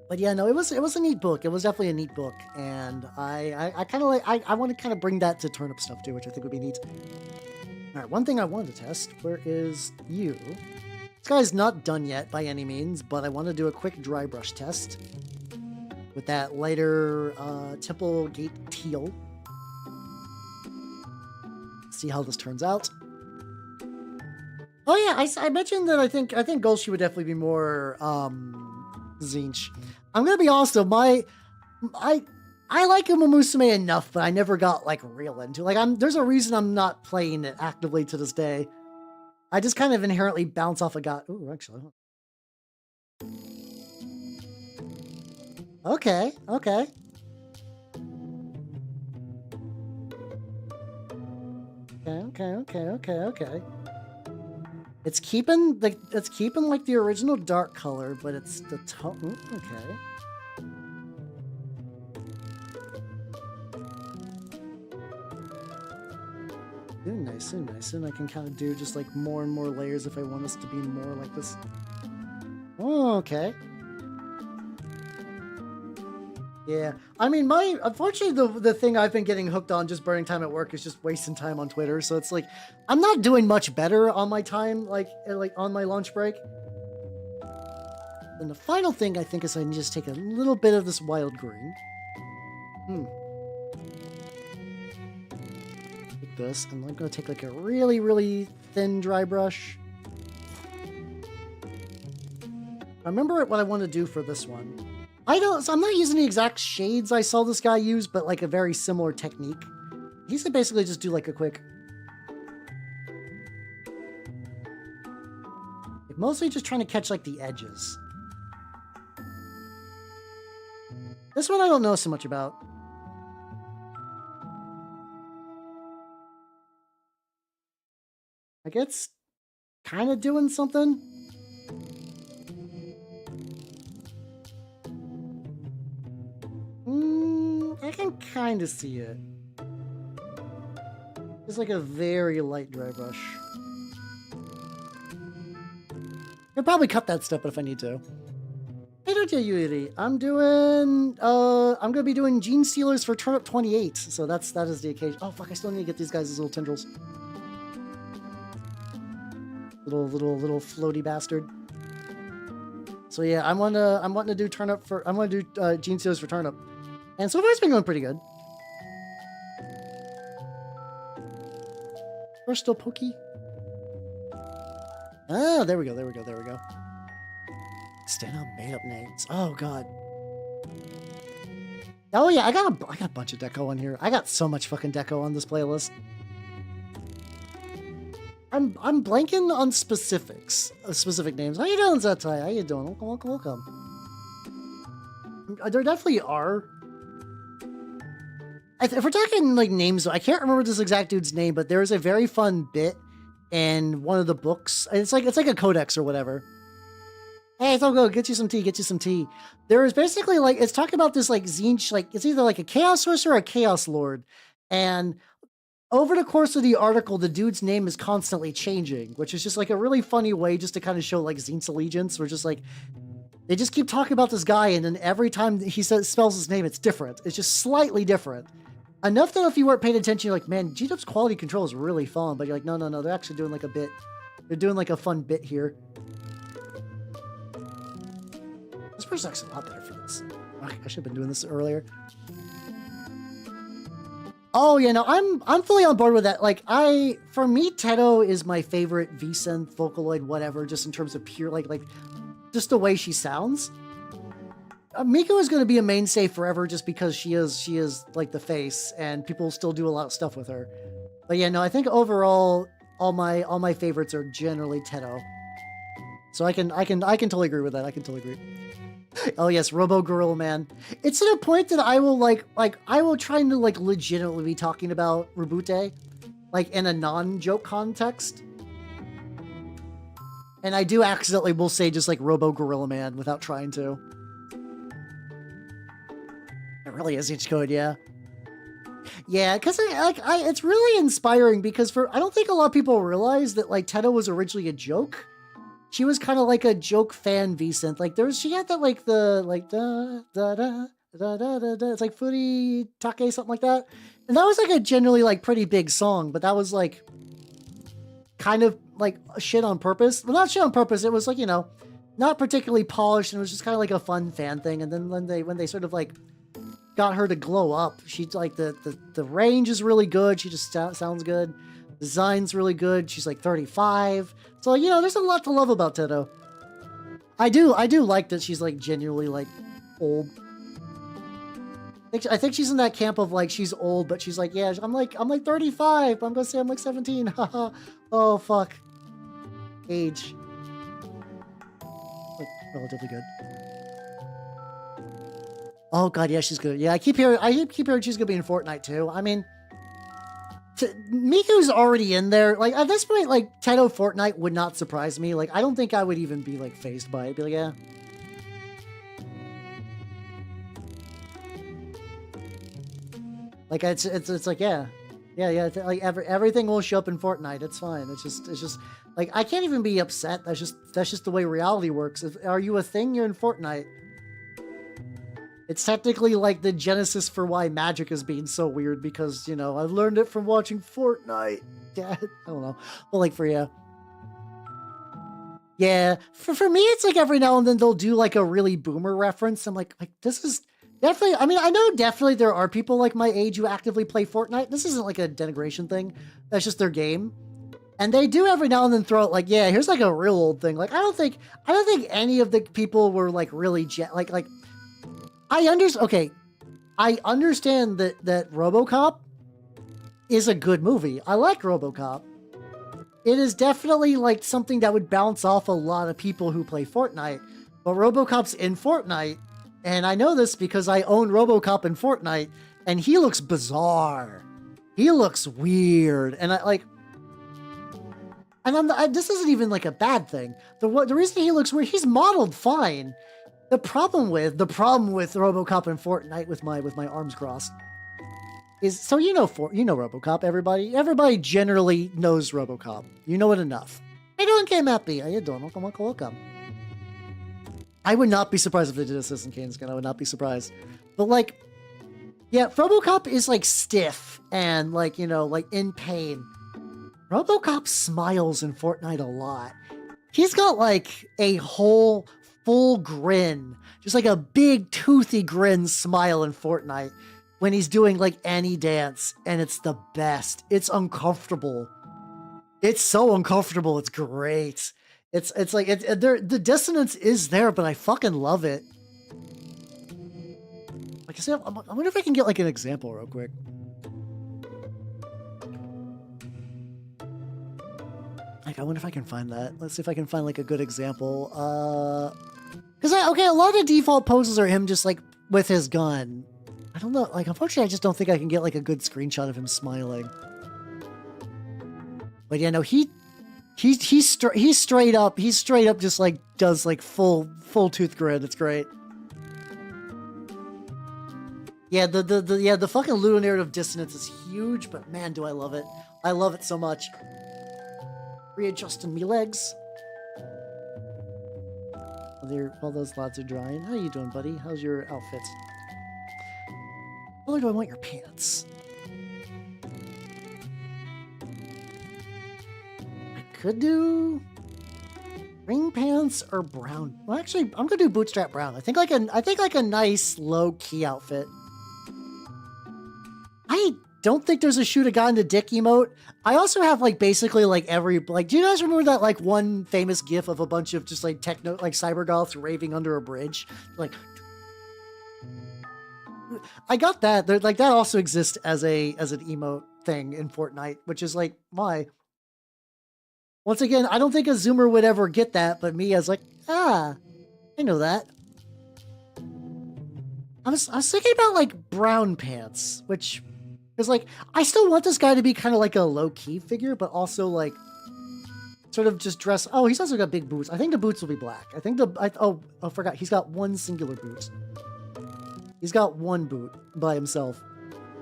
But yeah, no, it was a neat book. It was definitely a neat book, and I kind of like I want to kind of bring that to turnip stuff too, which I think would be neat. All right, one thing I wanted to test. Where is you? This guy's not done yet by any means, but I want to do a quick dry brush test with that lighter Temple Gate teal. See how this turns out. Oh yeah, I mentioned that I think Golshi would definitely be more Zinch. I'm gonna be honest though, I like Umamusume enough, but I never got like real into it. Like there's a reason I'm not playing it actively to this day. I just kind of inherently bounce off a god. Ooh, actually. Okay. Okay. It's keeping like the original dark color, but it's the tone. Okay. Nice. And I can kind of do just like more and more layers if I want us to be more like this. Oh, okay. Yeah, I mean, unfortunately, the thing I've been getting hooked on just burning time at work is just wasting time on Twitter. So it's like, I'm not doing much better on my time, like on my lunch break. And the final thing I think is I need to just take a little bit of this wild green. Take this, and I'm going to take like a really, really thin dry brush. I remember what I want to do for this one. So I'm not using the exact shades I saw this guy use, but like a very similar technique. He's gonna basically just do like a quick. mostly just trying to catch like the edges. This one I don't know so much about. Like it's kind of doing something. I can kind of see it. It's like a very light dry brush. I'll probably cut that step if I need to. Hey, don't you, Yuri? I'm doing, I'm gonna be doing Genestealers for Turnip28. So that is the occasion. Oh, fuck, I still need to get these guys as little tendrils. Little floaty bastard. So yeah, I'm wanting to do Genestealers for Turnip. And so far it's been going pretty good. We're still pokey. Ah, there we go. Stand up made up names. Oh god. Oh yeah, I got a bunch of deco on here. I got so much fucking deco on this playlist. I'm blanking on specific names. How you doing, Zatai? How you doing? Welcome. There definitely are. If we're talking like names, I can't remember this exact dude's name, but there is a very fun bit in one of the books. It's like a codex or whatever. Hey, it's all good. Get you some tea. There is basically like, it's talking about this like Zinch, like it's either like a chaos sorcerer or a chaos lord. And over the course of the article, the dude's name is constantly changing, which is just like a really funny way just to kind of show like Zinch's allegiance. We're just like, they just keep talking about this guy, and then every time he spells his name, it's different. It's just slightly different. Enough that if you weren't paying attention, you're like, man, GDub's quality control is really fun. But you're like, no, they're actually doing like a bit. They're doing like a fun bit here. This person's actually a lot better for this. I should have been doing this earlier. Oh yeah, no, I'm fully on board with that. Like for me, Teto is my favorite V-synth, Vocaloid, whatever, just in terms of pure like just the way she sounds. Miko is going to be a mainstay forever just because she is like the face, and people still do a lot of stuff with her. But yeah, no, I think overall all my favorites are generally Teto. So I can totally agree with that. I can totally agree. Oh yes, Robo Gorilla Man. It's at a point that I will I will try to like legitimately be talking about Reboot, like in a non-joke context. And I do accidentally will say just like Robo Gorilla Man without trying to. It really is each code, yeah. Yeah, because it's really inspiring because I don't think a lot of people realize that like Teto was originally a joke. She was kind of like a joke fan V-synth. Like she had that like the like da da da da da da da. It's like Furi Take, something like that. And that was like a generally like pretty big song, but that was like kind of like shit on purpose. Well, not shit on purpose. It was like, you know, not particularly polished, and it was just kind of like a fun fan thing. And then when they sort of like got her to glow up, she's like the range is really good. She just sounds good. Design's really good. She's like 35. So, you know, there's a lot to love about Teto. I do like that she's like genuinely like old. I think she's in that camp of like she's old, but she's like, yeah, I'm like 35, but I'm gonna say I'm like 17. Haha. Oh fuck. Age. Like relatively good. Oh god, yeah, she's good. Yeah, I keep hearing she's gonna be in Fortnite too. I mean, Miku's already in there. Like at this point, like Teto Fortnite would not surprise me. Like I don't think I would even be like fazed by it. Be like, yeah. Like it's like yeah. Like everything will show up in Fortnite. It's fine. It's just like I can't even be upset. That's just the way reality works. Are you a thing? You're in Fortnite. It's technically like the genesis for why magic is being so weird because, you know, I learned it from watching Fortnite. Yeah, I don't know. But like for you. Yeah, for me, it's like every now and then they'll do like a really boomer reference. I'm like this is definitely, I mean, I know definitely there are people like my age who actively play Fortnite. This isn't like a denigration thing. That's just their game. And they do every now and then throw it like, yeah, here's like a real old thing. Like, I don't think any of the people were like really I understand that RoboCop is a good movie. I like RoboCop. it is definitely like something that would bounce off a lot of people who play Fortnite. But RoboCop's in Fortnite, and I know this because I own RoboCop in Fortnite, and he looks bizarre. He looks weird, and this isn't even like a bad thing. The reason he looks weird, he's modeled fine. The problem with RoboCop in Fortnite with my arms crossed is, so you know RoboCop. Everybody generally knows RoboCop. You know it enough. How you doing, K-Mappy? How you doing? Welcome. I would not be surprised if they did a Citizen Kane skin. I would not be surprised. But like, yeah, RoboCop is like stiff and like, like in pain. RoboCop smiles in Fortnite a lot. He's got like a whole full grin, just like a big toothy grin smile in Fortnite when he's doing like any dance, and it's the best. It's uncomfortable. It's so uncomfortable. It's great. It's like the dissonance is there, but I fucking love it. Like I said, I wonder if I can get like an example real quick. Like, I wonder if I can find that. Let's see if I can find like a good example. Because a lot of default poses are him just like with his gun. I don't know. Like, unfortunately, I just don't think I can get like a good screenshot of him smiling. But yeah, no, he's straight up just like does like full tooth grin. It's great. Yeah, the fucking ludonarrative dissonance is huge, but man, do I love it. I love it so much. Readjusting me legs. While those lads are drying. How you doing, buddy? How's your outfit? Or do I want your pants? I could do green pants or brown. Well, actually, I'm gonna do bootstrap brown. I think like a nice low key outfit. I don't think there's a shoot a guy in the dick emote. I also have like basically like every, like, do you guys remember that like one famous gif of a bunch of just like techno, like cyber goths raving under a bridge? Like, I got that. Like that also exists as an emote thing in Fortnite, which is like, why? Once again, I don't think a Zoomer would ever get that, but me as like, I know that. I was thinking about like brown pants, which is like, I still want this guy to be kind of like a low-key figure, but also like sort of just dress. Oh, he's also got big boots. I think the boots will be black. I think I forgot. He's got one singular boot. He's got one boot by himself,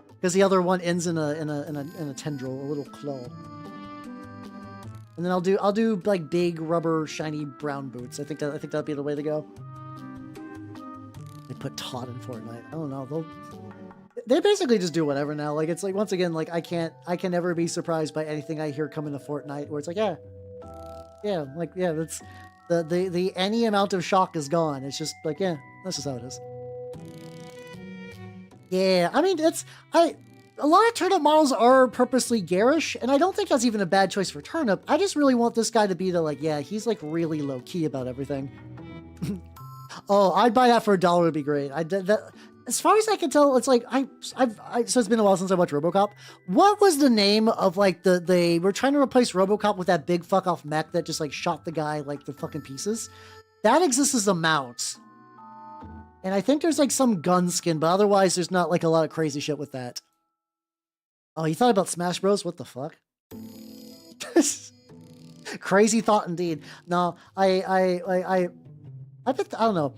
because the other one ends in a tendril, a little claw. And then I'll do like big rubber shiny brown boots. I think that'd be the way to go. They put Todd in Fortnite. I don't know. They basically just do whatever now. Like, it's like, once again, like I can never be surprised by anything I hear coming to Fortnite, where it's like, yeah, that's the any amount of shock is gone. It's just like, yeah, that's just how it is. Yeah, I mean, a lot of Turnip models are purposely garish, and I don't think that's even a bad choice for Turnip. I just really want this guy to be like, yeah, he's like really low key about everything. Oh, I'd buy that for $1. Would be great. As far as I can tell, it's like so it's been a while since I watched RoboCop. What was the name of like they were trying to replace RoboCop with that big fuck off mech that just like shot the guy like the fucking pieces? That exists as a mount. And I think there's like some gun skin, but otherwise there's not like a lot of crazy shit with that. Oh, you thought about Smash Bros? What the fuck? Crazy thought indeed. No, I don't know.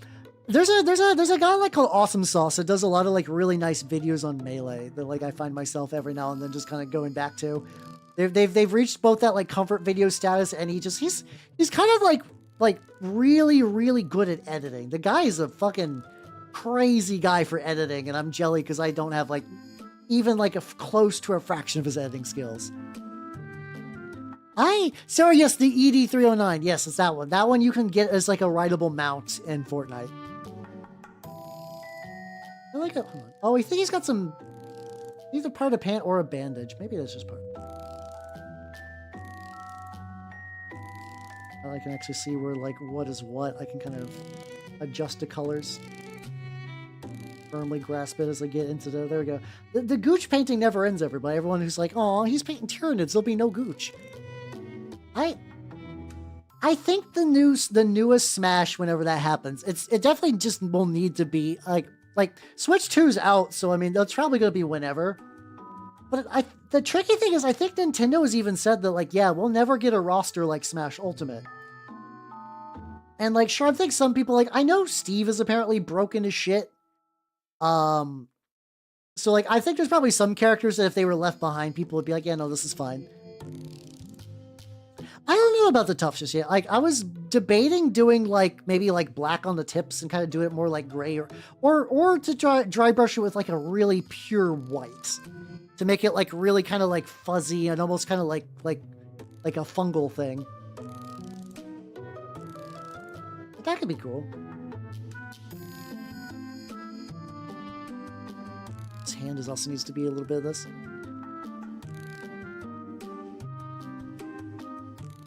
There's a guy like called Awesome Sauce that does a lot of like really nice videos on Melee that like I find myself every now and then just kind of going back to. They've reached both that like comfort video status, and he's kind of like really, really good at editing. The guy is a fucking crazy guy for editing, and I'm jelly because I don't have like even like close to a fraction of his editing skills. Sorry, yes, the ED309. Yes, it's that one. That one you can get as like a rideable mount in Fortnite. I like it. Hold on. Oh, I think he's got some, either part of pant or a bandage. Maybe that's just part. I can actually see where like what is what. I can kind of adjust the colors. Firmly grasp it as I get into there we go. The gooch painting never ends, everybody. Everyone who's like, oh, he's painting Tyranids, there'll be no gooch. I think the newest Smash, whenever that happens, it definitely just will need to be like Switch 2's out, so I mean that's probably gonna be whenever. But the tricky thing is I think Nintendo has even said that like, yeah, we'll never get a roster like Smash Ultimate. And like, sure, I think some people like, I know Steve is apparently broken as shit. So like, I think there's probably some characters that if they were left behind, people would be like, yeah, no, this is fine. I don't know about the toughs just yet. Like, I was debating doing like maybe like black on the tips and kind of do it more like gray, or to dry brush it with like a really pure white to make it like really kind of like fuzzy and almost kind of like a fungal thing. But that could be cool. His hand also needs to be a little bit of this.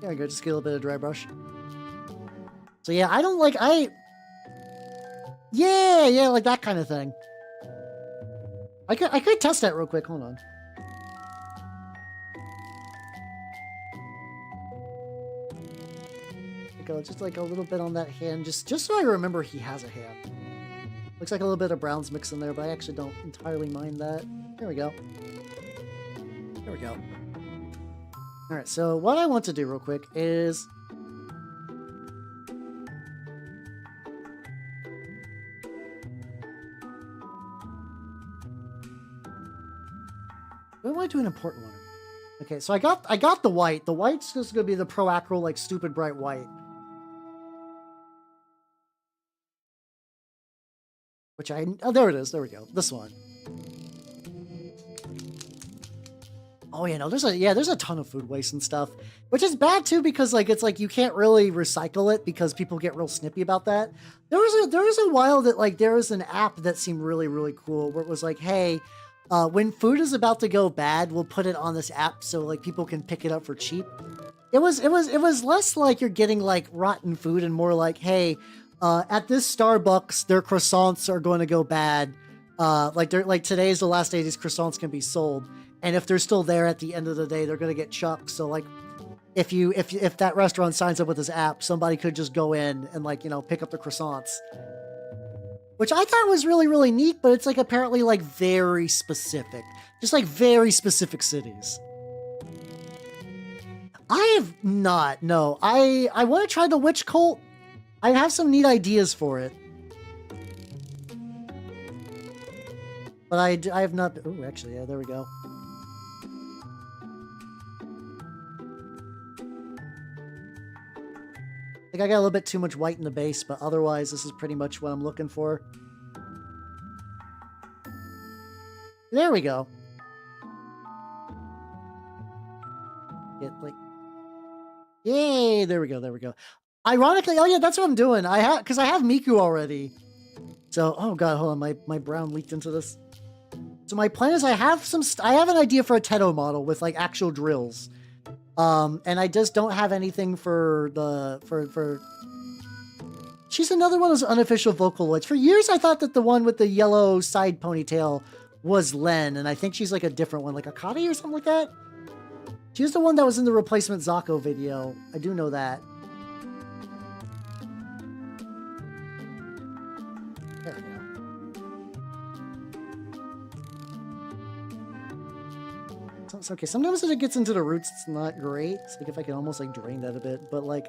There we go, just get a little bit of dry brush. So yeah, I don't like, yeah, like that kind of thing. I could test that real quick, hold on. Go just like a little bit on that hand, just so I remember he has a hand. Looks like a little bit of browns mixed in there, but I actually don't entirely mind that. There we go. There we go. All right, so what I want to do real quick is I want to do an important one. Okay, so I got the white. The white's just gonna be the Pro Acro, like stupid bright white. Which oh, there it is. There we go. This one. Oh yeah, no, there's a ton of food waste and stuff, which is bad too because like it's like you can't really recycle it because people get real snippy about that. There was a while that like there was an app that seemed really cool where it was like, hey, when food is about to go bad, we'll put it on this app so like people can pick it up for cheap. It was less like you're getting like rotten food and more like, hey, at this Starbucks, their croissants are going to go bad. Like today's the last day these croissants can be sold. And if they're still there at the end of the day, they're going to get chucked. So like, if that restaurant signs up with this app, somebody could just go in and like, you know, pick up the croissants, which I thought was really neat. But it's like apparently like very specific, just like very specific cities. I have not. No, I want to try the witch cult. I have some neat ideas for it. But I have not. Oh, actually, yeah, there we go. I think I got a little bit too much white in the base, but otherwise this is pretty much what I'm looking for. There we go. Get like, yay! There we go. There we go. Ironically, oh yeah, that's what I'm doing. Because I have Miku already. So, oh god, hold on, my brown leaked into this. So my plan is I have an idea for a Teto model with like actual drills. And I just don't have anything for she's another one of those unofficial Vocaloids. For years I thought that the one with the yellow side ponytail was Len, and I think she's like a different one, like Akari or something like that. She's the one that was in the replacement Zako video. I do know that. There we go. It's okay. Sometimes when it gets into the roots, it's not great. It's like if I can almost like drain that a bit, but like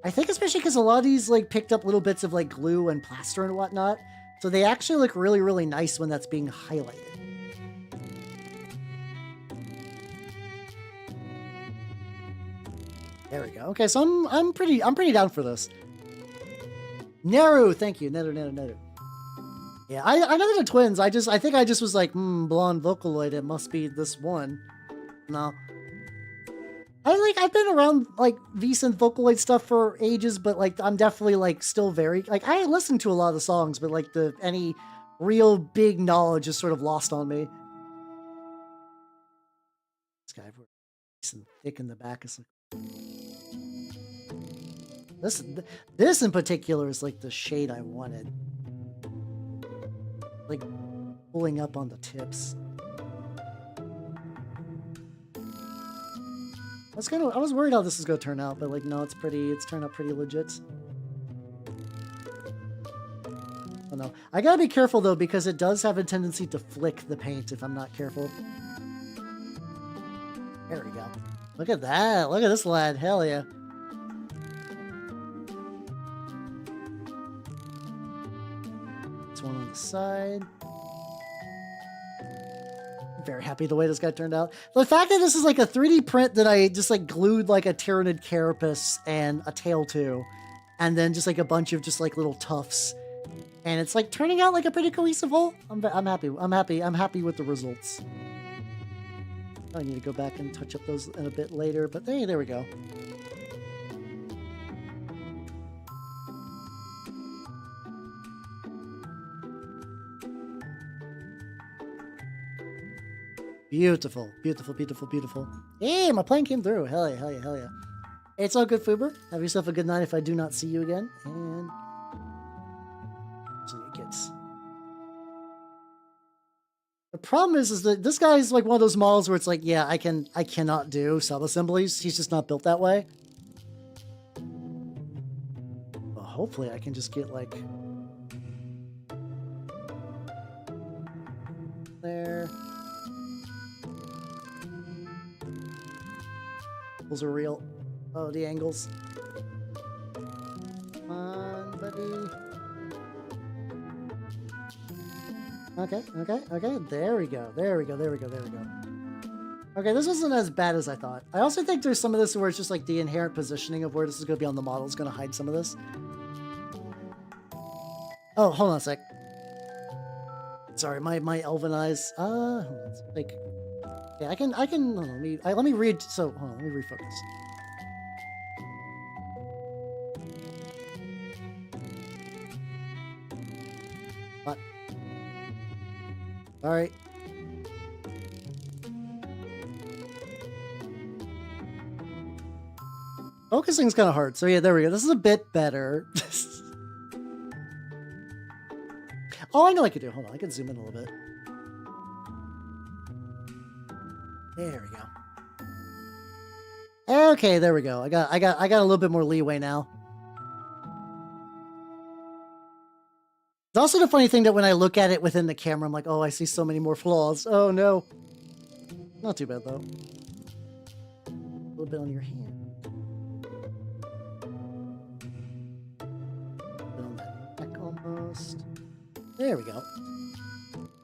I think especially because a lot of these like picked up little bits of like glue and plaster and whatnot, so they actually look really nice when that's being highlighted. There we go. Okay, so I'm pretty down for this. Neru, thank you. Neru. Yeah, I know the twins. I think I just was like, blonde Vocaloid, it must be this one. No. I've been around like decent Vocaloid stuff for ages, but like I'm definitely like still very like I listen to a lot of the songs, but like any real big knowledge is sort of lost on me. This guy nice and thick in the back is like this in particular is like the shade I wanted. Like pulling up on the tips. I was worried how this is gonna turn out, but like, no, it's turned out pretty legit. Oh no. I gotta be careful though, because it does have a tendency to flick the paint if I'm not careful. There we go. Look at that. Look at this lad. Hell yeah. This one on the side. Very happy the way this guy turned out. The fact that this is like a 3D print that I just like glued like a Tyrannid carapace and a tail to, and then just like a bunch of just like little tufts, and it's like turning out like a pretty cohesive whole. I'm happy. I'm happy with the results. I need to go back and touch up those in a bit later, but hey, there we go. Beautiful, beautiful, beautiful, beautiful. Hey, my plane came through. Hell yeah, hell yeah, hell yeah. It's all good, Fuber. Have yourself a good night if I do not see you again. And so it gets. The problem is that this guy is like one of those models where it's like, yeah, I cannot do sub-assemblies. He's just not built that way. Well, hopefully I can just get like there. Those are real. Oh, the angles. Come on, buddy. Okay, okay, okay. There we go. There we go. There we go. There we go. Okay, this wasn't as bad as I thought. I also think there's some of this where it's just like the inherent positioning of where this is going to be on the model is going to hide some of this. Oh, hold on a sec. Sorry, my elven eyes. Hold on, like, yeah, I can. Hold on, let me read. So, hold on, let me refocus. What? All right. Focusing's kind of hard. So yeah, there we go. This is a bit better. Oh, I know I could do. Hold on, I can zoom in a little bit. There we go. Okay, there we go. I got a little bit more leeway now. It's also the funny thing that when I look at it within the camera, I'm like, oh, I see so many more flaws. Oh no. Not too bad though. A little bit on your hand. On that neck almost. There we go.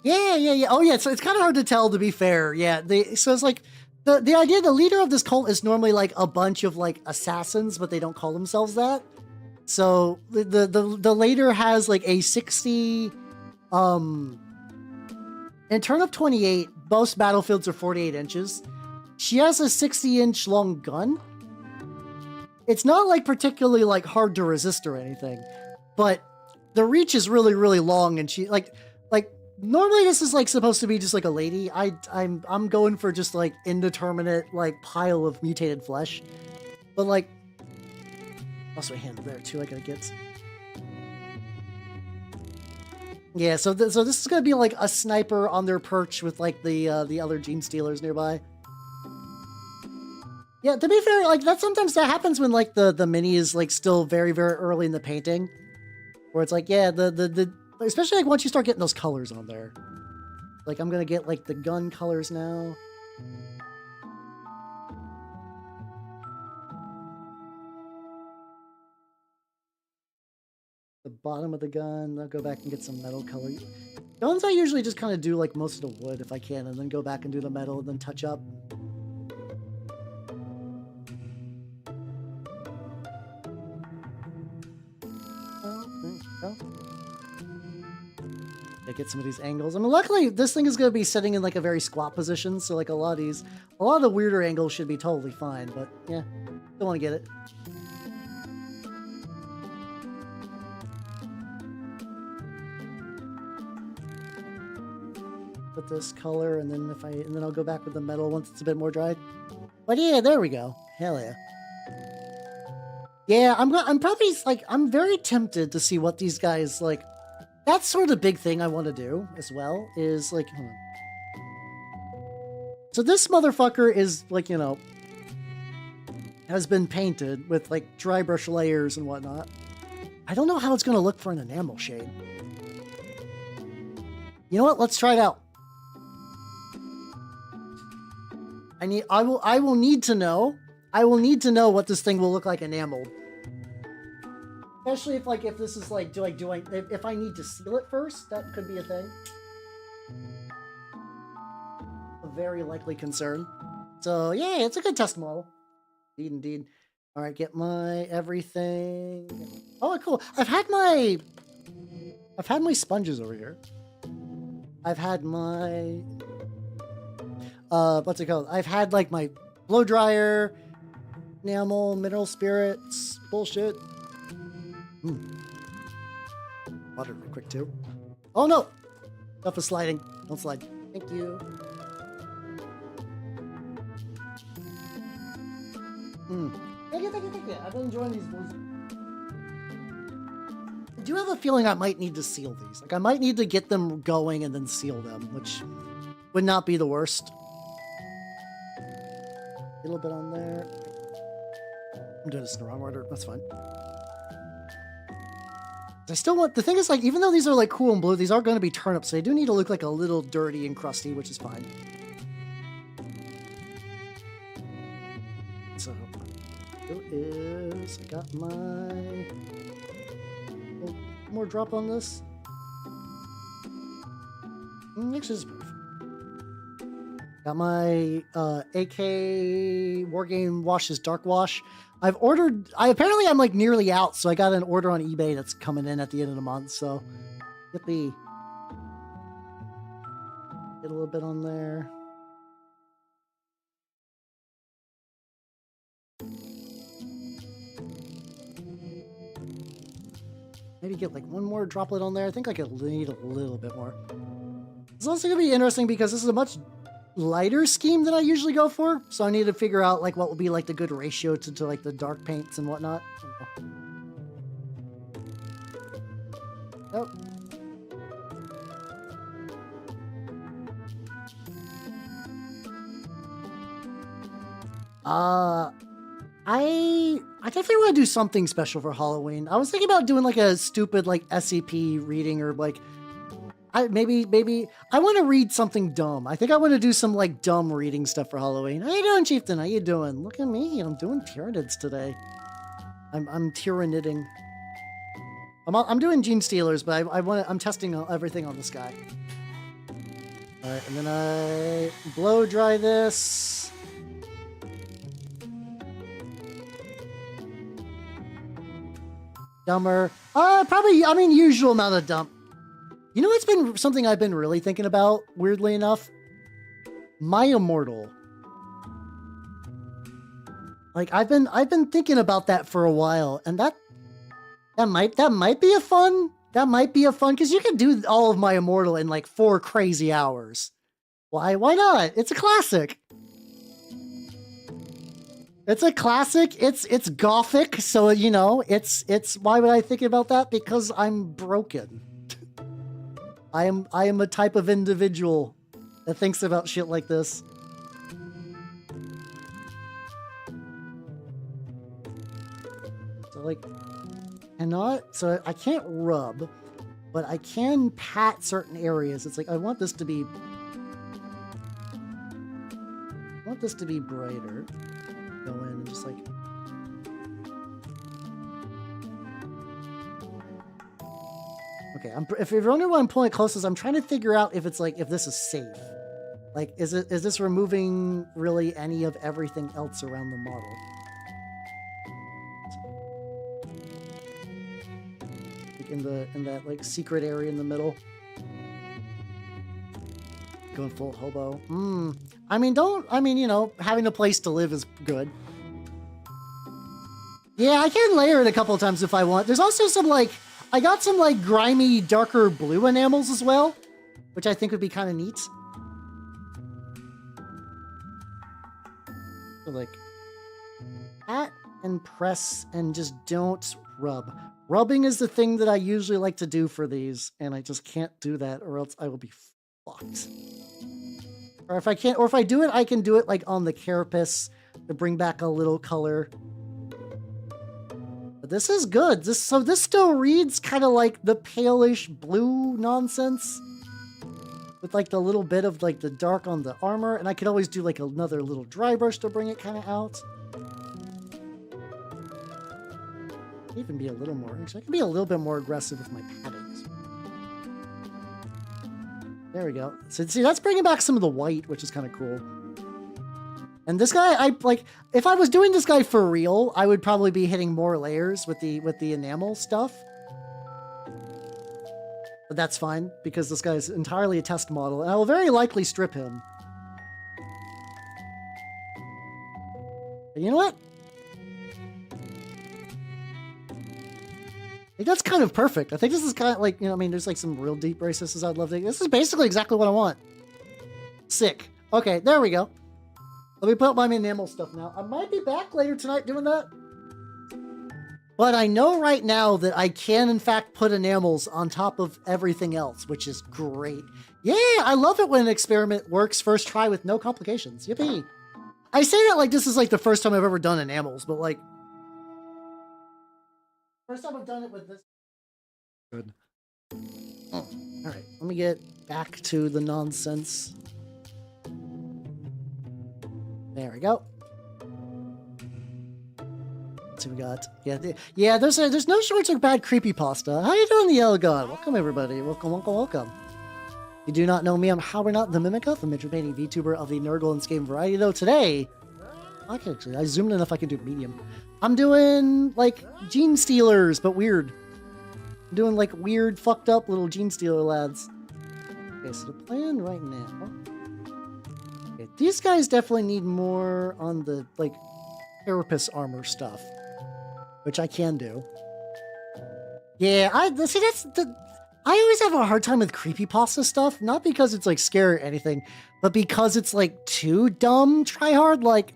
Yeah. Oh yeah, so it's kind of hard to tell, to be fair. Yeah, so it's like the idea, the leader of this cult is normally like a bunch of like assassins, but they don't call themselves that. So the leader has like a 60 in Turnip28, most battlefields are 48 inches. She has a 60-inch long gun. It's not like particularly like hard to resist or anything, but the reach is really, really long, and she like normally this is like supposed to be just like a lady. I'm going for just like indeterminate like pile of mutated flesh, but like also a hand there too. I gotta get. Yeah, so this is gonna be like a sniper on their perch with like the other Genestealers nearby. Yeah, to be fair, like that sometimes happens when like the mini is like still very, very early in the painting. Where it's like, yeah, especially like once you start getting those colors on there. Like I'm gonna get like the gun colors now. The bottom of the gun, I'll go back and get some metal color. Guns I usually just kind of do like most of the wood if I can, and then go back and do the metal and then touch up. Get some of these angles. I mean, luckily this thing is going to be sitting in like a very squat position, so like a lot of the weirder angles should be totally fine, but yeah, don't want to get it. Put this color, and then then I'll go back with the metal once it's a bit more dried. But yeah, there we go. Hell yeah. Yeah, I'm probably like, I'm very tempted to see what these guys like. That's sort of the big thing I want to do as well, is like, hold on. So this motherfucker is like, you know, has been painted with like dry brush layers and whatnot. I don't know how it's going to look for an enamel shade. You know what? Let's try it out. I will need to know what this thing will look like enameled. Especially if this is like, if I need to seal it first, that could be a thing. A very likely concern. So yeah, it's a good test model. Indeed. All right, get my everything. Oh, cool. I've had my sponges over here. I've had my what's it called? I've had like my blow dryer, enamel, mineral spirits, bullshit. Water real quick too. Oh no! Stuff is sliding. Don't slide. Thank you. Thank you. I've been enjoying these blues. I do have a feeling I might need to seal these. Like I might need to get them going and then seal them, which would not be the worst. A little bit on there. I'm doing this in the wrong order. That's fine. I still want, the thing is like, even though these are like cool and blue, these are going to be turnips. So they do need to look like a little dirty and crusty, which is fine. So, here is, I got my, oh, more drop on this. Actually, this is perfect. Got my AK Wargame Washes Dark Wash. Apparently I'm like nearly out, so I got an order on eBay that's coming in at the end of the month, so yippee. Get a little bit on there. Maybe get like one more droplet on there. I think I could need a little bit more. It's also gonna be interesting because this is a much lighter scheme than I usually go for, so I need to figure out like what will be like the good ratio to like the dark paints and whatnot. Oh. I definitely want to do something special for Halloween. I was thinking about doing like a stupid like SCP reading, or like maybe I want to read something dumb. I think I want to do some like dumb reading stuff for Halloween. How you doing, Chieftain? How you doing? Look at me. I'm doing Tyranids today. I'm Tyranidding. I'm doing Genestealers, but I'm testing everything on this guy. All right, and then I blow dry this. Dumber. Probably. I mean, usual amount of dump. You know what's been something I've been really thinking about, weirdly enough? My Immortal. Like I've been thinking about that for a while, and that might be a fun, because you can do all of My Immortal in like 4 crazy hours. Why not? It's a classic. It's a classic. It's gothic, so you know, it's why would I think about that? Because I'm broken. I am a type of individual that thinks about shit like this. So like, so I can't rub, but I can pat certain areas. It's like, I want this to be brighter. Go in and just like, okay, if you're wondering why I'm pulling it closest, I'm trying to figure out if it's like, if this is safe. Like, is this removing really any of everything else around the model? Like in that like secret area in the middle. Going full hobo. I mean, you know, having a place to live is good. Yeah, I can layer it a couple of times if I want. There's also some like, I got some like grimy, darker blue enamels as well, which I think would be kind of neat. So like, pat and press and just don't rub. Rubbing is the thing that I usually like to do for these, and I just can't do that, or else I will be fucked. Or if I can't, or if I do it, I can do it like on the carapace, to bring back a little color. But this is good. This still reads kind of like the palish blue nonsense. With like the little bit of like the dark on the armor. And I could always do like another little dry brush to bring it kind of out. Even be a little more, actually I can be a little bit more aggressive with my paddings. There we go. So see, that's bringing back some of the white, which is kind of cool. And this guy, if I was doing this guy for real, I would probably be hitting more layers with the enamel stuff. But that's fine, because this guy is entirely a test model, and I will very likely strip him. But you know what? I think that's kind of perfect. I think this is kind of like, you know, I mean, there's like some real deep racists I'd love to. This is basically exactly what I want. Sick. Okay, there we go. Let me put up my enamel stuff now. I might be back later tonight doing that. But I know right now that I can, in fact, put enamels on top of everything else, which is great. Yeah, I love it when an experiment works first try with no complications. Yippee. I say that like this is like the first time I've ever done enamels, but like... First time I've done it with this. Good. Oh, all right, let me get back to the nonsense. There we go. Let's see what we got. Yeah, there's no shortage of bad creepypasta. How you doing, the Yellow God? Welcome, everybody. Welcome. You do not know me. I'm Howard, not the Mimica, the midget-painting VTuber of the Nurgle game variety. Though today, I zoomed in if I can do medium. I'm doing, like, Genestealers, but weird. I'm doing, like, weird, fucked up little Genestealer lads. Okay, so the plan right now... Okay, these guys definitely need more on the, like, carapace armor stuff. Which I can do. Yeah, I always have a hard time with creepypasta stuff. Not because it's, like, scary or anything, but because it's, like, too dumb try-hard, like...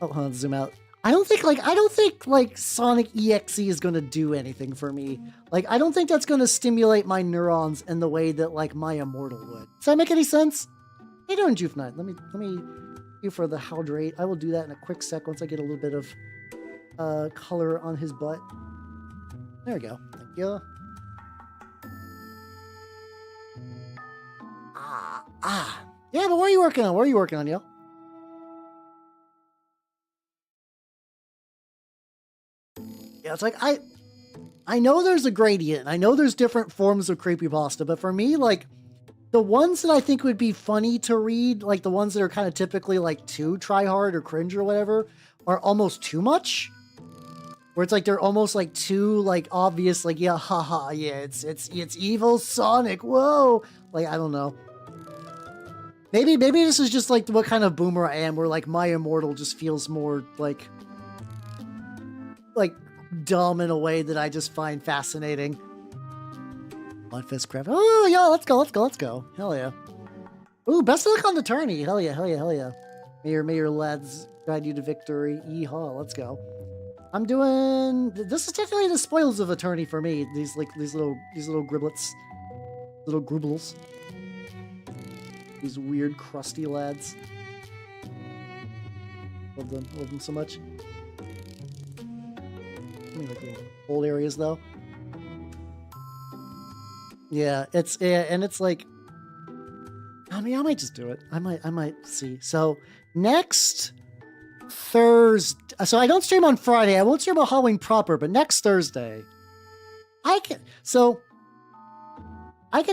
Oh, hold on, zoom out. I don't think Sonic EXE is gonna do anything for me. Like, I don't think that's gonna stimulate my neurons in the way that, like, my Immortal would. Does that make any sense? How you doing, Juve Knight? Let me do for the hydrate. I will do that in a quick sec once I get a little bit of color on his butt. There we go. Thank you. Yeah, but what are you working on? What are you working on, yo? Yeah, it's like, I know there's a gradient. I know there's different forms of creepypasta, but for me, like, the ones that I think would be funny to read, like the ones that are kind of typically like too try-hard or cringe or whatever, are almost too much. Where it's like they're almost like too like obvious, like, yeah, haha, yeah, it's evil Sonic, whoa. Like, I don't know. Maybe this is just like what kind of boomer I am, where like my Immortal just feels more like dumb in a way that I just find fascinating. One fist craft. Oh, yeah, let's go. Hell yeah. Ooh, best of luck on the tourney. Hell yeah. May your lads guide you to victory. Yeehaw, let's go. I'm doing... This is definitely the spoils of a tourney for me. These little griblets. Little grubbles. These weird, crusty lads. Love them so much. Like little old areas though. Yeah, and it's like, I mean, I might just do it. I might see. So next Thursday, so I don't stream on Friday. I won't stream on Halloween proper, but next Thursday, I can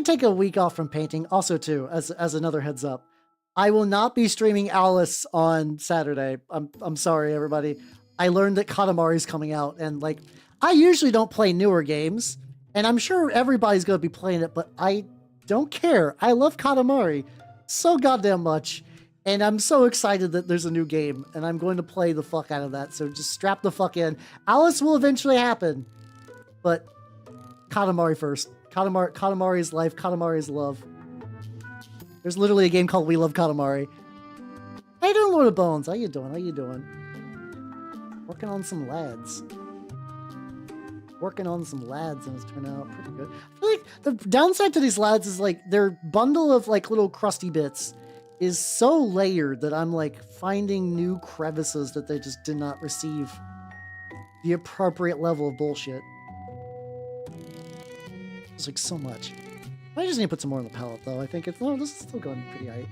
take a week off from painting. Also, too, as another heads up, I will not be streaming Alice on Saturday. I'm sorry, everybody. I learned that Katamari's coming out, and like, I usually don't play newer games, and I'm sure everybody's gonna be playing it, but I don't care. I love Katamari so goddamn much, and I'm so excited that there's a new game, and I'm going to play the fuck out of that, so just strap the fuck in. Alice will eventually happen, but Katamari first. Katamari is life, Katamari is love. There's literally a game called We Love Katamari. How you doing, Lord of Bones? How you doing? Working on some lads, and it's turned out pretty good. I feel like the downside to these lads is like their bundle of like little crusty bits is so layered that I'm like finding new crevices that they just did not receive the appropriate level of bullshit. It's like so much. I just need to put some more on the palette though. I think it's, no, this is still going pretty high.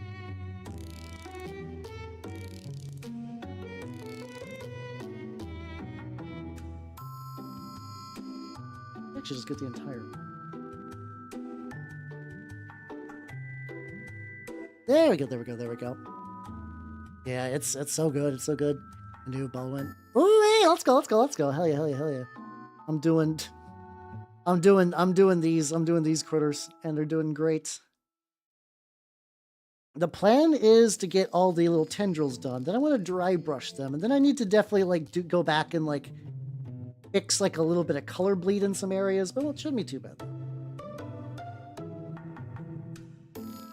Actually, just get the entire. There we go, there we go, there we go. Yeah, it's so good, it's so good. A new Baldwin. Ooh, hey, let's go, let's go, let's go. Hell yeah, hell yeah, hell yeah. I'm doing these critters, and they're doing great. The plan is to get all the little tendrils done. Then I want to dry brush them, and then I need to definitely like go back and like fix like a little bit of color bleed in some areas, but it shouldn't be too bad.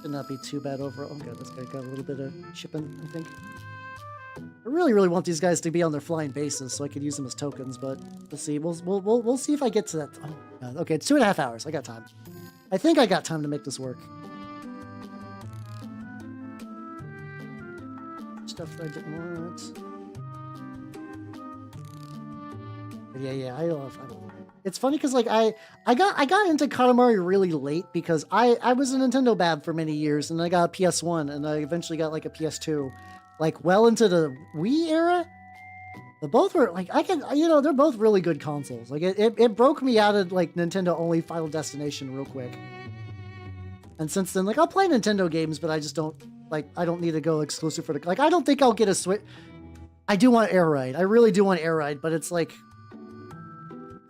Should not be too bad overall. Oh god, this guy got a little bit of chipping, I think. I really, really want these guys to be on their flying bases so I could use them as tokens, but we'll see. We'll see if I get to that. Oh, god. Okay, it's 2.5 hours. I got time. I think I got time to make this work. Stuff that I didn't want. But yeah, I love it. It's funny because like I got into Katamari really late because I was a Nintendo bab for many years, and I got a PS1, and I eventually got like a PS2. Like, well into the Wii era? But both were, like, they're both really good consoles. Like, it broke me out of, like, Nintendo-only Final Destination real quick. And since then, like, I'll play Nintendo games, but I just don't, like, I don't need to go exclusive for the, like, I don't think I'll get a Switch. I do want Air Ride. I really do want Air Ride, but it's like,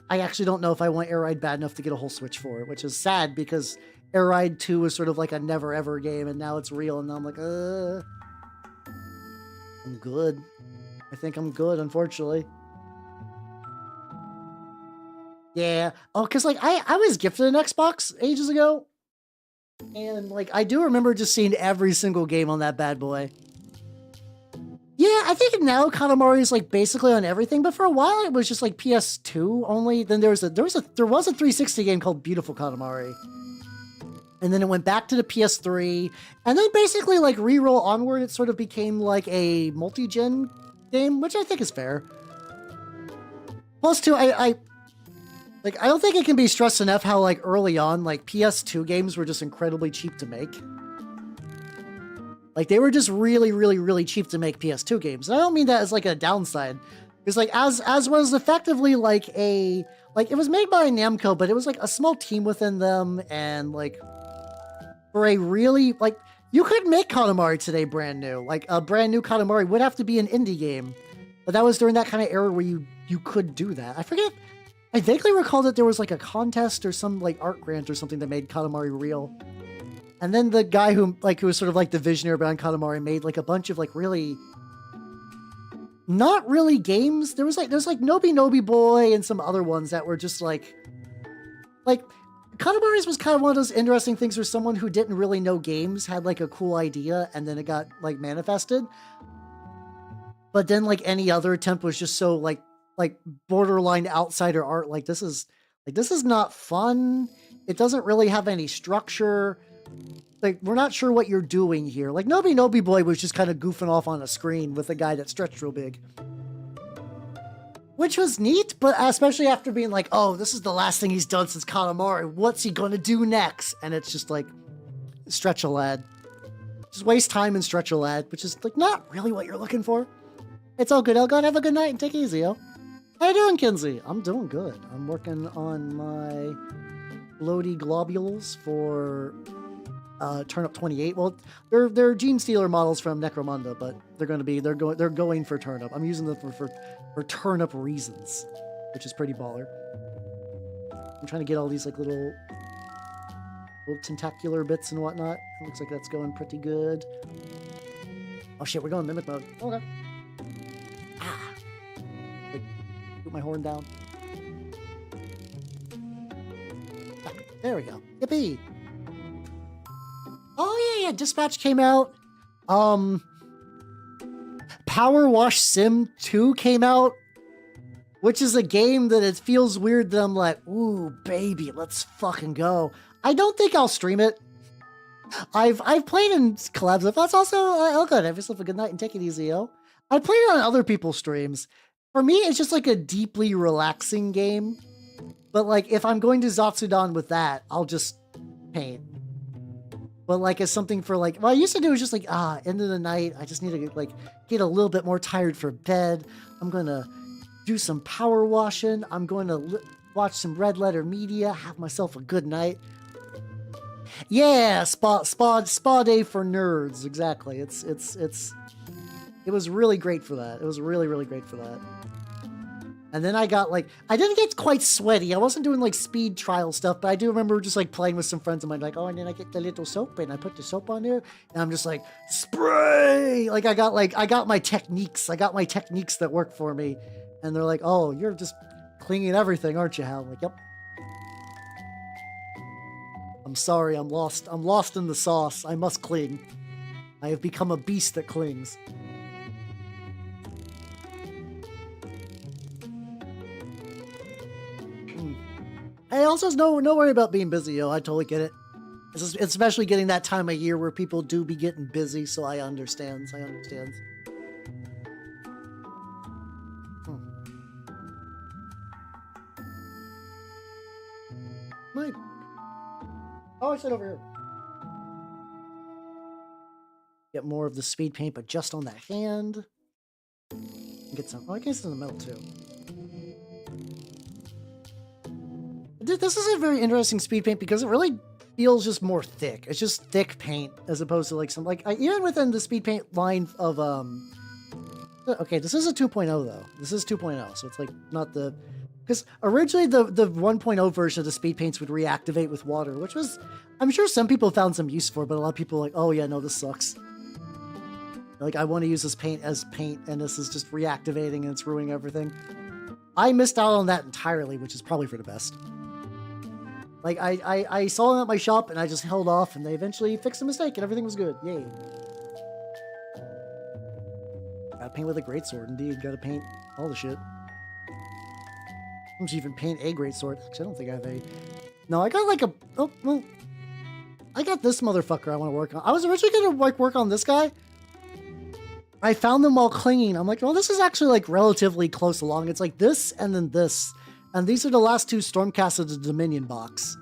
I actually don't know if I want Air Ride bad enough to get a whole Switch for it, which is sad because Air Ride 2 was sort of like a never-ever game, and now it's real, and now I'm like, I'm good. I think I'm good, unfortunately. Yeah. Oh, because, like, I was gifted an Xbox ages ago. And, like, I do remember just seeing every single game on that bad boy. Yeah, I think now Katamari is, like, basically on everything. But for a while, it was just, like, PS2 only. Then there was a 360 game called Beautiful Katamari. And then it went back to the PS3, and then basically, like, re-roll onward, it sort of became, like, a multi-gen game, which I think is fair. Plus, too, I don't think it can be stressed enough how, like, early on, like, PS2 games were just incredibly cheap to make. Like, they were just really, really, really cheap to make PS2 games. And I don't mean that as, like, a downside. Because, like, as was effectively, like, it was made by Namco, but it was, like, a small team within them, and, like, for a really, like, you could make Katamari today brand new. Like, a brand new Katamari would have to be an indie game. But that was during that kind of era where you could do that. I forget. I vaguely recall that there was, like, a contest or some, like, art grant or something that made Katamari real. And then the guy who was sort of, like, the visionary behind Katamari made, like, a bunch of, like, really... not really games. There's Nobi Nobi Boy and some other ones that were just, like... Katamari's was kind of one of those interesting things where someone who didn't really know games had, like, a cool idea, and then it got, like, manifested. But then, like, any other attempt was just so, like borderline outsider art. Like, this is not fun. It doesn't really have any structure. Like, we're not sure what you're doing here. Like, Nobi Nobi Boy was just kind of goofing off on a screen with a guy that stretched real big. Which was neat, but especially after being like, oh, this is the last thing he's done since Katamari. What's he gonna do next? And it's just like, stretch a lad. Just waste time and stretch a lad, which is like not really what you're looking for. It's all good, Elgon. Have a good night and take it easy, yo. How you doing, Kinsey? I'm doing good. I'm working on my floaty globules for Turnip28. Well, they're Genestealer models from Necromunda, but they're going for Turnip. I'm using them for Turnip reasons, which is pretty baller. I'm trying to get all these like little tentacular bits and whatnot. It looks like that's going pretty good. Oh shit, we're going Mimic mode. Okay. Ah. Like, put my horn down. Ah, there we go. Yippee. Oh yeah, Dispatch came out. Power Wash Sim 2 came out, which is a game that it feels weird that I'm like, ooh, baby, let's fucking go. I don't think I'll stream it. I've played in collabs. That's also good. Have yourself a good night and take it easy, yo. I played it on other people's streams. For me, it's just like a deeply relaxing game. But like, if I'm going to Zatsudan with that, I'll just paint. But like, as something for like, what I used to do is just like, end of the night. I just need to like get a little bit more tired for bed. I'm gonna do some power washing. I'm going to watch some Red Letter Media. Have myself a good night. Yeah, spa day for nerds. Exactly. It was really great for that. It was really great for that. And then I got like, I didn't get quite sweaty. I wasn't doing like speed trial stuff, but I do remember just like playing with some friends of mine, like, oh, and then I get the little soap and I put the soap on there and I'm just like, spray. Like I got my techniques. I got my techniques that work for me. And they're like, oh, you're just cleaning everything, aren't you, Hal? I'm like, yep. I'm sorry, I'm lost. I'm lost in the sauce. I must cling. I have become a beast that clings. Hey, also, no worry about being busy, yo. I totally get it. It's especially getting that time of year where people do be getting busy, so I understand. I understand. Wait. Oh, I said over here. Get more of the speed paint, but just on that hand. Get some. Oh, I guess it's in the middle too. This is a very interesting speed paint because it really feels just more thick. It's just thick paint as opposed to like some like even within the speed paint line of okay, this is a 2.0 though. This is 2.0, so it's like not the because originally the 1.0 version of the speed paints would reactivate with water, which was I'm sure some people found some use for, but a lot of people are like, oh yeah, no, this sucks. Like I want to use this paint as paint, and this is just reactivating and it's ruining everything. I missed out on that entirely, which is probably for the best. Like, I saw them at my shop, and I just held off, and they eventually fixed the mistake, and everything was good. Yay. Gotta paint with a greatsword, indeed. Gotta paint all the shit. I'm just even paint a greatsword. Actually, I don't think I have a... No, I got like a... Oh, well... I got this motherfucker I want to work on. I was originally gonna like work on this guy. I found them while clinging. I'm like, well, this is actually like relatively close along. It's like this, and then this. And these are the last two Stormcasts of the Dominion box.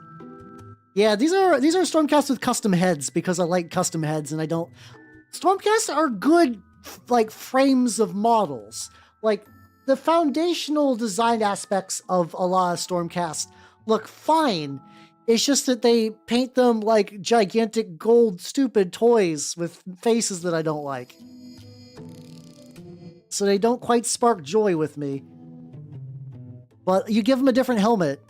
Yeah, these are Stormcasts with custom heads because I like custom heads and I don't... Stormcasts are good, like, frames of models. Like, the foundational design aspects of a lot of Stormcasts look fine. It's just that they paint them like gigantic gold stupid toys with faces that I don't like. So they don't quite spark joy with me. But you give them a different helmet.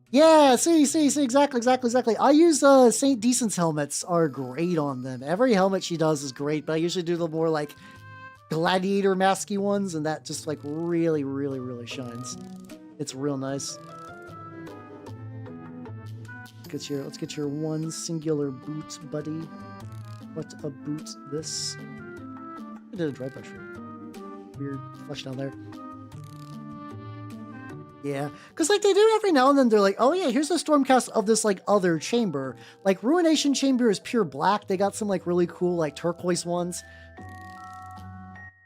Yeah, see, exactly. I use Saint Decent's helmets are great on them. Every helmet she does is great, but I usually do the more like gladiator masky ones, and that just like really shines. It's real nice. Let's get your one singular boot, buddy. What a boot this. I did a dry brush. Weird flush down there. Yeah, because like they do every now and then, they're like, oh yeah, here's a Stormcast of this like other chamber. Like Ruination Chamber is pure black. They got some like really cool like turquoise ones.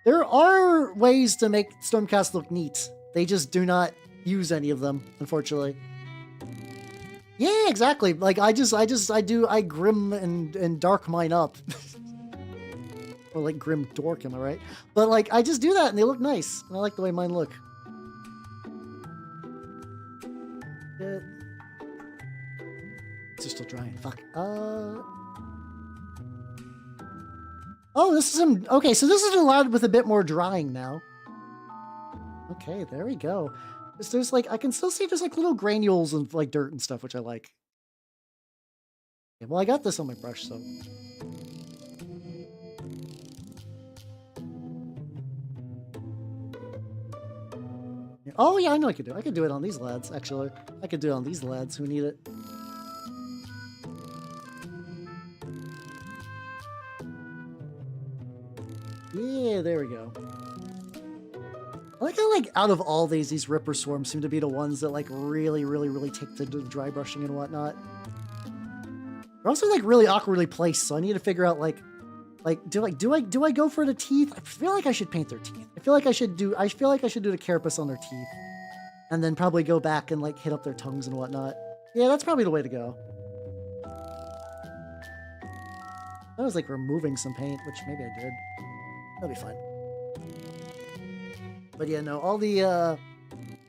There are ways to make Stormcast look neat. They just do not use any of them, unfortunately. Yeah, exactly. Like I grim and dark mine up. Or like grim dork, am I right? But like I just do that and they look nice. And I like the way mine look. It's still drying. Fuck. Oh, this is okay. So this is allowed with a bit more drying now. Okay, there we go. There's like I can still see there's like little granules and like dirt and stuff, which I like. Yeah, well, I got this on my brush, so. Oh yeah, I know I could do it. I could do it on these lads, actually. I could do it on these lads who need it. Yeah, there we go. I like how, like, out of all these Ripper Swarms seem to be the ones that, like, really take the dry brushing and whatnot. They're also like really awkwardly placed, so I need to figure out like do I go for the teeth? I feel like I should paint their teeth. I feel like I should do the carapace on their teeth, and then probably go back and like hit up their tongues and whatnot. Yeah, that's probably the way to go. I was like removing some paint, which maybe I did. That'll be fine. But yeah, no, all the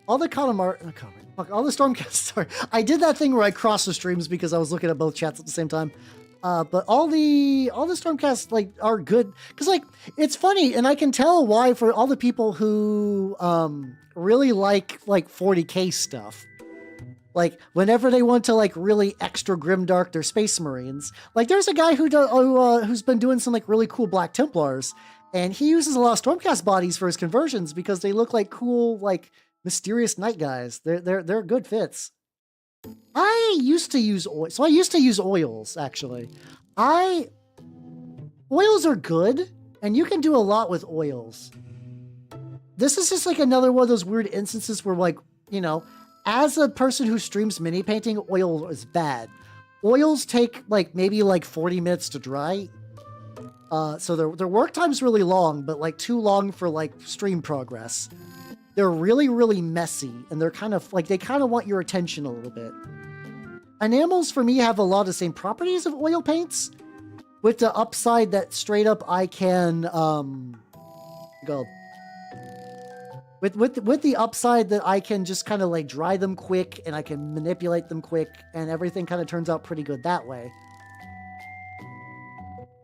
Stormcast. Sorry, I did that thing where I crossed the streams because I was looking at both chats at the same time. But all the Stormcasts like are good because like it's funny, and I can tell why for all the people who really like 40K stuff. Like whenever they want to like really extra grimdark their Space Marines, like there's a guy who's been doing some like really cool Black Templars, and he uses a lot of Stormcast bodies for his conversions because they look like cool like mysterious night guys. They're good fits. I used to use oil, so I used to use oils actually. Oils are good, and you can do a lot with oils. This is just like another one of those weird instances where like, you know, as a person who streams mini painting, oil is bad. Oils take like maybe like 40 minutes to dry. So their work time's really long, but like too long for like stream progress. They're really, really messy, and they're kind of like, they kind of want your attention a little bit. Enamels for me have a lot of the same properties of oil paints, with the upside that straight up I can go. With the upside that I can just kind of like dry them quick, and I can manipulate them quick, and everything kind of turns out pretty good that way.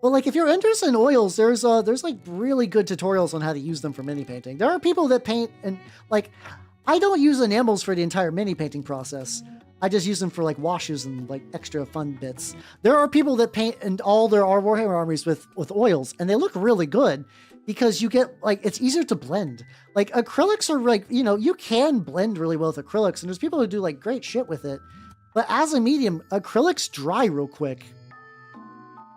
But like if you're interested in oils, there's like really good tutorials on how to use them for mini painting. There are people that paint, and like I don't use enamels for the entire mini painting process. I just use them for like washes and like extra fun bits. There are people that paint and all their Warhammer armies with oils, and they look really good. Because you get, like, it's easier to blend. Like, acrylics are, like, you know, you can blend really well with acrylics, and there's people who do, like, great shit with it. But as a medium, acrylics dry real quick.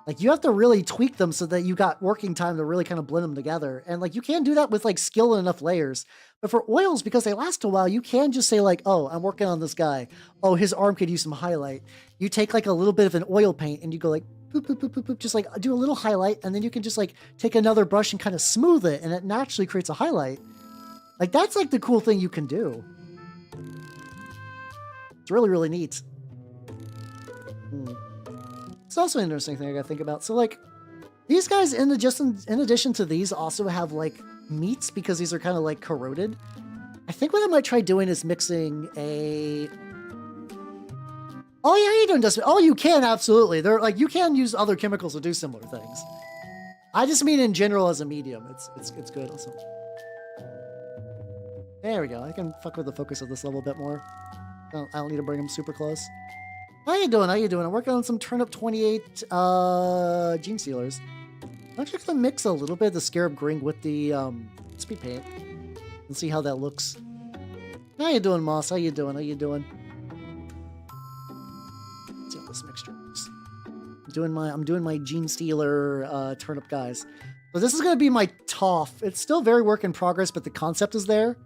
Like, you have to really tweak them so that you got working time to really kind of blend them together. And, like, you can do that with, like, skill and enough layers. But for oils, because they last a while, you can just say, like, oh, I'm working on this guy. Oh, his arm could use some highlight. You take, like, a little bit of an oil paint, and you go, like, boop, boop, boop, boop, boop, just like do a little highlight, and then you can just like take another brush and kind of smooth it, and it naturally creates a highlight. Like that's like the cool thing you can do. It's really, really neat. It's also an interesting thing I gotta think about. So like these guys, in addition to these, also have like meats because these are kind of like corroded. I think what I might try doing is mixing a... Oh yeah, you don't just. Oh, you can absolutely. They're like you can use other chemicals to do similar things. I just mean in general as a medium. It's good also. There we go. I can fuck with the focus of this level a bit more. I don't need to bring them super close. How you doing? How you doing? I'm working on some Turnip28 Genestealers. I'm actually gonna mix a little bit of the Scarab Green with the speed paint and see how that looks. How you doing, Moss? How you doing? How you doing? This mixture is. I'm doing my Genestealer turnip guys. So this is going to be my TOF. It's still very work in progress, but the concept is there.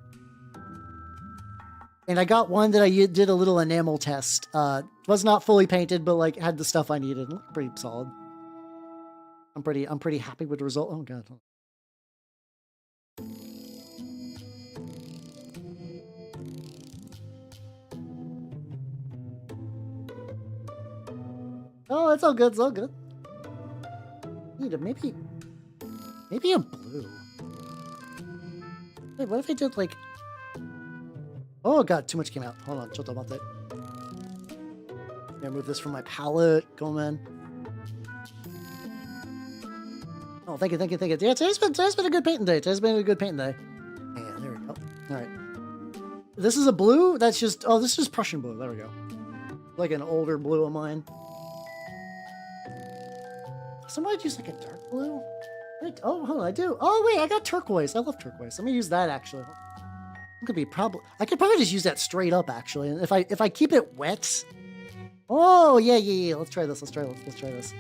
And I got one that I did a little enamel test. Was not fully painted, but like had the stuff I needed. Looked pretty solid. I'm pretty happy with the result. Oh god. Oh, it's all good. It's all good. Need a maybe a blue. Wait, what if I did like? Oh god, too much came out. Hold on, chill about that. I'm gonna move this from my palette. Go man. Oh, thank you. Yeah, today's been a good painting day. Today's been a good painting day. Yeah, there we go. All right. This is a blue. That's just. Oh, this is Prussian blue. There we go. Like an older blue of mine. Somebody use like a dark blue? Wait, oh, hold on, I do. Oh, wait, I got turquoise. I love turquoise. Let me use that, actually. I could probably just use that straight up, actually. And if I keep it wet... Oh, yeah. Let's try this. Let's try this.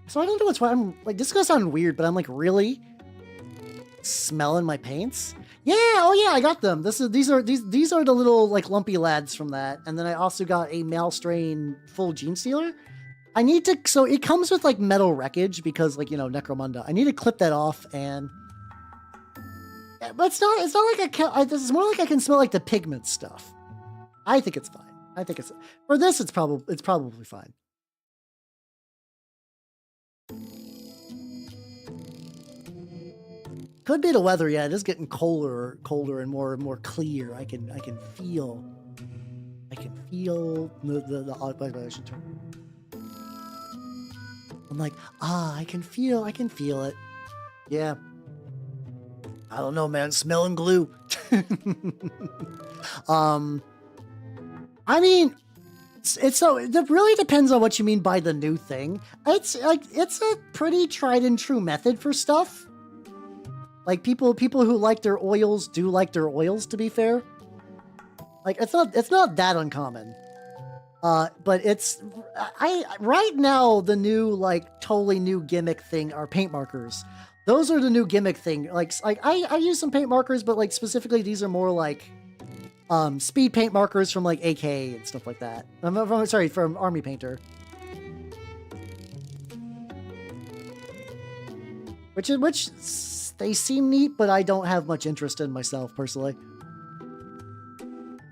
So I don't know what's why I'm... Like, this is gonna sound weird, but I'm, like, really smelling my paints. Yeah, oh yeah, I got them. These are the little like lumpy lads from that. And then I also got a Malstrain full Genestealer. I need to, so it comes with like metal wreckage because like, you know, Necromunda. I need to clip that off and, but it's not like it's more like I can smell like the pigment stuff. I think it's fine. I think for this, it's probably fine. Could be the weather. Yeah, it is getting colder and more clear. I can feel the I should turn. I'm like, I can feel it. Yeah. I don't know, man. Smelling glue. I mean, it really depends on what you mean by the new thing. It's a pretty tried and true method for stuff. Like people who like their oils do like their oils, to be fair. Like it's not that uncommon. But right now the new like totally new gimmick thing are paint markers. Those are the new gimmick thing. Like I use some paint markers, but like specifically these are more like speed paint markers from like AK and stuff like that. From Army Painter. Which they seem neat, but I don't have much interest in myself personally.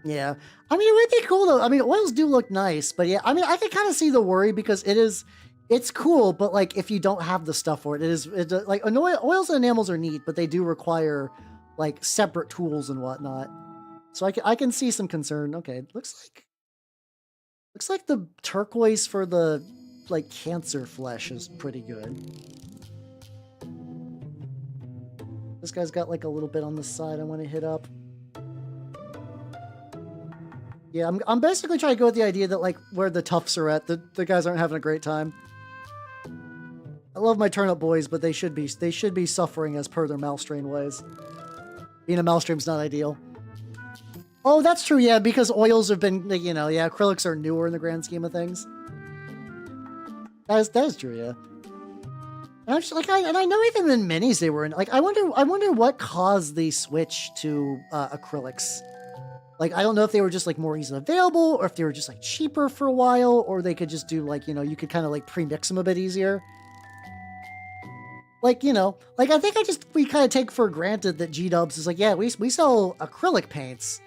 Yeah. I mean, it would be cool though. I mean, oils do look nice, but yeah, I mean, I can kind of see the worry because it's cool, but like if you don't have the stuff for it, it's like oils and enamels are neat, but they do require like separate tools and whatnot. So I can see some concern. Okay, looks like the turquoise for the like cancer flesh is pretty good. This guy's got like a little bit on the side I want to hit up. Yeah, I'm basically trying to go with the idea that like where the toughs are at, the guys aren't having a great time. I love my turnip boys, but they should be suffering as per their Malstrain ways. Being a Malstrain's not ideal. Oh, that's true, yeah, because oils have been, you know, yeah, acrylics are newer in the grand scheme of things. That is true, yeah. And I'm just like, I know even in minis they were in, like, I wonder what caused the switch to acrylics. Like, I don't know if they were just like more easily available, or if they were just like cheaper for a while, or they could just do like, you know, you could kind of like pre-mix them a bit easier. Like, you know, like I think we kind of take for granted that G-Dubs is like, yeah, we sell acrylic paints.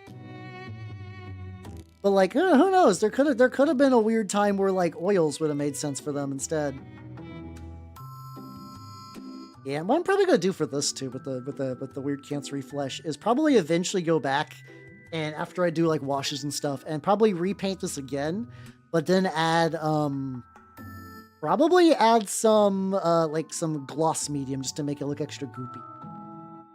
But like, who knows? There could have been a weird time where like oils would have made sense for them instead. Yeah, what I'm probably gonna do for this too, with the weird cancery flesh, is probably eventually go back and after I do like washes and stuff, and probably repaint this again, but then add probably add some like some gloss medium just to make it look extra goopy.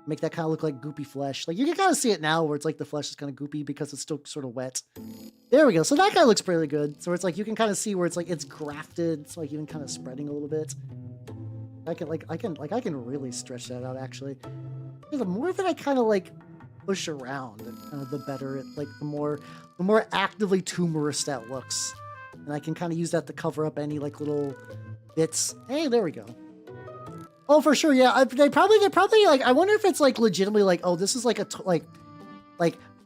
Make that kind of look like goopy flesh. Like you can kind of see it now where it's like the flesh is kind of goopy because it's still sort of wet. There we go. So that guy looks pretty good. So it's like you can kind of see where it's like it's grafted. It's like even kind of spreading a little bit. I can really stretch that out actually. The more that I kind of like push around, the better it, like the more actively tumorous that looks. And I can kind of use that to cover up any like little bits. Hey, there we go. Oh, for sure, yeah. They probably like. I wonder if it's like legitimately like, oh, this is like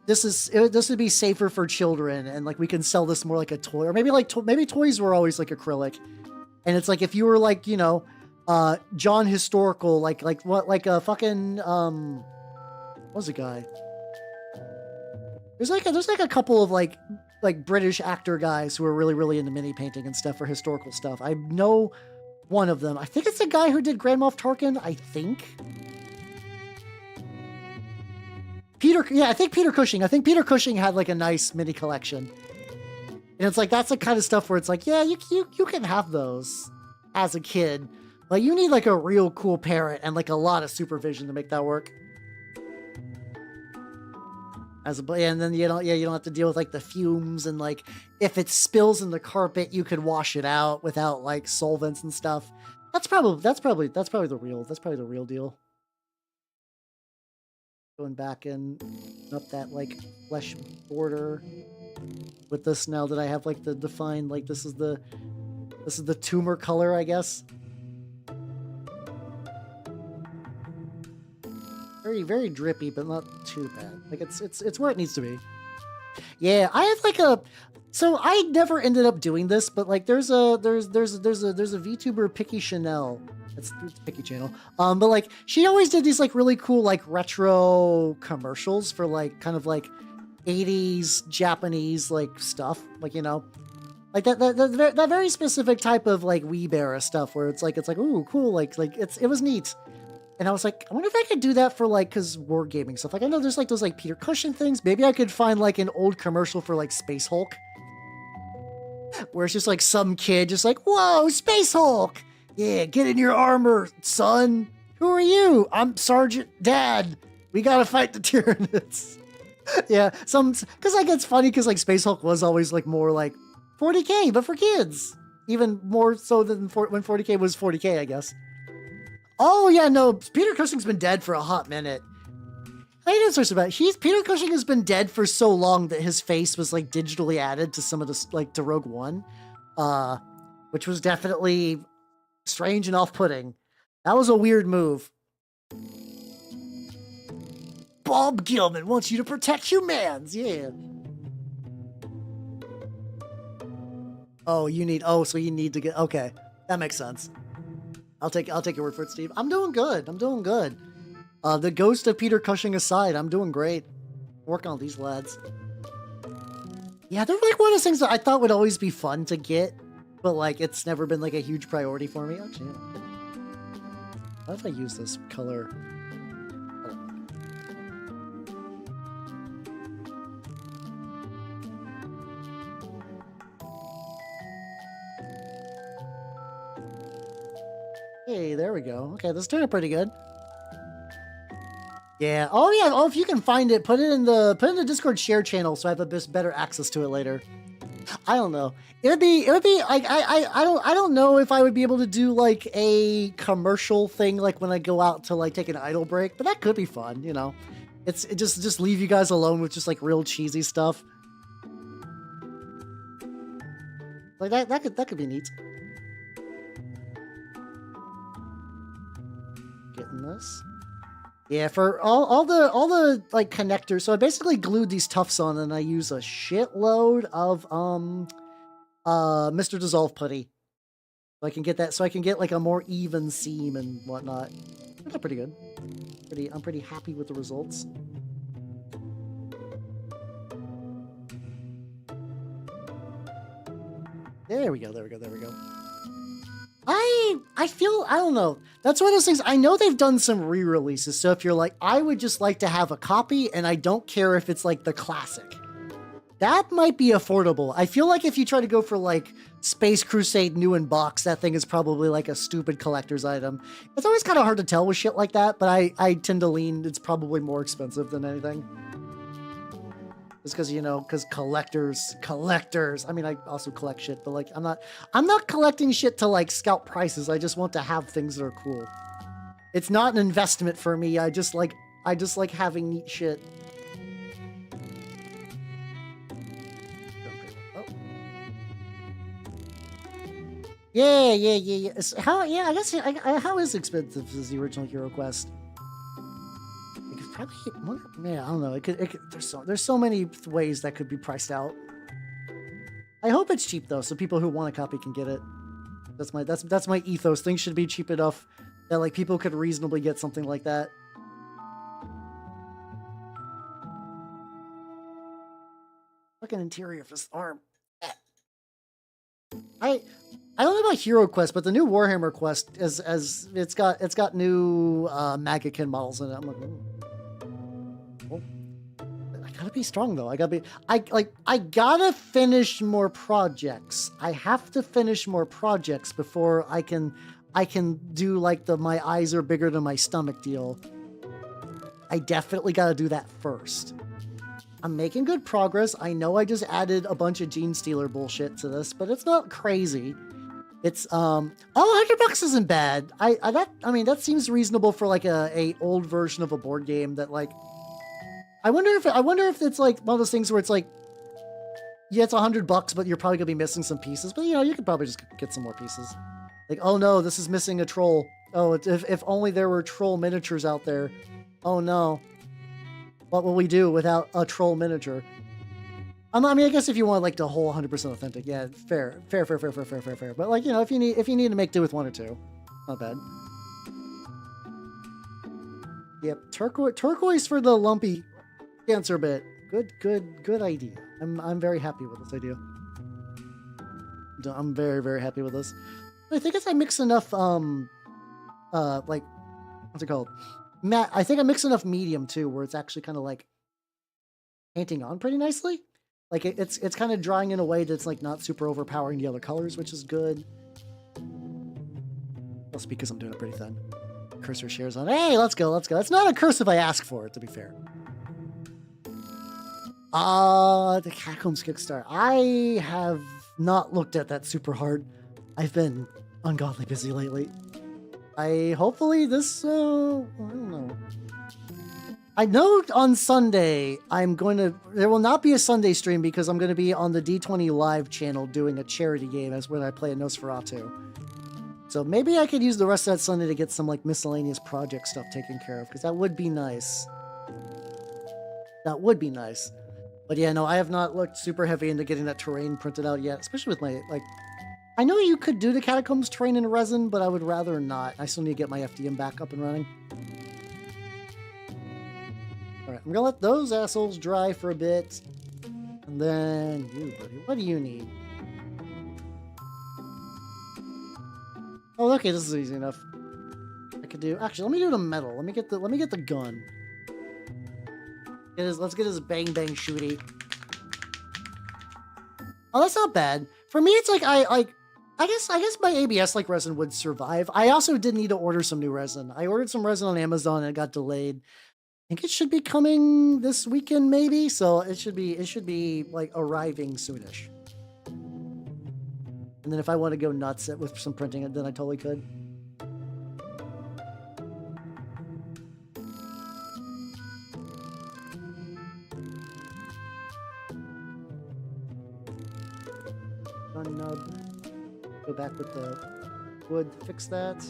this would be safer for children, and like we can sell this more like a toy, or maybe like maybe toys were always like acrylic, and it's like if you were like, you know, John Historical, like what, like a fucking what was the guy? There's like a couple of like British actor guys who are really into mini painting and stuff for historical stuff. I know one of them. I think it's the guy who did Grand Moff Tarkin, I think. I think Peter Cushing. I think Peter Cushing had like a nice mini collection. And it's like, that's the kind of stuff where it's like, yeah, you can have those as a kid. But you need like a real cool parent and like a lot of supervision to make that work. And then you don't have to deal with like the fumes, and like if it spills in the carpet, you could wash it out without like solvents and stuff. That's probably the real deal. Going back and up that like flesh border with this now that I have like the defined, like this is the tumor color, I guess. Very, very drippy, but not too bad. Like it's where it needs to be. Yeah, I have like a. So I never ended up doing this, but like there's a VTuber Picky Chanel. It's Picky channel. But like she always did these like really cool like retro commercials for like kind of like 80s Japanese like stuff, like, you know, like that very specific type of like Weebera stuff where it's like ooh cool, like it was neat. And I was like, I wonder if I could do that for like, cause wargaming stuff. Like I know there's like those like Peter Cushing things. Maybe I could find like an old commercial for like Space Hulk, where it's just like some kid just like, whoa, Space Hulk. Yeah, get in your armor, son. Who are you? I'm Sergeant Dad. We gotta fight the Tyranids. Yeah, because like it's funny because like Space Hulk was always like more like 40K, but for kids. Even more so than when 40K was 40K, I guess. Oh yeah, no, Peter Cushing's been dead for a hot minute. I didn't search about it. Peter Cushing has been dead for so long that his face was like digitally added to some of the like to Rogue One, which was definitely strange and off-putting. That was a weird move. Bob Gilman wants you to protect humans. Yeah. Oh, so you need to get, okay. That makes sense. I'll take your word for it, Steve. I'm doing good. The ghost of Peter Cushing aside, I'm doing great. Working on these lads. Yeah, they're like one of those things that I thought would always be fun to get, but like it's never been like a huge priority for me. Actually, what if I use this color? Hey, there we go. Okay, this turned out pretty good. Yeah. Oh yeah. Oh, if you can find it, put it in the Discord share channel so I have a bit better access to it later. I don't know. It would be like I don't know if I would be able to do like a commercial thing like when I go out to like take an idle break, but that could be fun, you know. It just leave you guys alone with just like real cheesy stuff. Like that could be neat. Getting this. Yeah, for all the like connectors. So I basically glued these tufts on, and I use a shitload of Mr. Dissolve putty. So I can get that. So I can get like a more even seam and whatnot. That's pretty good. I'm pretty happy with the results. There we go. I feel, I don't know. That's one of those things. I know they've done some re-releases. So if you're like, I would just like to have a copy and I don't care if it's like the classic, that might be affordable. I feel like if you try to go for like Space Crusade new in box, that thing is probably like a stupid collector's item. It's always kind of hard to tell with shit like that, but I tend to lean it's probably more expensive than anything. Just because, you know, because collectors. I mean, I also collect shit, but like, I'm not collecting shit to like scout prices. I just want to have things that are cool. It's not an investment for me. I just like having neat shit. Oh. Yeah. I guess how is expensive is the original Hero Quest? Probably, man, I don't know. It could, there's so many ways that could be priced out. I hope it's cheap though, so people who want a copy can get it. That's my ethos. Things should be cheap enough that like people could reasonably get something like that. Fucking interior of this arm. I don't know about Hero Quest, but the new Warhammer Quest is it's got new Magakin models in it. I'm like, ooh. I gotta be strong though. I gotta finish more projects. I have to finish more projects before I can do like the my eyes are bigger than my stomach deal. I definitely gotta do that first. I'm making good progress. I know I just added a bunch of Genestealer bullshit to this, but it's not crazy. It's $100 isn't bad. I mean that seems reasonable for like a old version of a board game that like. I wonder if it's like one of those things where it's like, yeah, it's $100, but you're probably gonna be missing some pieces. But you know, you could probably just get some more pieces. Like, oh no, this is missing a troll. Oh, if only there were troll miniatures out there. Oh no. What will we do without a troll miniature? I mean, I guess if you want like the whole 100% authentic, yeah, fair. But like, you know, if you need to make do with one or two, not bad. Yep, turquoise for the lumpy cancer bit. Good idea. I'm very happy with this idea. I'm very happy with this. I think I mix enough like, what's it called? Matte. I think I mix enough medium too, where it's actually kind of like painting on pretty nicely. Like it's kind of drawing in a way that's like not super overpowering the other colors, which is good. That's because I'm doing it pretty thin. Cursor shares on. Hey, let's go. It's not a curse if I ask for it, to be fair. The Catacombs Kickstarter. I have not looked at that super hard. I've been ungodly busy lately. Hopefully this, I don't know. I know on Sunday, there will not be a Sunday stream because I'm going to be on the D20 live channel doing a charity game as where I play a Nosferatu. So maybe I could use the rest of that Sunday to get some like miscellaneous project stuff taken care of because that would be nice. That would be nice. But yeah, no, I have not looked super heavy into getting that terrain printed out yet, especially with my, like, I know you could do the Catacombs terrain in resin, but I would rather not. I still need to get my FDM back up and running. Alright, I'm gonna let those assholes dry for a bit. And then, you, buddy, what do you need? Oh, okay, this is easy enough. I could do, actually, let me do the metal. Let me get the gun. Let's get his bang shooty. Oh, that's not bad. For me, it's like I guess my ABS like resin would survive. I also did need to order some new resin. I ordered some resin on Amazon and it got delayed. I think it should be coming this weekend, maybe. So it should be like arriving soonish. And then if I want to go nuts with some printing, then I totally could. Nub. Go back with the wood to fix that.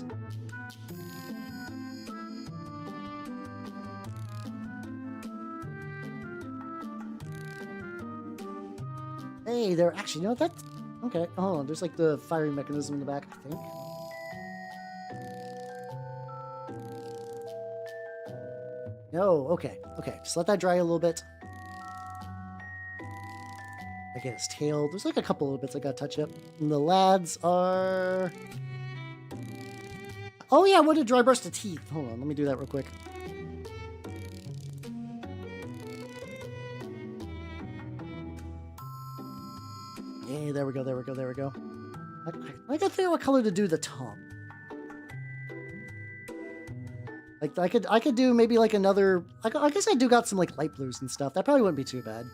Hey, they're actually, you know what, that's okay. Hold on, there's like the firing mechanism in the back, I think. No, okay, just let that dry a little bit. I get his tail. There's like a couple little bits I gotta touch up. And the lads are... Oh yeah, what a dry brush the teeth. Hold on, let me do that real quick. Yeah, there we go. I gotta figure out what color to do the tongue. Like I could do maybe like another... I guess I do got some like light blues and stuff. That probably wouldn't be too bad.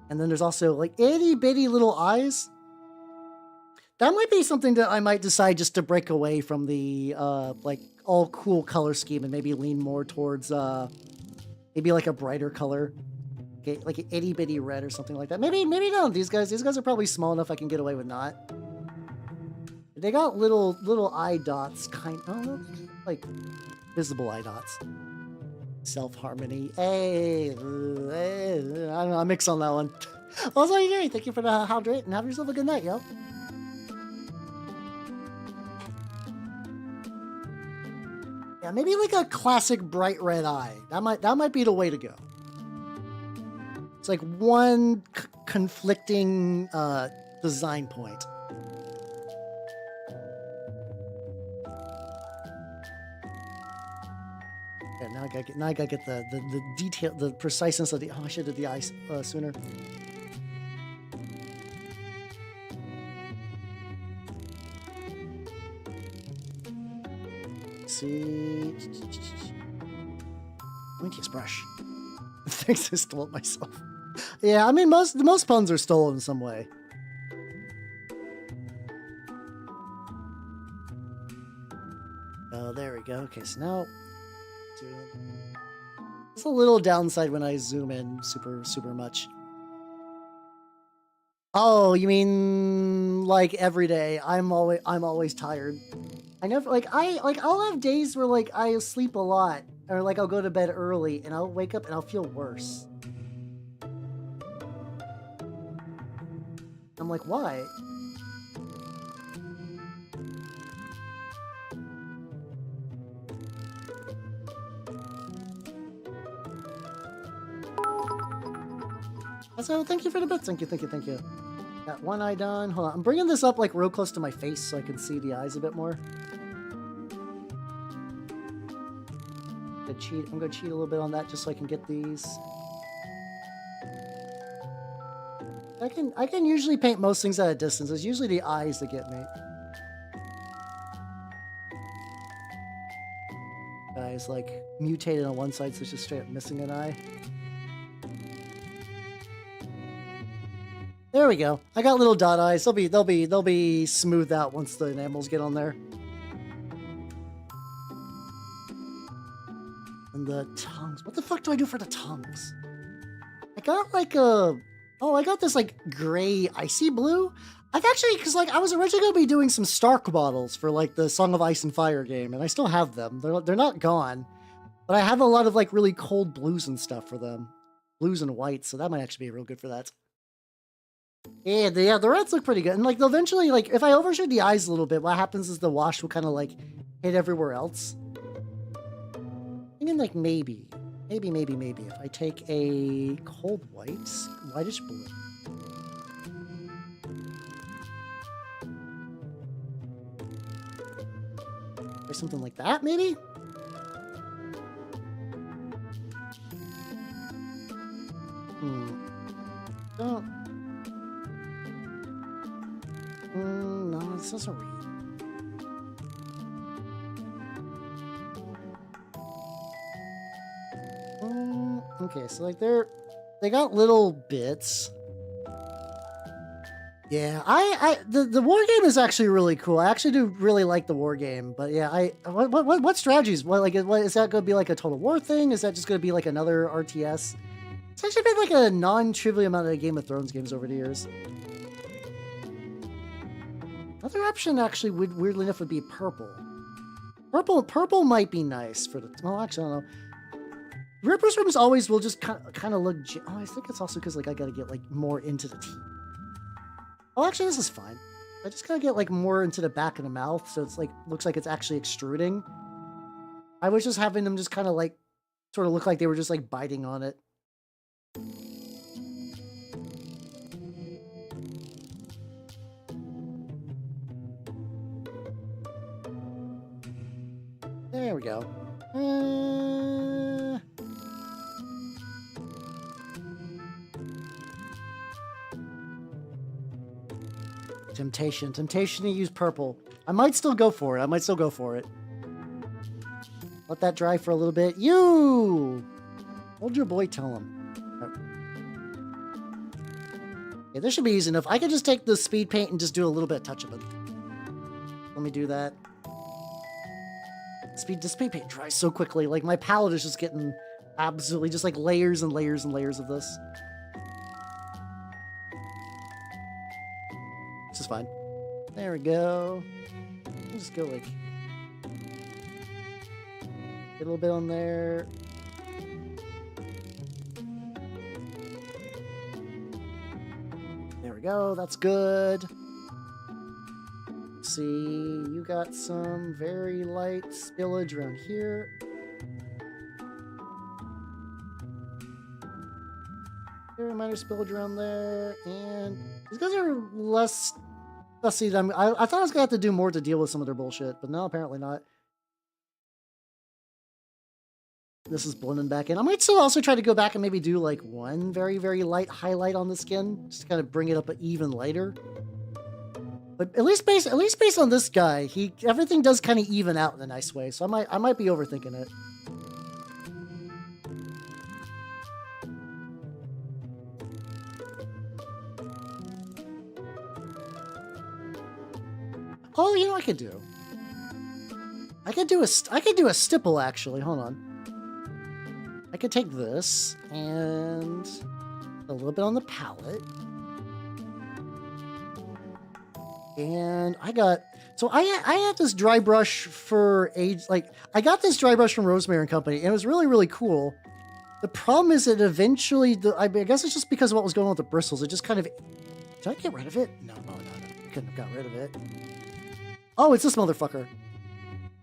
And then there's also like itty bitty little eyes. That might be something that I might decide just to break away from the like all cool color scheme and maybe lean more towards maybe like a brighter color. Okay, like an itty bitty red or something like that. Maybe not. These guys are probably small enough I can get away with not. They got little eye dots, like visible eye dots. Self-harmony. Hey, I don't know, I mix on that one. Also, how you doing? Thank you for the hydrate and have yourself a good night, yo. Yeah, maybe like a classic bright red eye. That might be the way to go. It's like one conflicting design point. Yeah, now I gotta get the detail, the preciseness of the. Oh, I should have did the eyes sooner. See, let me use brush. Thanks, I stole it myself. Yeah, I mean most puns are stolen in some way. Oh, there we go. Okay, so now. It's a little downside when I zoom in super much. Oh, you mean like every day? I'm always tired. I never, like, I'll have days where, like, I sleep a lot, or, like, I'll go to bed early, and I'll wake up and I'll feel worse. I'm like, why? So, thank you for the bits. Thank you, thank you, thank you. Got one eye done. Hold on. I'm bringing this up, like, real close to my face so I can see the eyes a bit more. I'm gonna cheat a little bit on that just so I can get these. I can usually paint most things at a distance. It's usually the eyes that get me. Guy's like mutated on one side, so it's just straight up missing an eye. There we go. I got little dot eyes. They'll be smoothed out once the enamels get on there. And the tongues. What the fuck do I do for the tongues? I got like a... Oh, I got this like gray icy blue. I've actually, because like I was originally going to be doing some Stark bottles for like the Song of Ice and Fire game, and I still have them. They're not gone, but I have a lot of like really cold blues and stuff for them. Blues and whites, so that might actually be real good for that. Yeah, the reds look pretty good. And like they'll eventually, like if I overshoot the eyes a little bit, what happens is the wash will kind of like hit everywhere else. Thinking like maybe if I take a cold whitish blue. Or something like that, maybe? Don't. No, this doesn't read. Okay, so like they got little bits. Yeah, the war game is actually really cool. I actually do really like the war game, but yeah, what strategies? What is that going to be like a Total War thing? Is that just going to be like another RTS? It's actually been like a non-trivial amount of Game of Thrones games over the years. Another option actually would weirdly enough would be purple. Purple might be nice for the. Well, actually, I don't know. Ripper's rooms always will just kind of look. Oh, I think it's also because like I gotta get like more into the teeth. Oh, actually, this is fine. I just gotta get like more into the back of the mouth, so it's like looks like it's actually extruding. I was just having them just kind of like sort of look like they were just like biting on it. There we go. Temptation to use purple. I might still go for it. Let that dry for a little bit. You! Hold your boy, tell him. Okay, this should be easy enough. I can just take the speed paint and just do a little bit of touch of it. Let me do that. The speed paint dries so quickly. Like, my palette is just getting absolutely just like layers and layers and layers of this. This is fine. There we go. I'll just go like get a little bit on there. There we go. That's good. Let's see, you got some very light spillage around here. Very minor spillage around there, and these guys are less. Let's see. I thought I was gonna have to do more to deal with some of their bullshit, but no, apparently not. This is blending back in. I might still also try to go back and maybe do like one very, very light highlight on the skin, just to kind of bring it up even lighter. But at least based on this guy, everything does kind of even out in a nice way. So I might be overthinking it. Oh, you know what I could do? I could do a stipple actually. Hold on. I could take this and a little bit on the palette. And I got So I had this dry brush for age, like I got this dry brush from Rosemary and Company, and it was really, really cool. The problem is that eventually, I guess it's just because of what was going on with the bristles. It just kind of, did I get rid of it? No. I couldn't have got rid of it. Oh, it's this motherfucker.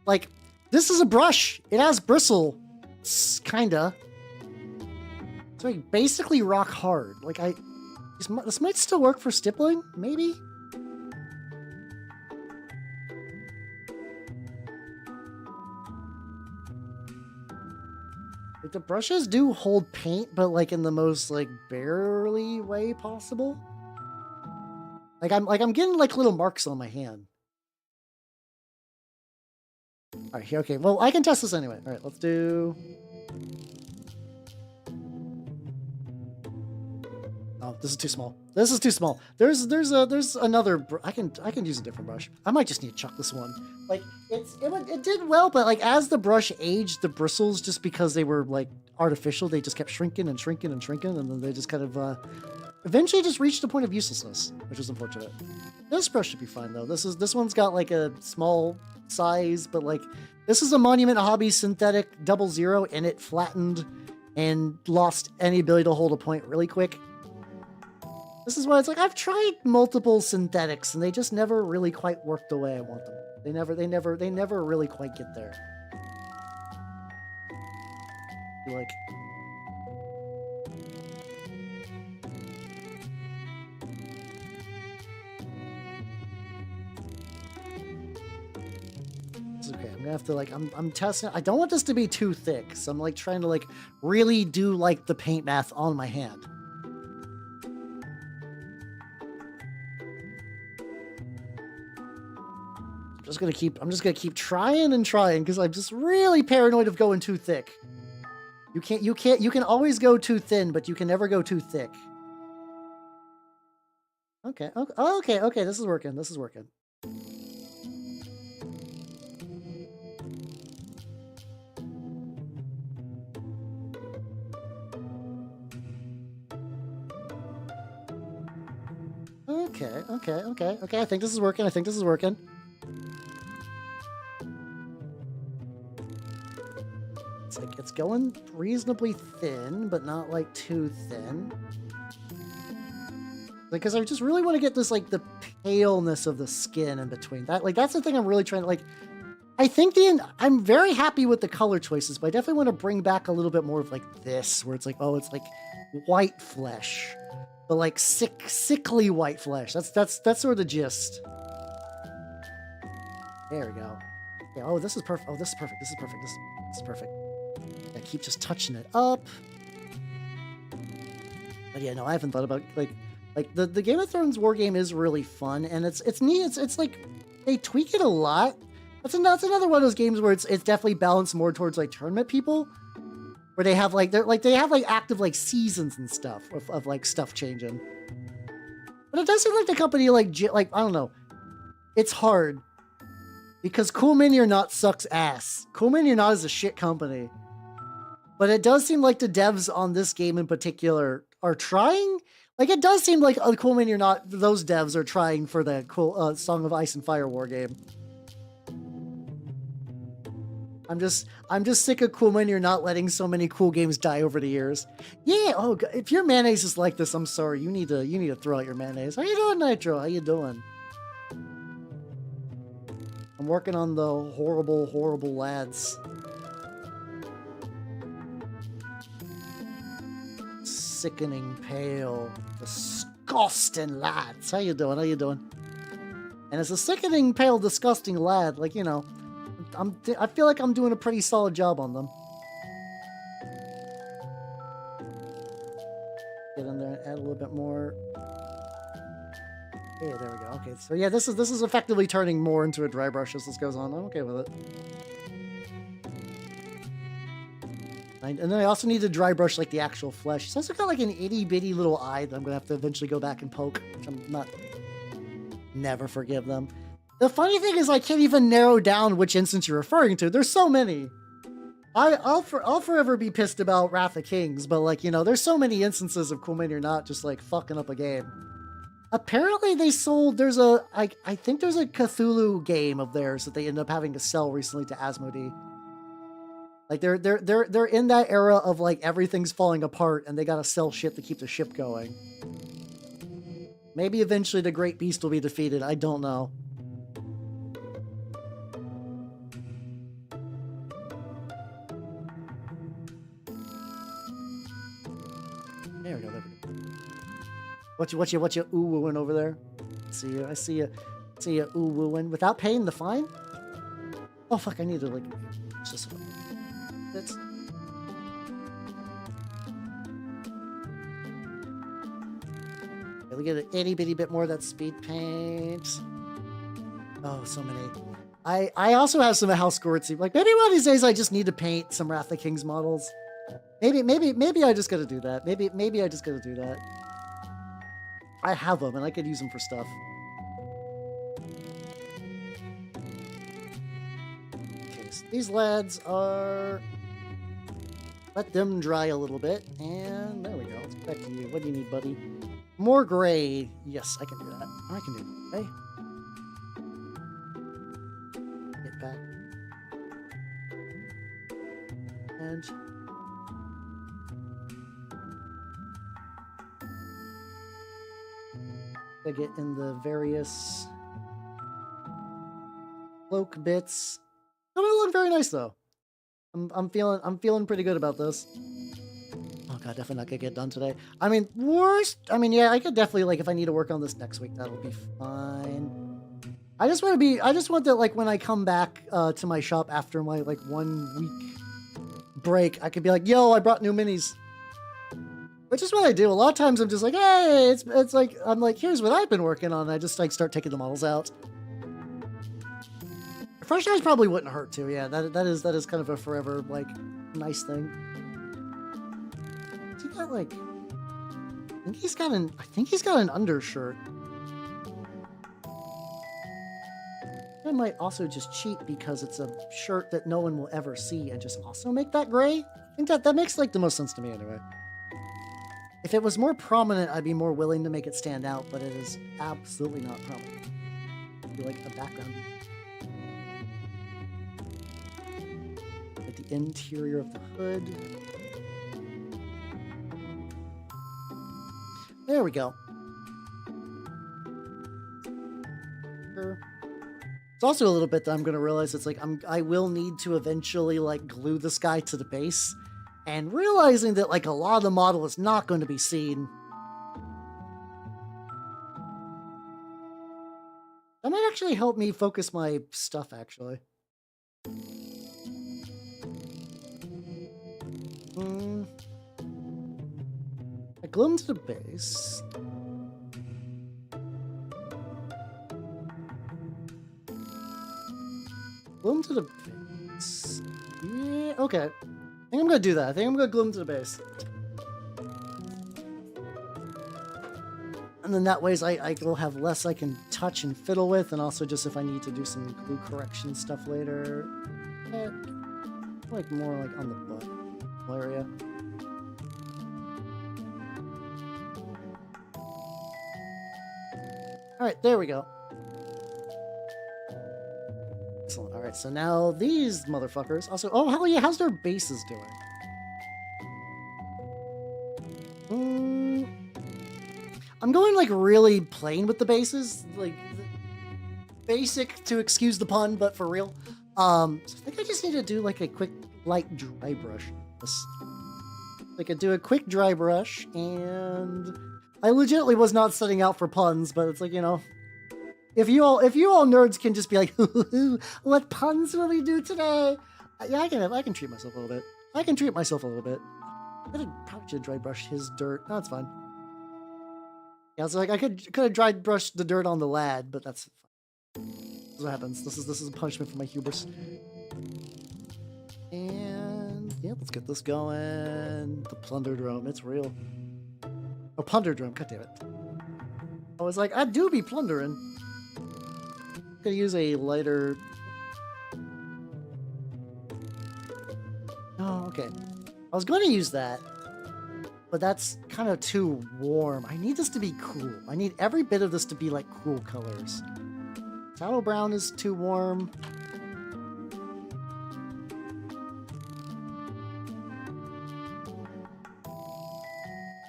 Like, this is a brush. It has bristle, kinda. It's like basically rock hard. Like this might still work for stippling, maybe? Like the brushes do hold paint, but like in the most like barely way possible. Like I'm getting like little marks on my hand. All right, here, okay. Well, I can test this anyway. All right, let's do. Oh, this is too small. This is too small. There's another. I can use a different brush. I might just need to chuck this one. Like it did well, but like as the brush aged, the bristles, just because they were like artificial, they just kept shrinking and shrinking and shrinking, and then they just kind of eventually just reached a point of uselessness, which is unfortunate. This brush should be fine though. This one's got like a small size, but like this is a Monument Hobby synthetic 00, and it flattened and lost any ability to hold a point really quick. This is why it's like I've tried multiple synthetics and they just never really quite work the way I want them. They never really quite get there. Like it's okay. I'm gonna have to like I'm testing. I don't want this to be too thick, so I'm like trying to like really do like the paint math on my hand. I'm just gonna keep trying and trying because I'm just really paranoid of going too thick. You can always go too thin, but you can never go too thick. Okay, this is working. Okay, I think this is working. It's like it's going reasonably thin, but not like too thin. Because I just really want to get this like the paleness of the skin in between. That's the thing I'm really trying to like. I think I'm very happy with the color choices, but I definitely want to bring back a little bit more of like this, where it's like, oh, it's like white flesh, but like sickly white flesh. That's sort of the gist. There we go. Yeah, oh, this is perfect. This is perfect. I keep just touching it up. But yeah, no, I haven't thought about like the Game of Thrones war game is really fun, and it's neat. It's like they tweak it a lot. That's another one of those games where it's definitely balanced more towards like tournament people, where they have like they have active like seasons and stuff of like stuff changing. But it does seem like the company like I don't know. It's hard because Cool Mini or Not sucks ass. Cool Mini or Not is a shit company. But it does seem like the devs on this game in particular are trying. Like, it does seem like Cool Mini or Not, those devs are trying for the cool Song of Ice and Fire war game. I'm just sick of Cool Mini or Not letting so many cool games die over the years. Yeah, oh, if your mayonnaise is like this, I'm sorry. You need to throw out your mayonnaise. How you doing, Nitro? How you doing? I'm working on the horrible lads. Sickening pale, disgusting lads. How you doing? And as a sickening pale, disgusting lad, like, you know, I feel like I'm doing a pretty solid job on them. Get in there and add a little bit more. Yeah, there we go. Okay, so yeah, this is effectively turning more into a dry brush as this goes on. I'm okay with it. And then I also need to dry brush like the actual flesh. It's also got like an itty bitty little eye that I'm gonna have to eventually go back and poke, which I'm not. Never forgive them. The funny thing is I can't even narrow down which instance you're referring to. There's so many. I'll forever be pissed about Wrath of Kings, but like, you know, there's so many instances of Cool Mini or Not just like fucking up a game. Apparently they sold, there's a, I think there's a Cthulhu game of theirs that they ended up having to sell recently to Asmodee. Like they're in that era of like everything's falling apart and they gotta sell shit to keep the ship going. Maybe eventually the Great Beast will be defeated, I don't know. There we go, there we go. What you ooh-wooing over there? I see you ooh-wooing. Without paying the fine? Oh fuck, I need to like... Just... That's... We get an itty bitty bit more of that speed paint. Oh, so many. I also have some house squirtsy. Like maybe one of these days I just need to paint some Wrath of the Kings models. Maybe I just gotta do that. Maybe I just gotta do that. I have them and I could use them for stuff. Okay, so these lads are... Let them dry a little bit. And there we go. Let's get back to you. What do you need, buddy? More gray. Yes, I can do that. I can do that. Okay. Get back. And... I get in the various cloak bits. It's gonna look very nice though. I'm feeling pretty good about this. Oh god, definitely not gonna get done today. I mean, worst. I mean, yeah, I could definitely like if I need to work on this next week, that'll be fine. I just want that like when I come back to my shop after my like 1 week break, I could be like, yo, I brought new minis. Which is what I do. A lot of times I'm just like, hey, it's like, I'm like, here's what I've been working on. And I just like start taking the models out. Fresh eyes probably wouldn't hurt too. Yeah, that is kind of a forever like nice thing. Has he got like, I think he's got an undershirt. I might also just cheat because it's a shirt that no one will ever see and just also make that gray. I think that makes like the most sense to me anyway. If it was more prominent, I'd be more willing to make it stand out, but it is absolutely not prominent. It'd be like a background. Like the interior of the hood. There we go. It's also a little bit that I'm going to realize it's like I will need to eventually like glue this guy to the base. And realizing that, like, a lot of the model is not going to be seen. That might actually help me focus my stuff, actually. I glue him to the base. Glue him to the base. Yeah, okay. I think I'm gonna do that. I think I'm gonna glue them to the base. And then that ways I will have less I can touch and fiddle with, and also just if I need to do some glue correction stuff later. Like more like on the butt area. Alright, there we go. Excellent. Alright, so now these motherfuckers also... Oh, hell yeah, how's their bases doing? I'm going, like, really plain with the bases. Like, basic to excuse the pun, but for real. So I think I just need to do, like, a quick, light dry brush. I could do a quick dry brush, and... I legitimately was not setting out for puns, but it's like, you know... If you all nerds can just be like, what puns will we do today? Yeah, I can treat myself a little bit. I probably should dry brush his dirt. No, it's fine. Yeah, it's like I could have dry brushed the dirt on the lad, but that's fine. This is what happens. This is a punishment for my hubris. And yeah, let's get this going. The plunder drum, it's real. Oh, plunder drum, god damn it. I was like, I do be plundering. Gonna use a lighter. Oh, okay. I was going to use that, but that's kind of too warm. I need this to be cool. I need every bit of this to be like cool colors. Tallow brown is too warm.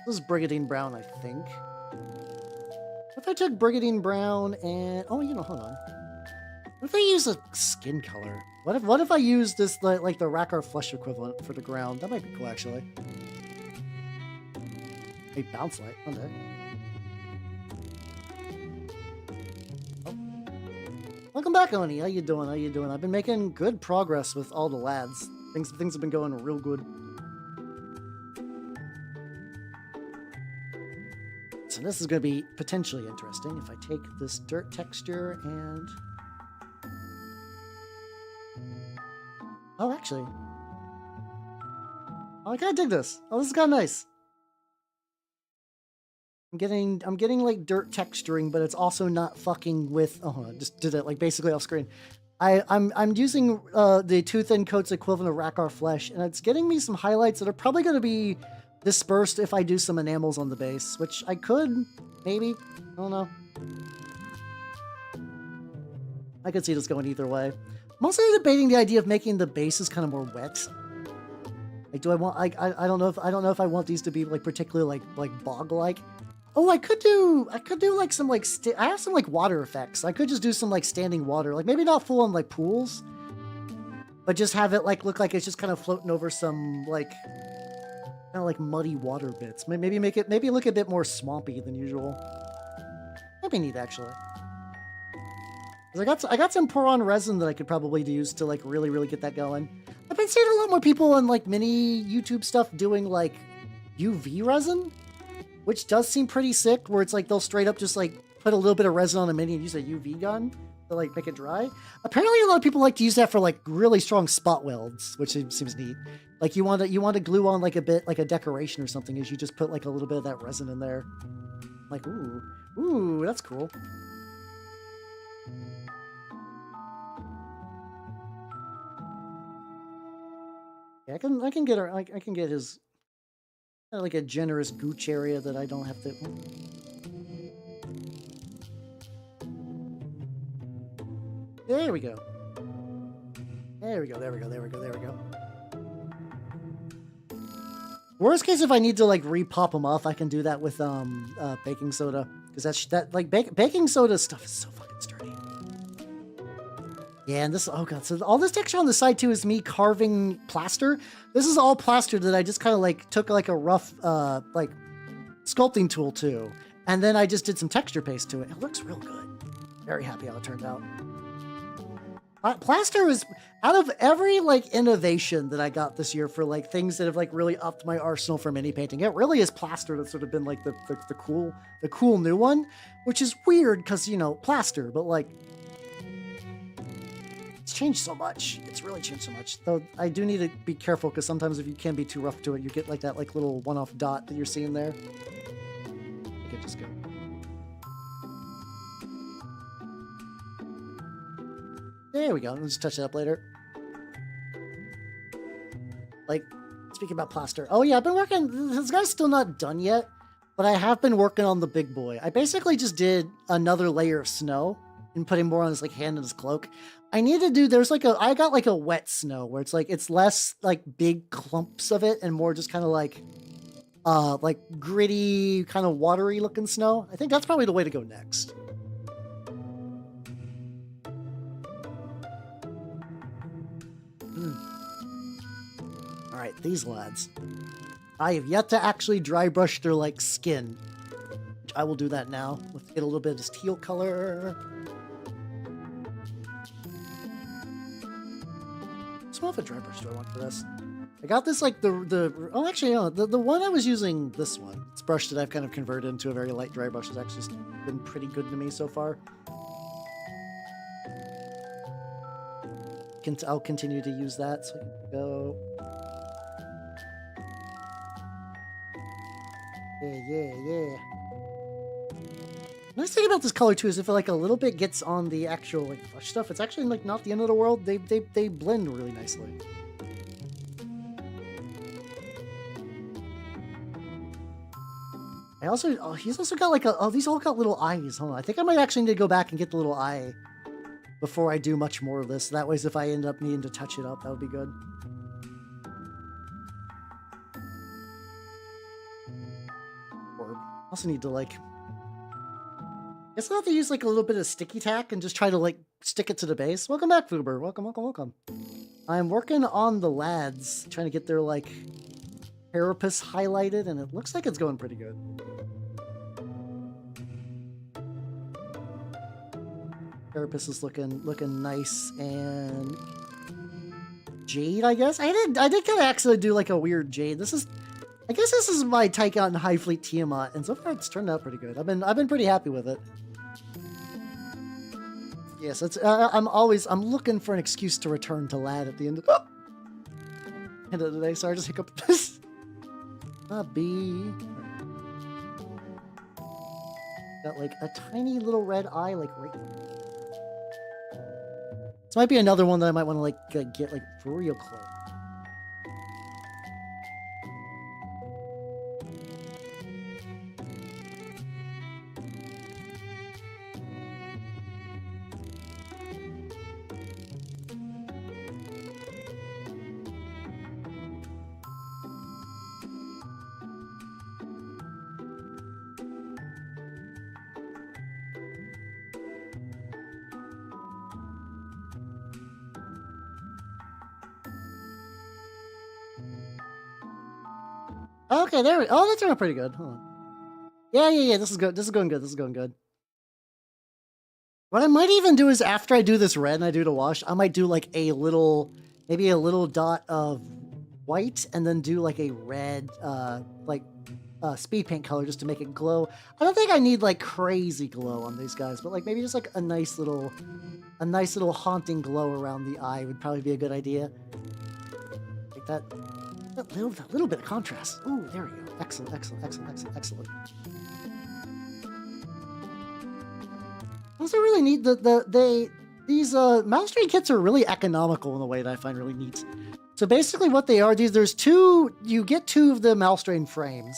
This is Brigadine Brown, I think. What if I took Brigadine Brown and... Oh, you know, hold on. What if I use a skin color? What if I use this, like the Rackar Flesh equivalent for the ground? That might be cool, actually. A bounce light. Okay. Oh. Welcome back, Oni. How you doing? How you doing? I've been making good progress with all the lads. Things have been going real good. So this is going to be potentially interesting if I take this dirt texture and... Oh, actually. Oh, I kind of dig this. Oh, this is kind of nice. I'm getting like dirt texturing, but it's also not fucking with... Oh, hold on. Just did it like basically off screen. I'm using the Tooth and Coat's equivalent of Rackar Flesh, and it's getting me some highlights that are probably going to be dispersed if I do some enamels on the base, which I could, maybe. I don't know. I could see this going either way. I'm also debating the idea of making the bases kind of more wet. Like, do I want? I don't know if I want these to be like particularly like bog-like. Oh, I could do like some like I have some like water effects. I could just do some like standing water, like maybe not full on like pools, but just have it like look like it's just kind of floating over some like kind of like muddy water bits. Maybe look a bit more swampy than usual. That'd be neat, actually. I got some pour-on resin that I could probably use to like really get that going. I've been seeing a lot more people on like mini YouTube stuff doing like UV resin, which does seem pretty sick. Where it's like they'll straight up just like put a little bit of resin on a mini and use a UV gun to like make it dry. Apparently, a lot of people like to use that for like really strong spot welds, which seems neat. Like you want to glue on like a bit like a decoration or something, is you just put like a little bit of that resin in there. Like ooh, that's cool. Yeah, I can get his like a generous gooch area that I don't have to. There we go. There we go. Worst case, if I need to like re-pop them off, I can do that with baking soda, because baking soda stuff is so fucking sturdy. Yeah, and this, oh god, so all this texture on the side too is me carving plaster. This is all plaster that I just kind of like took like a rough like sculpting tool to, and then I just did some texture paste to it. It looks real good. Very happy how it turned out. Plaster is, out of every like innovation that I got this year for like things that have like really upped my arsenal for mini painting, it really is plaster that's sort of been like the cool new one, which is weird because, you know, plaster, but like it's changed so much. It's really changed so much. Though I do need to be careful because sometimes if you can be too rough to it, you get like that like little one-off dot that you're seeing there. I could just go. There we go. Let's touch it up later. Like, speaking about plaster. Oh yeah, I've been working. This guy's still not done yet, but I have been working on the big boy. I basically just did another layer of snow and putting more on his like hand and his cloak. I need to do, I got like a wet snow where it's like, it's less like big clumps of it and more just kind of like gritty, kind of watery looking snow. I think that's probably the way to go next. All right, these lads. I have yet to actually dry brush their like skin. Which I will do that now. Let's get a little bit of this teal color. What smell of a dry brush do I want for this? I got this like oh actually no, the one I was using, this one. This brush that I've kind of converted into a very light dry brush has actually been pretty good to me so far. I'll continue to use that, so I can go. Yeah. Nice thing about this color too is if like a little bit gets on the actual like flesh stuff, it's actually like not the end of the world. They blend really nicely. I also, oh, he's also got like oh, these all got little eyes. Hold on, I think I might actually need to go back and get the little eye before I do much more of this. That way, if I end up needing to touch it up, that would be good. Or also need to like, I guess I'll have to use like a little bit of sticky tack and just try to like stick it to the base. Welcome back, Vtuber. Welcome, welcome, welcome. I'm working on the lads, trying to get their like carapace highlighted, and it looks like it's going pretty good. Carapace is looking nice and jade, I guess. I did kind of actually do like a weird jade. I guess this is my Tychon and High Fleet Tiamat, and so far it's turned out pretty good. I've been pretty happy with it. Yes, it's I'm looking for an excuse to return to lad at the end of the day. Sorry, I just hiccuped this. B. Got like a tiny little red eye, like right. This might be another one that I might want to like get like real close. Okay, there we go. Oh, that turned out pretty good. Hold on. Yeah. This is good. This is going good. This is going good. What I might even do is after I do this red and I do the wash, I might do like maybe a little dot of white and then do like a red, speed paint color just to make it glow. I don't think I need like crazy glow on these guys, but like maybe just like a nice little haunting glow around the eye would probably be a good idea. Like that. A little bit of contrast. Ooh, there we go. Excellent. Also really neat these Malstrain kits are really economical in a way that I find really neat. So basically what they are, you get two of the Malstrain frames.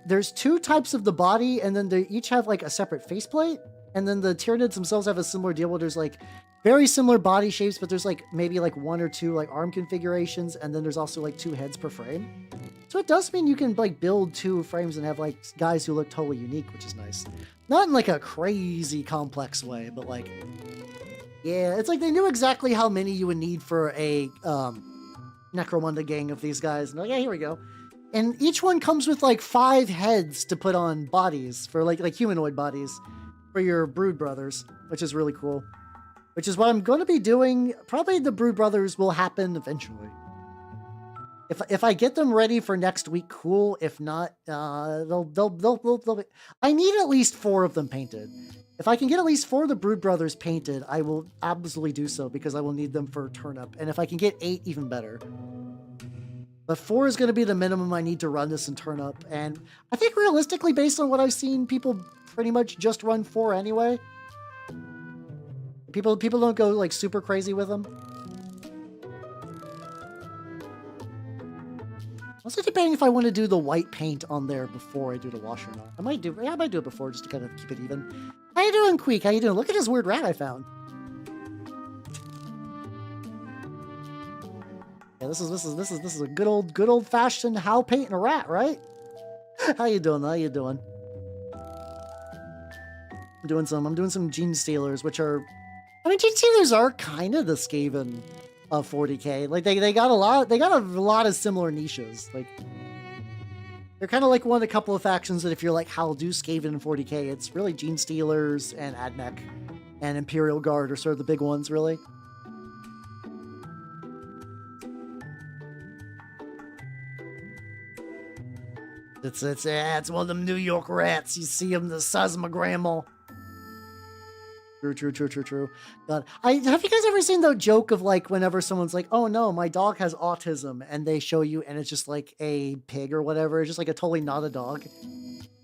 There's two types of the body, and then they each have like a separate faceplate. And then the Tyranids themselves have a similar deal where there's like very similar body shapes, but there's like maybe like one or two like arm configurations, and then there's also like two heads per frame. So it does mean you can like build two frames and have like guys who look totally unique, which is nice. Not in like a crazy complex way, but like, yeah, it's like they knew exactly how many you would need for a Necromunda gang of these guys. And like, yeah, here we go. And each one comes with like 5 heads to put on bodies for like humanoid bodies for your Brood Brothers, which is really cool. Which is what I'm going to be doing. Probably the Brood Brothers will happen eventually. If I get them ready for next week, cool. If not, they'll be... I need at least 4 of them painted. If I can get at least 4 of the Brood Brothers painted, I will absolutely do so because I will need them for Turnip. And if I can get 8, even better. But 4 is going to be the minimum I need to run this in Turnip. And I think realistically, based on what I've seen, people pretty much just run 4 anyway. People don't go like super crazy with them. Also depending if I want to do the white paint on there before I do the wash or not. I might do it before just to kind of keep it even. How you doing, Queek? How you doing? Look at this weird rat I found. Yeah, this is a good old fashioned how painting a rat, right? How you doing? How you doing? I'm doing some Genestealers, which are, I mean, Genestealers are kind of the Skaven of 40k. Like they got a lot of similar niches. Like they're kind of like a couple of factions that if you're like, how do Skaven in 40k? It's really Genestealers and Admech and Imperial Guard are sort of the big ones, really. It's one of them New York rats. You see them the size of my grandma. True. God, have you guys ever seen the joke of like whenever someone's like, "Oh no, my dog has autism," and they show you, and it's just like a pig or whatever. It's just like a totally not a dog.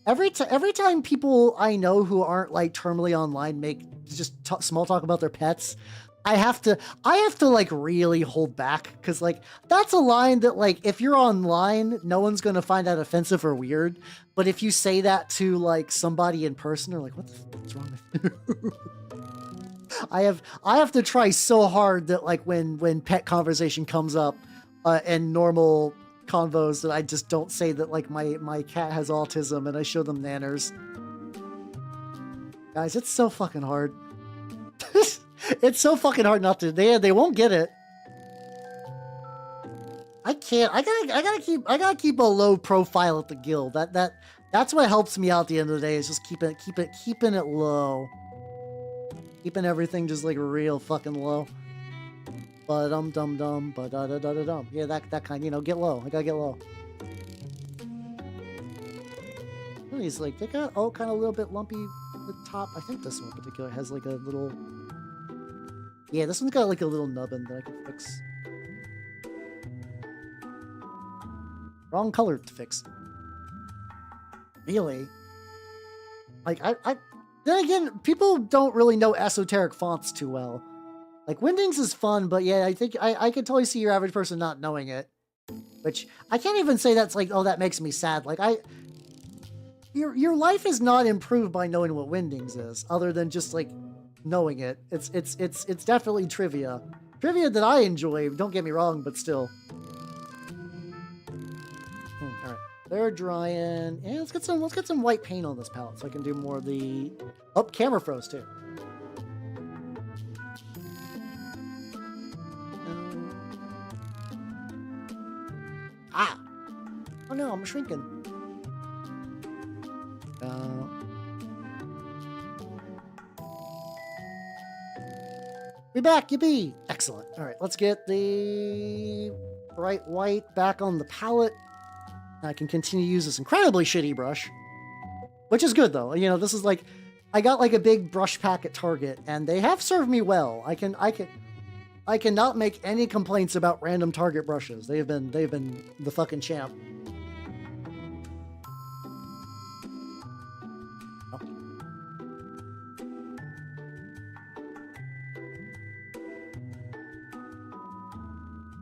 Every time people I know who aren't like terminally online make just small talk about their pets, I have to like really hold back because like that's a line that like if you're online, no one's gonna find that offensive or weird. But if you say that to like somebody in person, they're like, "What the fuck's wrong with you?" I have to try so hard that like when pet conversation comes up, and normal convos that I just don't say that like my cat has autism and I show them nanners. Guys, it's so fucking hard. It's so fucking hard not to. They won't get it. I can't. I gotta keep a low profile at the guild. That's what helps me out at the end of the day. Is just keeping it low. Keeping everything just like real fucking low. But dum dum. But da da da da dum. Yeah, that kind. You know, get low. I gotta get low. He's like they got kind of a little bit lumpy at the top. I think this one in particular has like a little. Yeah, this one's got like a little nubbin that I can fix. Wrong color to fix. Really? Like, then again, people don't really know esoteric fonts too well. Like, Windings is fun, but yeah, I think I can totally see your average person not knowing it. Which, I can't even say that's like, oh, that makes me sad. Like, your life is not improved by knowing what Windings is, other than just like knowing it. It's definitely trivia. Trivia that I enjoy, don't get me wrong, but still. Alright. They're drying. Yeah, let's get some white paint on this palette so I can do more of the. Oh, camera froze too. Oh no, I'm shrinking. Be back, yippee! Excellent. All right, let's get the bright white back on the palette. I can continue to use this incredibly shitty brush, which is good though. You know, this is like, I got like a big brush pack at Target, and they have served me well. I cannot make any complaints about random Target brushes. They've been the fucking champ.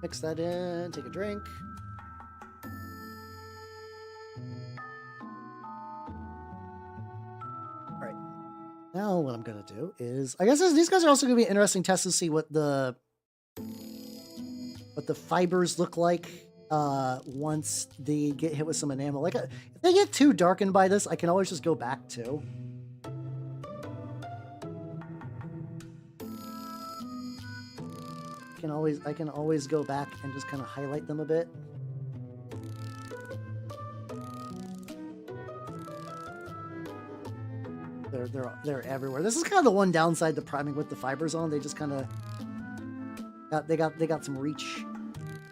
Mix that in, take a drink. All right. Now what I'm going to do is, I guess these guys are also going to be an interesting test to see what the fibers look like once they get hit with some enamel. Like, if they get too darkened by this, I can always just go back too. I can always go back and just kind of highlight them a bit. They're everywhere. This is kind of the one downside to priming with the fibers on. They just kind of got some reach.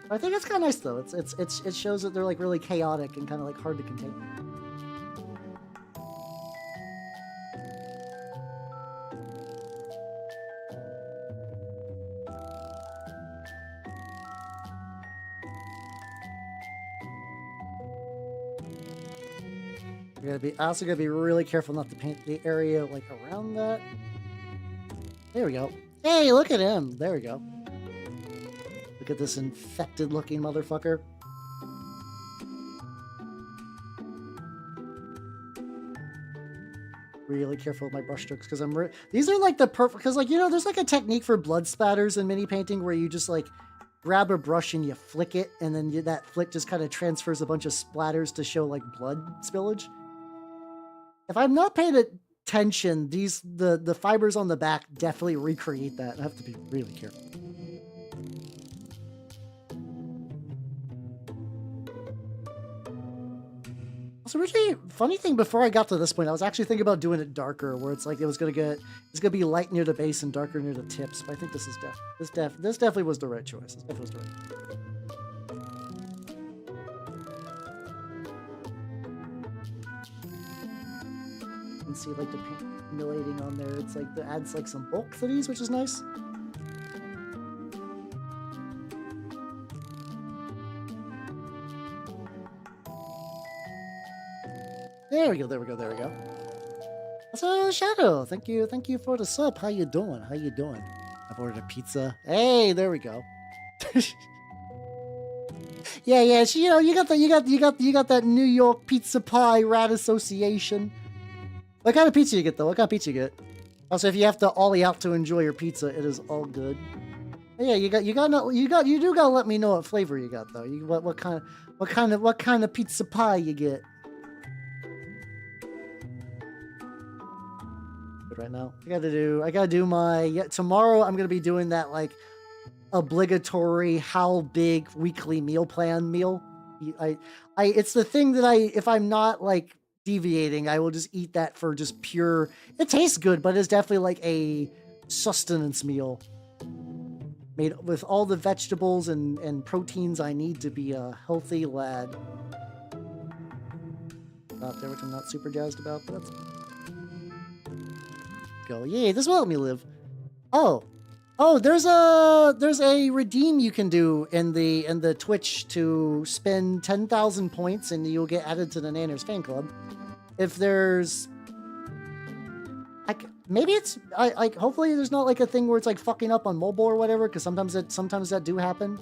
But I think it's kind of nice though. It shows that they're like really chaotic and kind of like hard to contain. I also gotta be really careful not to paint the area like around that. There we go. Hey, look at him. There we go. Look at this infected looking motherfucker. Really careful with my brush strokes because these are like the perfect, because like, you know, there's like a technique for blood splatters in mini painting where you just like grab a brush and you flick it, and then that flick just kind of transfers a bunch of splatters to show like blood spillage. If I'm not paying attention, the fibers on the back definitely recreate that. I have to be really careful. So originally, funny thing, before I got to this point, I was actually thinking about doing it darker, where it's like it's gonna be light near the base and darker near the tips. But I think this definitely was the right choice. This definitely was the right. You can see like the paint accumulating on there. It's like it adds like some bulk to these, which is nice. There we go, there we go, there we go. So, Shadow, thank you for the sub. How you doing? How you doing? I've ordered a pizza. Hey, there we go. Yeah. You know, you got that New York pizza pie rat association. What kind of pizza you get though? What kind of pizza you get? Also, if you have to ollie out to enjoy your pizza, it is all good. But yeah, you do gotta let me know what flavor you got though. What kind of pizza pie you get? Right now, I gotta do my tomorrow. I'm gonna be doing that like obligatory how big weekly meal plan meal. It's the thing that if I'm not like deviating, I will just eat that for just pure. It tastes good, but it's definitely like a sustenance meal made with all the vegetables and proteins I need to be a healthy lad. Out there, which I'm not super jazzed about, but that's go. Yay, this will help me live. Oh, there's a redeem you can do in the Twitch to spend 10,000 points and you'll get added to the Nanners fan club. If there's maybe it's hopefully there's not like a thing where it's like fucking up on mobile or whatever, because sometimes that do happen.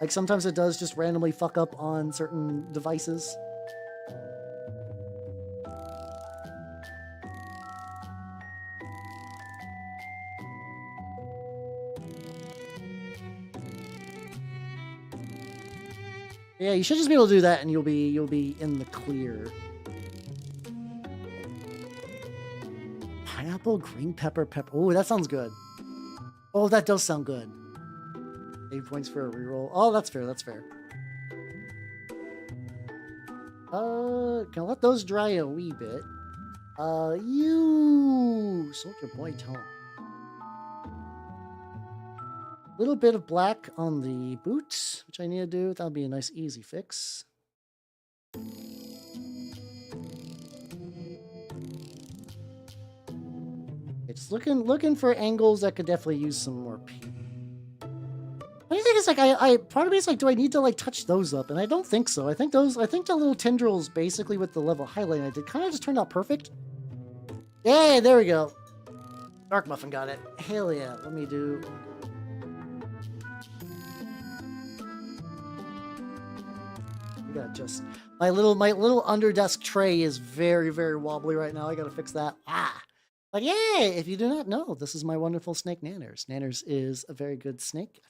Like sometimes it does just randomly fuck up on certain devices. Yeah, you should just be able to do that and you'll be in the clear. Pineapple, green pepper. Oh, that sounds good. Oh, that does sound good. 8 points for a reroll. Oh, that's fair. Can I let those dry a wee bit? You soldier boy tone. Little bit of black on the boots, which I need to do. That'll be a nice easy fix. It's looking for angles that could definitely use some more paint. What do you think? It's like part of me is like, do I need to like touch those up? And I don't think so. I think the little tendrils basically with the level highlight I did kind of just turned out perfect. Yeah, there we go. Dark Muffin got it. Hell yeah. Let me do. I gotta just my little underdesk tray is very, very wobbly right now. I gotta fix that. But yeah, if you do not know, this is my wonderful snake Nanners. Nanners is a very good snake.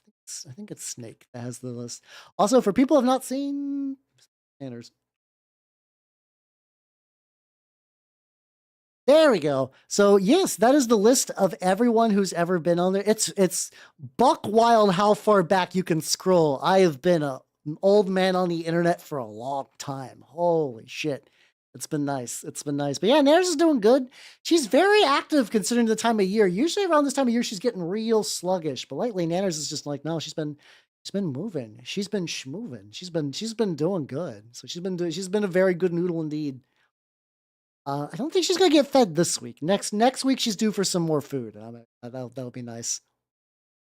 I think it's Snake that has the list. Also, for people who have not seen Nanners. There we go. So yes, that is the list of everyone who's ever been on there. It's buck wild how far back you can scroll. I have been an old man on the internet for a long time. Holy shit. It's been nice. But yeah, Nanners is doing good. She's very active considering the time of year. Usually around this time of year, she's getting real sluggish. But lately, Nanners is just like, no, she's been moving. She's been schmoving. She's been doing good. So she's been a very good noodle indeed. I don't think she's gonna get fed this week. Next week she's due for some more food. That'll be nice.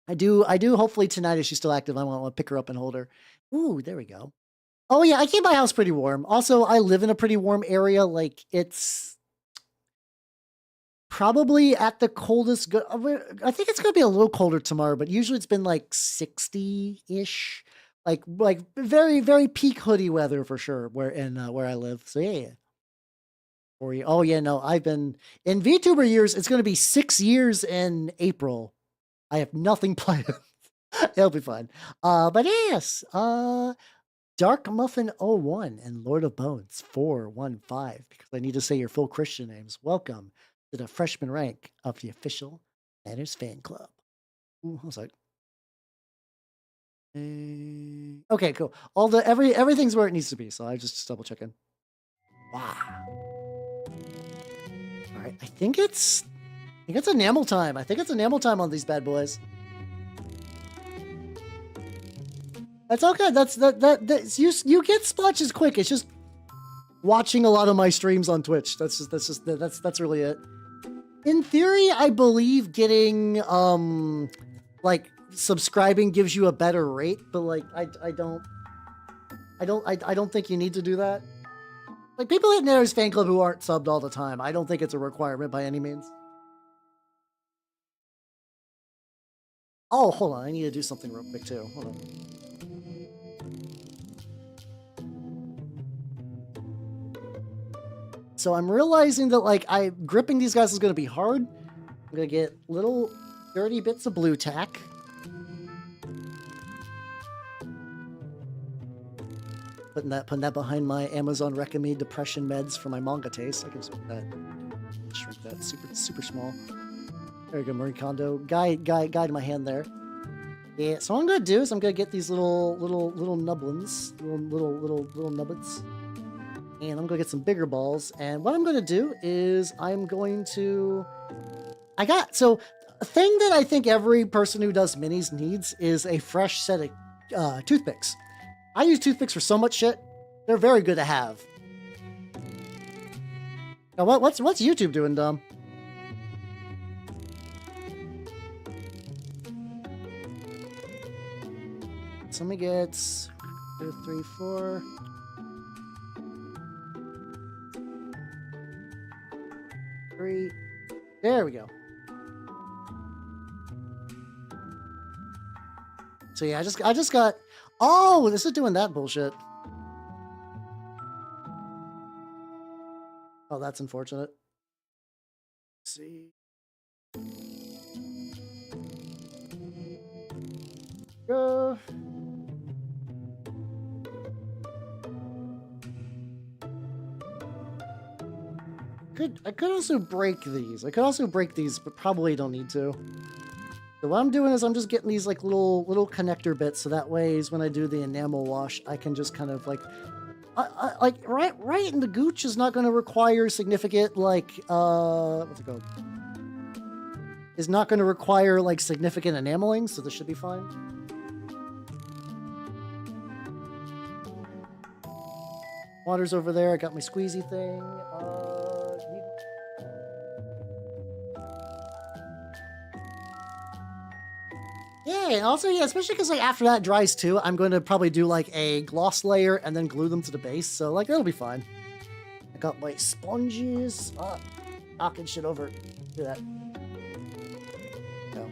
I do. Hopefully tonight, if she's still active, I want to pick her up and hold her. Ooh, there we go. Oh yeah, I keep my house pretty warm. Also, I live in a pretty warm area. Like it's probably at the coldest. I think it's gonna be a little colder tomorrow, but usually it's been like 60-ish. Like very, very peak hoodie weather for sure. Where I live. So yeah. Oh yeah, no, I've been in VTuber years. It's gonna be 6 years in April. I have nothing planned. It'll be fun. But yes, Dark Muffin 01 and Lord of Bones 415, because I need to say your full Christian names. Welcome to the freshman rank of the official Nanners fan club. Ooh, I was like, okay, cool. Everything's where it needs to be, so I just double checking. Wow. All right, I think it's enamel time. I think it's enamel time on these bad boys. That's okay. You get splotches quick. It's just watching a lot of my streams on Twitch. That's really it. In theory, I believe getting like subscribing gives you a better rate, but like I don't think you need to do that. Like people at Nanners fan club who aren't subbed all the time, I don't think it's a requirement by any means. Oh, hold on. I need to do something real quick too. Hold on. So I'm realizing that like gripping these guys is going to be hard. I'm going to get little dirty bits of blue tack. Putting that behind my Amazon recommended depression meds for my manga taste. I can shrink that super small. There we go, Marie Kondo. Guide in my hand there. Yeah, so what I'm gonna do is I'm gonna get these little nublins, little nubbits, and I'm gonna get some bigger balls. And what I'm gonna do is I'm going to. So a thing that I think every person who does minis needs is a fresh set of toothpicks. I use toothpicks for so much shit. They're very good to have. Now, what's YouTube doing, Dom? So let me get 2, 3, 4. 3. There we go. So yeah, I just got. Oh, this is doing that bullshit. Oh, that's unfortunate. Let's see. Go. I could also break these. But probably don't need to. So what I'm doing is I'm just getting these like little connector bits, so that way when I do the enamel wash, I can just kind of like, right in the gooch is not going to require significant like what's it called? Is not going to require like significant enameling, so this should be fine. Water's over there. I got my squeezy thing. Yeah, and also, yeah, especially because like after that dries too, I'm going to probably do like a gloss layer and then glue them to the base. So like that'll be fine. I got my sponges. Knocking shit over. Do that. No.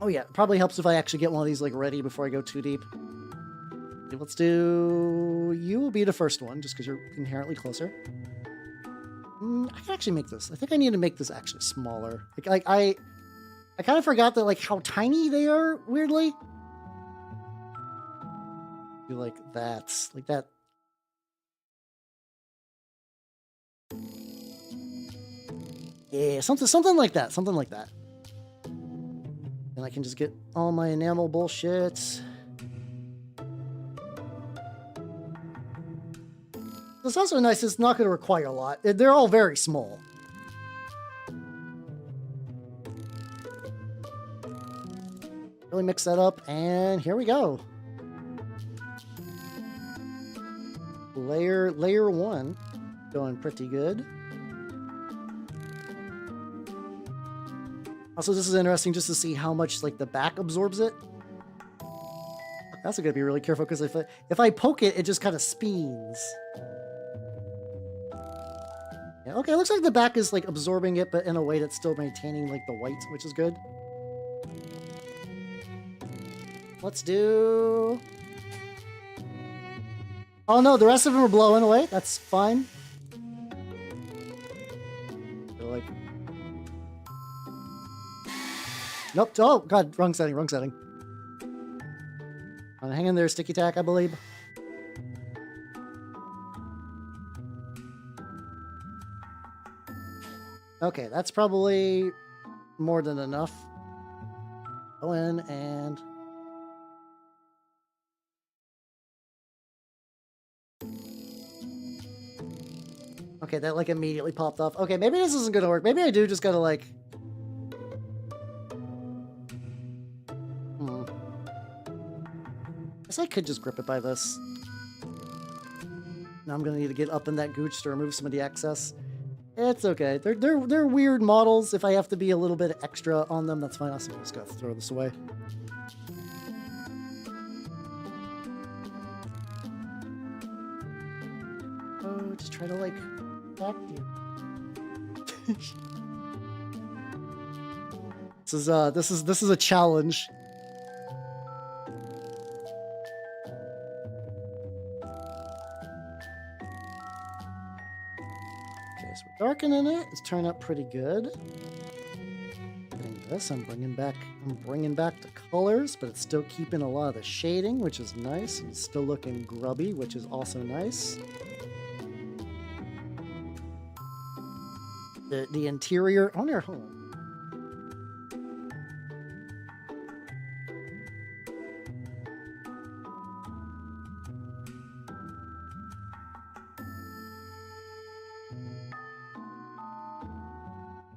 Oh yeah, it probably helps if I actually get one of these like ready before I go too deep. Okay, let's do. You will be the first one, just because you're inherently closer. I can actually make this. I think I need to make this actually smaller. I kind of forgot that, like, how tiny they are, weirdly. Do like that. Like that. Yeah, something like that. Something like that. And I can just get all my enamel bullshit. What's also nice, it's not going to require a lot. They're all very small. Really mix that up, and here we go. Layer 1, going pretty good. Also, this is interesting just to see how much like the back absorbs it. That's gonna be really careful because if I poke it, it just kind of speeds. Yeah, okay, it looks like the back is like absorbing it, but in a way that's still maintaining like the white, which is good. Let's do... Oh no, the rest of them are blowing away. That's fine. They're like... Nope. Oh, God. Wrong setting. Hang in there, Sticky Tack, I believe. Okay, that's probably more than enough. Go in and... Okay, that like immediately popped off. Okay, maybe this isn't gonna work. Maybe I do just gotta like... Guess I could just grip it by this. Now I'm gonna need to get up in that gooch to remove some of the excess. It's okay. They're weird models. If I have to be a little bit extra on them, that's fine. I'm just gonna throw this away. Oh, just try to like back you. This is a challenge. Okay, so we're darkening it. It's turning out pretty good. Getting this, I'm bringing back the colors, but it's still keeping a lot of the shading, which is nice. And it's still looking grubby, which is also nice. The interior. Oh, no, hold on.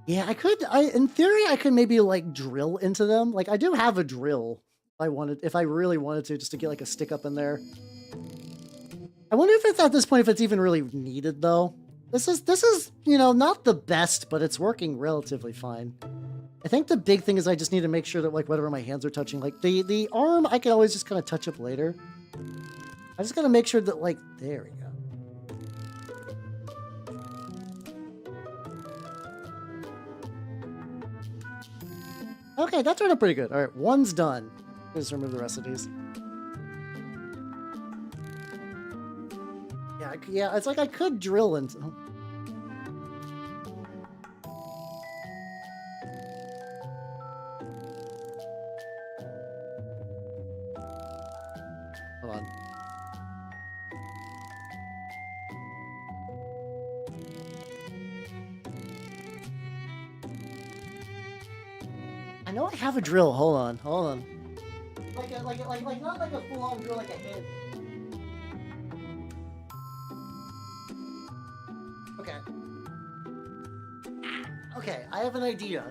Yeah, in theory, I could maybe like drill into them. Like I do have a drill if I really wanted to, just to get like a stick up in there. I wonder if it's at this point, if it's even really needed though. This is, you know, not the best, but it's working relatively fine. I think the big thing is I just need to make sure that like whatever my hands are touching, like the arm, I can always just kind of touch up later. I just gotta make sure that like, there we go. Okay, that turned out pretty good. All right, one's done. Just remove the rest of these. Yeah, it's like I could drill into. Hold on. I know I have a drill. Hold on. Like not like a full-on drill, like a hand. Okay. Okay, I have an idea.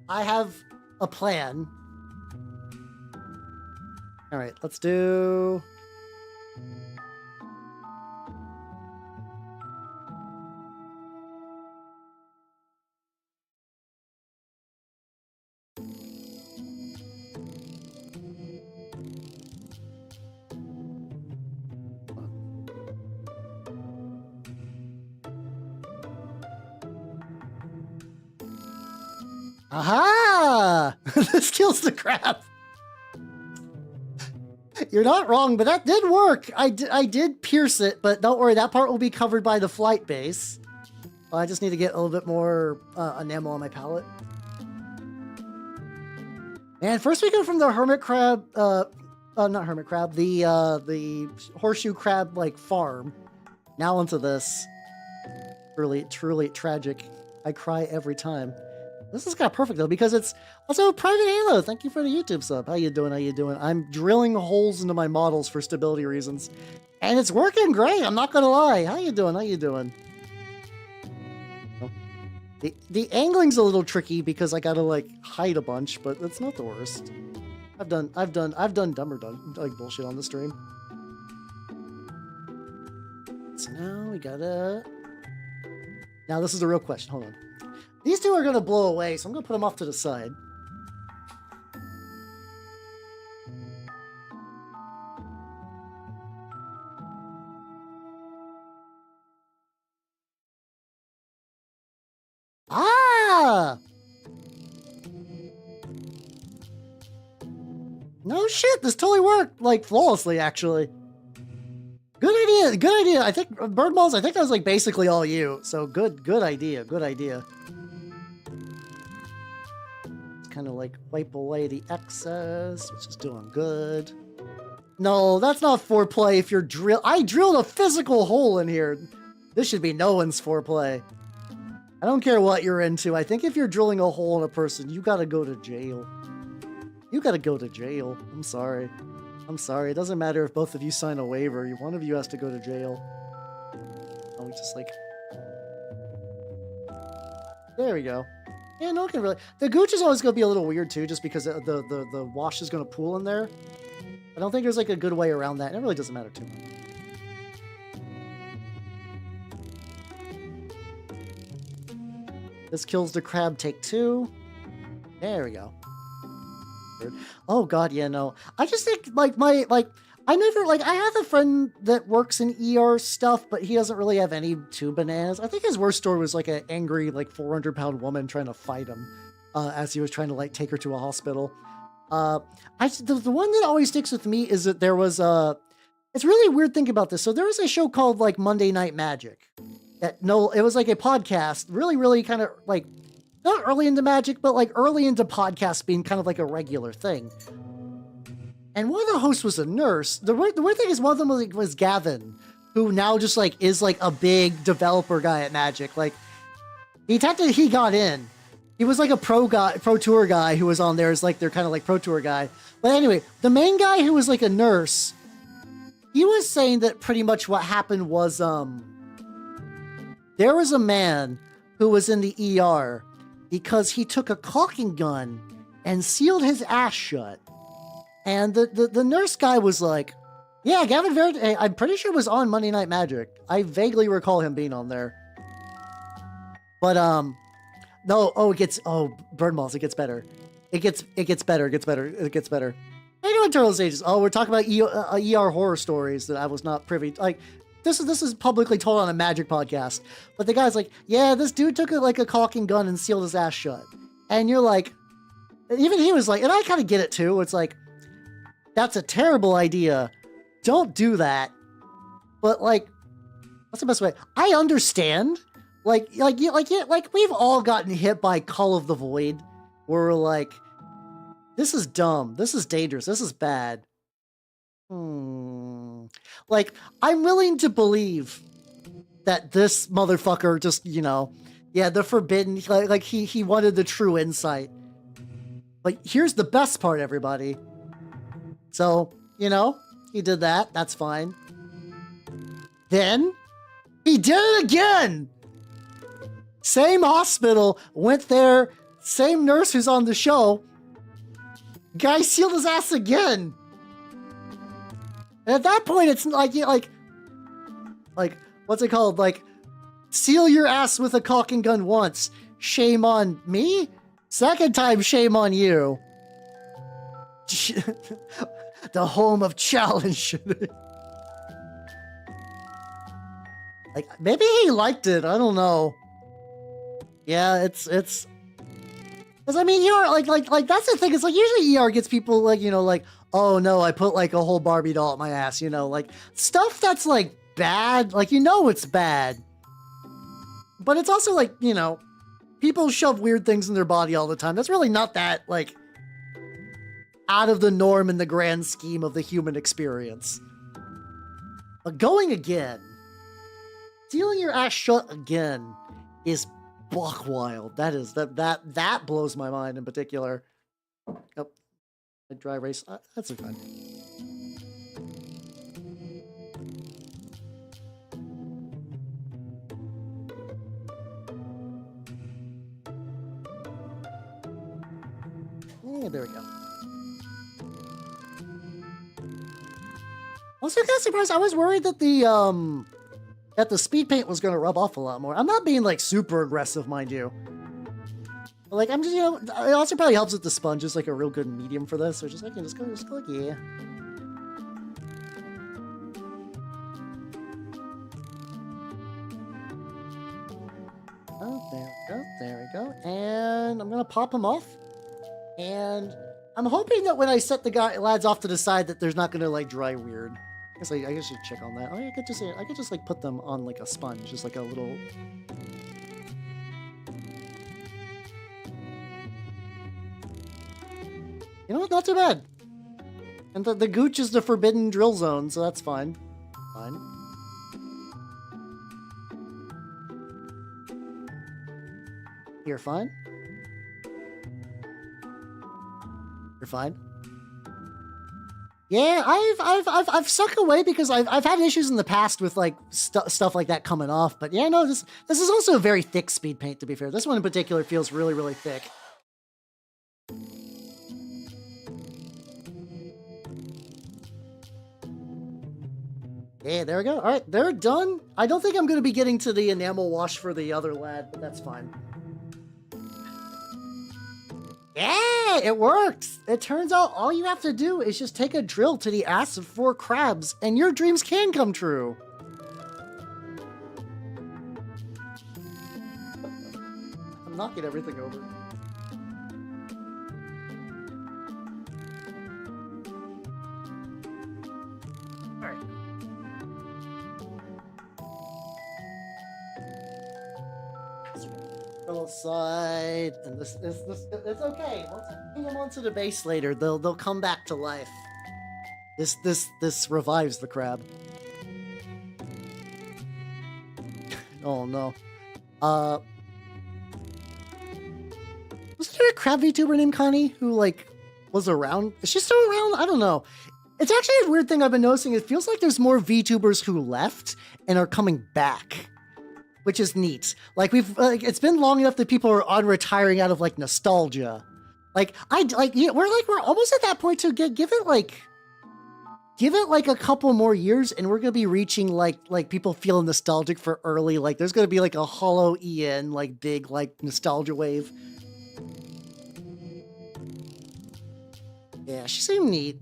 I have a plan. All right, let's do. Aha! This kills the crab. You're not wrong, but that did work. I did pierce it, but don't worry, that part will be covered by the flight base. I just need to get a little bit more enamel on my palette. And first we go from the hermit crab, not hermit crab, the horseshoe crab like farm. Now onto this. Truly tragic. I cry every time. This is kind of perfect though, because it's also Private Halo. Thank you for the YouTube sub. How you doing? I'm drilling holes into my models for stability reasons, and it's working great. I'm not gonna lie. How you doing? Oh. The angling's a little tricky because I gotta like hide a bunch, but that's not the worst. I've done dumber like bullshit on the stream. So now we gotta. Now this is the real question. Hold on. These two are going to blow away, so I'm going to put them off to the side. Ah! No shit, this totally worked, like, flawlessly, actually. Good idea. I think, bird balls, I think that was, like, basically all you. So, good idea. Kind of like wipe away the excess, which is doing good. No, that's not foreplay if you're I drilled a physical hole in here. This should be no one's foreplay. I don't care what you're into. I think if you're drilling a hole in a person, you gotta go to jail. I'm sorry. It doesn't matter if both of you sign a waiver. One of you has to go to jail. Oh, we just like... There we go. Yeah, no one can really... The gooch is always going to be a little weird, too, just because the wash is going to pool in there. I don't think there's, like, a good way around that, and it really doesn't matter too much. This kills the crab, take 2. There we go. Oh, God, yeah, no. I just think, I have a friend that works in ER stuff, but he doesn't really have any too bananas. I think his worst story was like an angry, like 400-pound woman trying to fight him. as he was trying to like take her to a hospital. The one that always sticks with me is that there was it's really weird thinking about this. So there was a show called like Monday Night Magic. It was like a podcast, really kind of like not early into magic, but like early into podcasts being kind of like a regular thing. And one of the hosts was a nurse. The weird thing is one of them was Gavin, who now just like is like a big developer guy at Magic. Like he got in. He was like a pro tour guy who was on there as like their kind of like pro tour guy. But anyway, the main guy who was like a nurse, he was saying that pretty much what happened was there was a man who was in the ER because he took a caulking gun and sealed his ass shut. And the nurse guy was like, yeah, Gavin Verity, I'm pretty sure was on Monday Night Magic. I vaguely recall him being on there. But, no, Burn Malls, it gets better. It gets better. How you doing, Turtle Sages? Oh, we're talking about ER horror stories that I was not privy to. Like, this is publicly told on a Magic podcast. But the guy's like, yeah, this dude took a caulking gun and sealed his ass shut. And you're like, even he was like, and I kind of get it too. It's like, that's a terrible idea. Don't do that. But like, what's the best way? I understand. Like we've all gotten hit by Call of the Void, where we're like, this is dumb. This is dangerous. This is bad. Like, I'm willing to believe that this motherfucker just, the forbidden, like he wanted the true insight. But here's the best part, everybody. So, he did that. That's fine. Then he did it again. Same hospital, went there, same nurse who's on the show. Guy sealed his ass again. And at that point, it's like, what's it called? Like, seal your ass with a caulking gun once. Shame on me. Second time, shame on you. The home of challenge. Like, maybe he liked it. I don't know. Yeah, it's. Because I mean, like that's the thing. It's like usually ER gets people like, like, oh no, I put like a whole Barbie doll at my ass, like stuff that's like bad, like it's bad. But it's also like, people shove weird things in their body all the time. That's really not that like out of the norm in the grand scheme of the human experience. But going again, sealing your ass shut again is buck wild. That blows my mind in particular. Oh, a dry race. That's okay. Yeah, there we go. Also, kind of surprised. I was worried that the speed paint was going to rub off a lot more. I'm not being like super aggressive, mind you. But, like, I'm just, it also probably helps that the sponge is like a real good medium for this. So just like, just go like, yeah. Oh, there we go. And I'm going to pop him off. And I'm hoping that when I set the lads off to the side that there's not going to like dry weird. I guess I should check on that. Oh, I could just like put them on like a sponge, just like a little. You know what? Not too bad. And the gooch is the forbidden drill zone, so that's fine. Fine. You're fine. You're fine. Yeah, I've sucked away because I've had issues in the past with like stuff like that coming off. But yeah, no, this is also a very thick speed paint. To be fair, this one in particular feels really, really thick. Yeah, there we go. All right, they're done. I don't think I'm going to be getting to the enamel wash for the other lad, but that's fine. Yeah, it works. It turns out all you have to do is just take a drill to the ass of 4 crabs, and your dreams can come true. I'm knocking everything over. Alright. Side, and this it's okay. Once you bring them onto the base later, they'll come back to life. This revives the crab. Oh no. Was there a crab VTuber named Connie who like was around? Is she still around? I don't know. It's actually a weird thing I've been noticing. It feels like there's more VTubers who left and are coming back, which is neat. Like it's been long enough that people are unretiring out of like nostalgia. Like we're almost at that point to give it like a couple more years, and we're gonna be reaching like people feeling nostalgic for early. Like there's gonna be like a Hollow EN like big like nostalgia wave. Yeah, she seemed neat.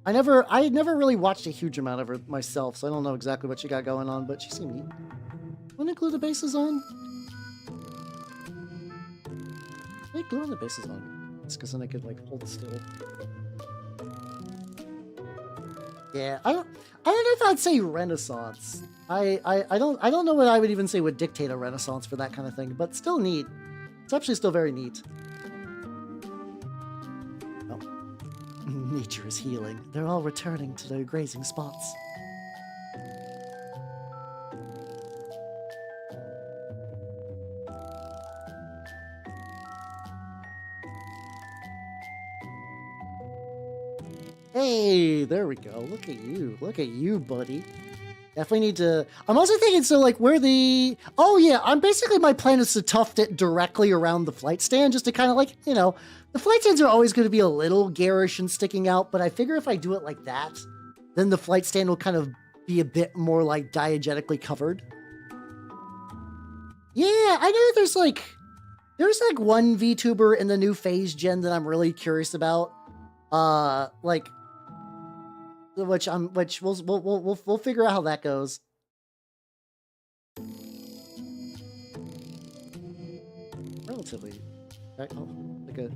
I never really watched a huge amount of her myself, so I don't know exactly what she got going on, but she seemed neat. Want to include the bases on? I like gluing the bases on. It's because then I could like hold still. Yeah, I don't know if I'd say Renaissance. I don't know what I would even say would dictate a Renaissance for that kind of thing, but still neat. It's actually still very neat. Oh. Nature is healing. They're all returning to their grazing spots. Hey, there we go. Look at you. Look at you, buddy. Definitely need to... I'm also thinking, so like where the... Oh yeah, my plan is to tuft it directly around the flight stand, just to kind of like, you know, the flight stands are always going to be a little garish and sticking out, but I figure if I do it like that, then the flight stand will kind of be a bit more like diegetically covered. Yeah, I know there's like one VTuber in the new phase gen that I'm really curious about. Which we'll figure out how that goes. Relatively, right? Oh, like a.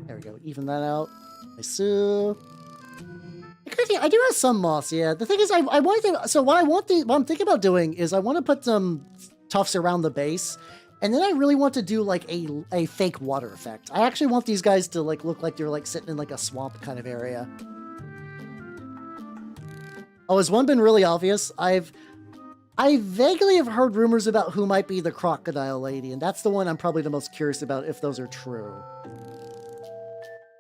There we go. Even that out. I sue. I do have some moss. Yeah. The thing is, I want to. So what I'm thinking about doing is I want to put some tufts around the base. And then I really want to do like a fake water effect. I actually want these guys to like look like they're like sitting in like a swamp kind of area. Oh, has one been really obvious? I vaguely have heard rumors about who might be the crocodile lady, and that's the one I'm probably the most curious about if those are true.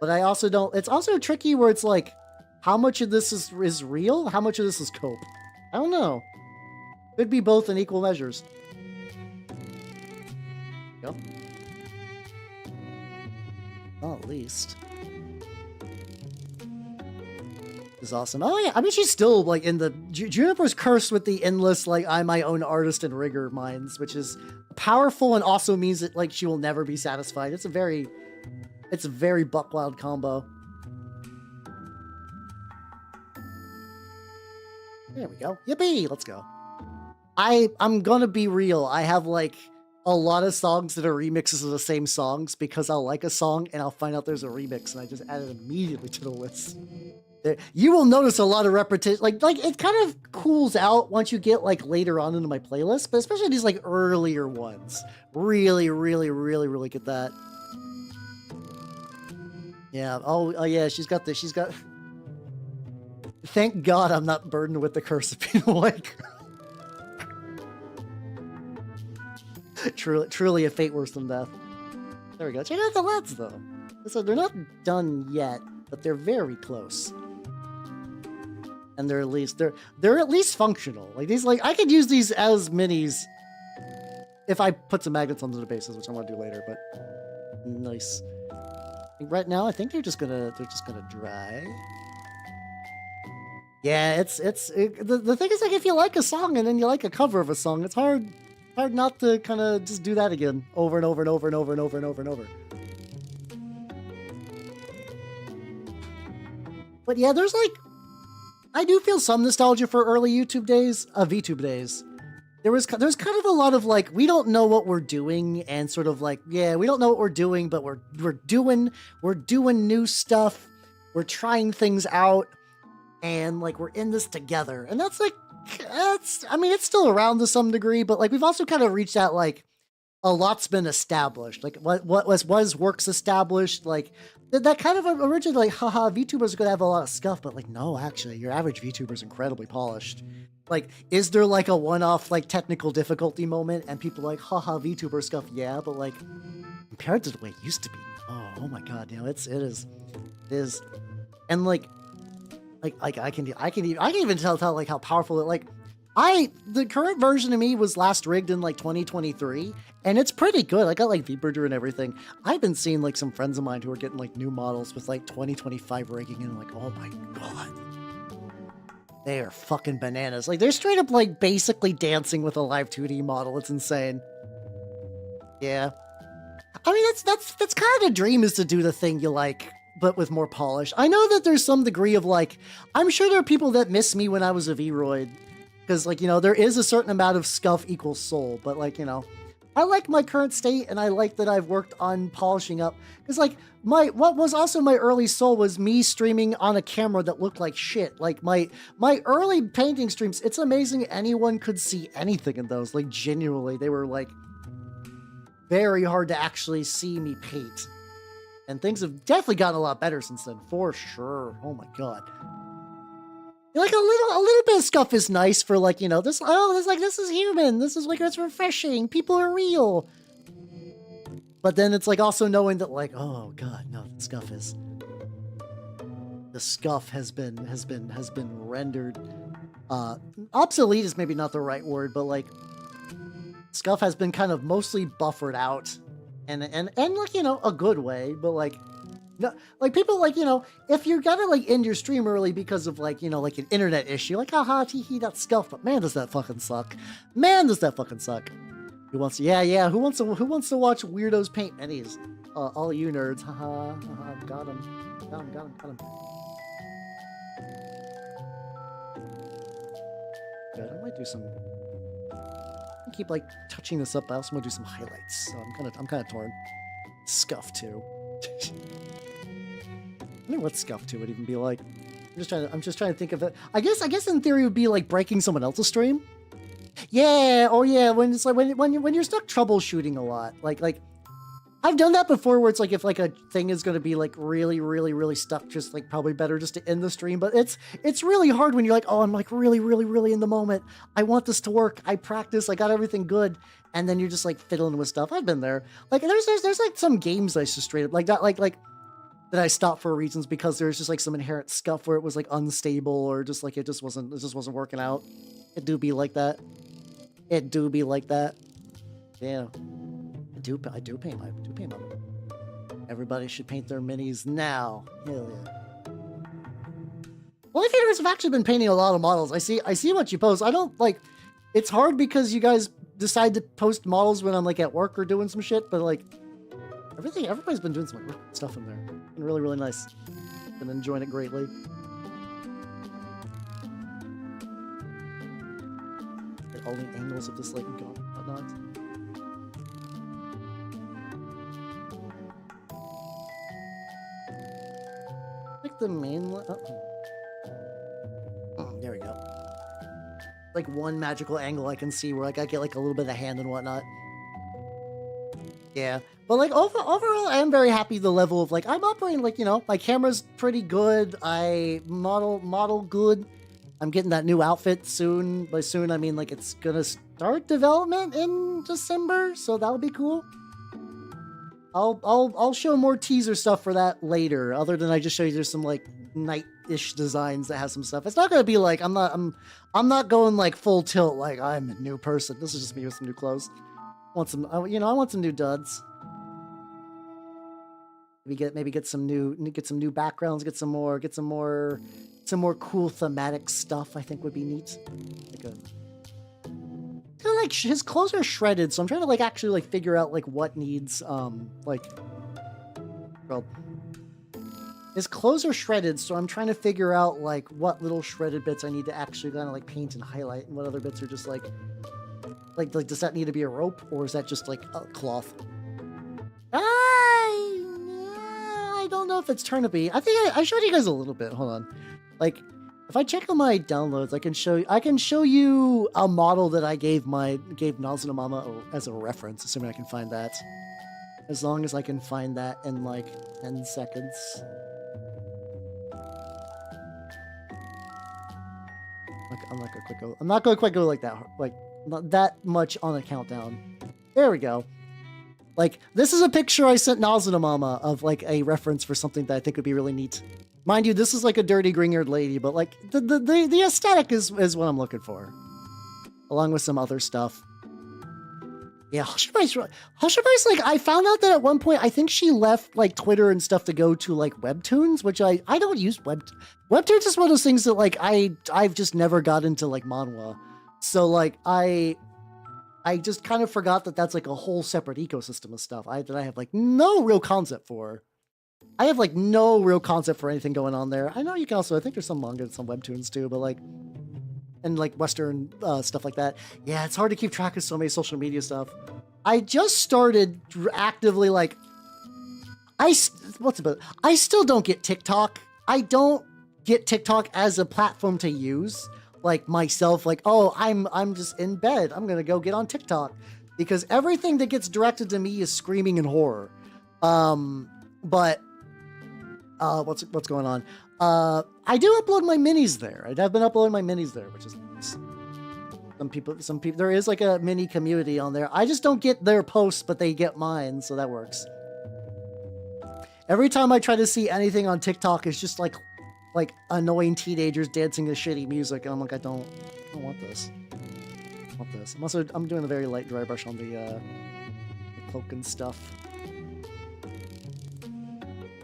But I also don't... It's also tricky where it's like, how much of this is real? How much of this is cope? I don't know. Could be both in equal measures. Go. Well, at least. This is awesome. Oh yeah, I mean she's still like in the Juniper's cursed with the endless like I'm my own artist and rigger minds, which is powerful and also means that like she will never be satisfied. It's a very buckwild combo. There we go. Yippee! Let's go. I'm gonna be real. I have like a lot of songs that are remixes of the same songs because I'll like a song and I'll find out there's a remix and I just add it immediately to the list. You will notice a lot of repetition. Like it kind of cools out once you get like later on into my playlist, but especially these like earlier ones. Really get that. Yeah. Oh yeah. She's got. Thank God I'm not burdened with the curse of being awake. Truly a fate worse than death. There we go. Check out the LEDs though. So they're not done yet, but they're very close. And they're at least functional. Like these, like I could use these as minis if I put some magnets onto the bases, which I want to do later. But nice. Right now, I think they're just gonna dry. Yeah, the thing is like if you like a song and then you like a cover of a song, it's hard not to kind of just do that again over and over and over and over and over and over and over. But yeah, there's like, I do feel some nostalgia for early YouTube days, VTube days. there's kind of a lot of like, we don't know what we're doing, and sort of like, yeah, we don't know what we're doing, but we're doing new stuff, we're trying things out, and like we're in this together. And that's like, I mean, it's still around to some degree, but like we've also kind of reached that, like, a lot's been established. Like what was works established, like that kind of originally, like, haha, VTubers are gonna have a lot of scuff, but like, no, actually, your average VTuber is incredibly polished. Like, is there like a one-off like technical difficulty moment and people are like, haha, VTuber scuff? Yeah, but like compared to the way it used to be, oh my god, you know, it is, and like I can even tell like how powerful it, like, the current version of me was last rigged in like 2023, and it's pretty good. I got like Vtuber and everything. I've been seeing like some friends of mine who are getting like new models with like 2025 rigging, and I'm like, oh my god, they are fucking bananas. Like, they're straight up like basically dancing with a live 2D model. It's insane. Yeah, I mean, that's kind of the dream, is to do the thing you like, but with more polish. I know that there's some degree of like, I'm sure there are people that miss me when I was a V-Roid. Because, like, you know, there is a certain amount of scuff equals soul, but, like, you know, I like my current state, and I like that I've worked on polishing up. Because, like, what was also my early soul was me streaming on a camera that looked like shit. Like, my early painting streams, it's amazing anyone could see anything in those. Like, genuinely, they were, like, very hard to actually see me paint. And things have definitely gotten a lot better since then, for sure. Oh my god. Like, a little bit of scuff is nice for, like, you know, this is human. This is like, it's refreshing. People are real. But then it's like also knowing that, like, oh god, no, the scuff has been rendered obsolete is maybe not the right word, but like scuff has been kind of mostly buffered out, and like, you know, a good way, but like, no, like, people, like, you know, if you're gonna like end your stream early because of, like, you know, like an internet issue, like, haha, teehee, that's scuff, but man, does that fucking suck. Man, does that fucking suck. Who wants to, yeah, who wants to watch weirdos paint minis? All you nerds, haha, got him. Good, I might do some, I keep like touching this up, but I also want to do some highlights, so I'm kind of torn. Scuff too. I wonder what scuff 2 would even be like. I'm just trying to think of it. I guess in theory it would be like breaking someone else's stream. Yeah, oh yeah, when it's like when you're stuck troubleshooting a lot. Like I've done that before, where it's like, if like a thing is going to be like really stuck, just like probably better just to end the stream. But it's really hard when you're like, oh, I'm like really in the moment. I want this to work. I practice. I got everything good, and then you're just like fiddling with stuff. I've been there. Like there's like some games I just straight up like that like that I stopped for reasons because there's just like some inherent scuff where it was like unstable, or just like it just wasn't working out. It do be like that. Yeah. I do paint my Everybody should paint their minis now. Hell yeah. Well, creators have actually been painting a lot of models. I see what you post. I don't like, it's hard because you guys decide to post models when I'm like at work or doing some shit, but like everybody's been doing some like stuff in there. Been really nice. Been enjoying it greatly. Get all the angles of this like and whatnot. Like the main one. Oh, there we go. Like one magical angle I can see where like I get like a little bit of the hand and whatnot. Yeah, but like overall, I am very happy the level of like I'm operating, like, you know, my camera's pretty good. I model good. I'm getting that new outfit soon. By soon, I mean like it's gonna start development in December, so that'll be cool. I'll show more teaser stuff for that later. Other than I just show you there's some like night-ish designs that has some stuff. It's not gonna be like I'm not going like full tilt like I'm a new person. This is just me with some new clothes. I want some, you know, I want some new duds. Maybe get some new backgrounds. Get some more cool thematic stuff. I think would be neat. Like kind of like his clothes are shredded, so I'm trying to like actually like figure out like what needs like, well, his clothes are shredded, so I'm trying to figure out like what little shredded bits I need to actually kind of like paint and highlight, and what other bits are just like Like, does that need to be a rope, or is that just like a cloth? I don't know if it's Turnip28. I think I showed you guys a little bit. Hold on. Like, if I check on my downloads, I can show you a model that I gave Nazuna Mama as a reference, assuming I can find that. As long as I can find that in like 10 seconds. I'm not gonna quite go like that. Like, not that much on a countdown. There we go. Like, this is a picture I sent Nazuna Mama of like a reference for something that I think would be really neat. Mind you, this is like a dirty green-haired lady, but like the aesthetic is what I'm looking for, along with some other stuff. Yeah, Hushabai's like, I found out that at one point I think she left like Twitter and stuff to go to like Webtoons, which I don't use Webtoons is one of those things that like I've just never got into like manhwa, so like I just kind of forgot that that's like a whole separate ecosystem of stuff that I have like no real concept for. I have like no real concept for anything going on there. I know you can also, I think there's some manga and some webtoons too, but like, and like Western stuff like that. Yeah, it's hard to keep track of so many social media stuff. I just started actively like, I still don't get TikTok. I don't get TikTok as a platform to use like myself. Like, oh, I'm just in bed. I'm going to go get on TikTok because everything that gets directed to me is screaming in horror. But what's going on? I do upload my minis there. I've been uploading my minis there, which is nice. Some people, there is like a mini community on there. I just don't get their posts, but they get mine, so that works. Every time I try to see anything on TikTok, it's just like annoying teenagers dancing to shitty music, and I'm like, I don't want this. I want this. I'm doing a very light dry brush on the cloak and stuff.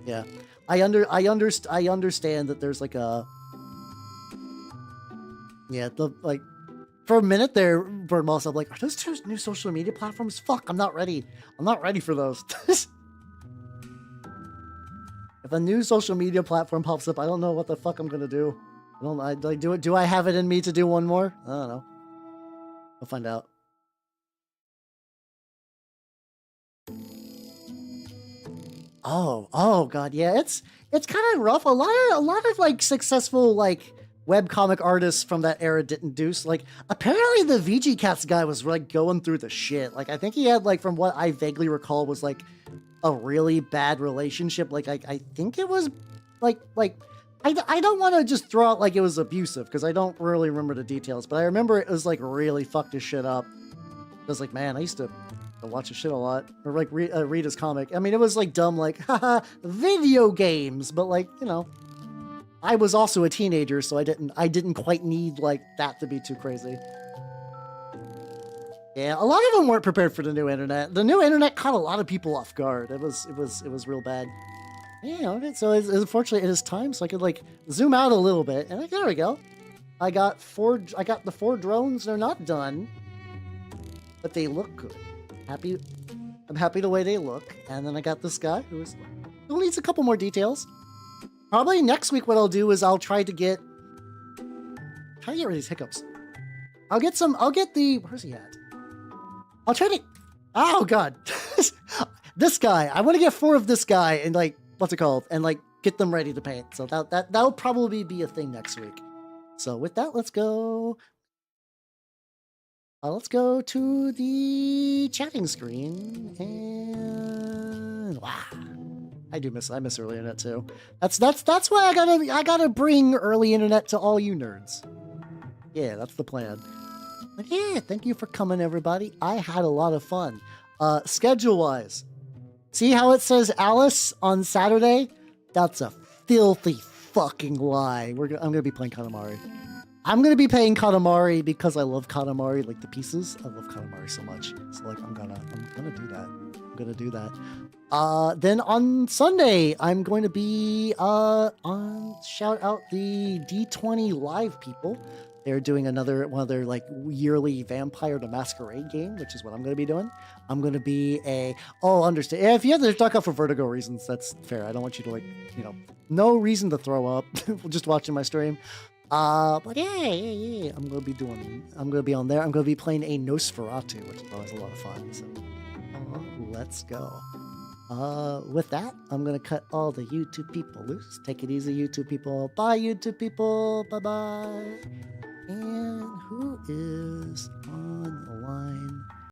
Yeah, I understand that there's like a, yeah, like for a minute there, Birdmoss, I'm like, are those two new social media platforms? Fuck, I'm not ready. I'm not ready for those. If a new social media platform pops up, I don't know what the fuck I'm gonna do. Do I have it in me to do one more? I don't know. We'll find out. Oh god, yeah, it's kind of rough. A lot of like successful like webcomic artists from that era didn't do so. Like, apparently the VG Cats guy was like going through the shit. Like, I think he had like, from what I vaguely recall, was like a really bad relationship. Like, I think it was like I don't want to just throw out like it was abusive because I don't really remember the details, but I remember it was like really fucked his shit up. I was like, man, I used to watch his shit a lot, or like read his comic. I mean, it was like dumb, like haha, video games, but like, you know, I was also a teenager, so I didn't quite need like that to be too crazy. Yeah, a lot of them weren't prepared for the new internet. The new internet caught a lot of people off guard. It was real bad. Yeah, so unfortunately it is time, so I could like zoom out a little bit, and like, there we go. I got the 4 drones. They're not done, but they look good. I'm happy the way they look. And then I got this guy who needs a couple more details. Probably next week what I'll do is I'll try to get rid of these hiccups. I'll get the, where's he at? I'll try to, oh god. This guy, I want to get 4 of this guy and like, what's it called? And like get them ready to paint. So that'll probably be a thing next week. So with that, let's go to the chatting screen, and wow, I miss early internet too. That's why I gotta bring early internet to all you nerds. Yeah, that's the plan. But yeah, thank you for coming, everybody. I had a lot of fun. Schedule wise, see how it says Alice on Saturday? That's a filthy fucking lie. I'm gonna be playing Katamari. I'm going to be playing Katamari because I love Katamari, like the pieces. I love Katamari so much. So like, I'm gonna do that. I'm gonna do that. Then on Sunday, I'm going to be, shout out the D20 Live people. They're doing one of their like yearly Vampire the Masquerade game, which is what I'm going to be doing. I'm going to be understand. If you have to duck out for vertigo reasons, that's fair. I don't want you to like, no reason to throw up. Just watching my stream. But yeah. I'm gonna be on there. I'm gonna be playing a Nosferatu, which is always a lot of fun. So let's go. With that, I'm gonna cut all the YouTube people loose. Take it easy, YouTube people. Bye, YouTube people. Bye bye. And who is on the line?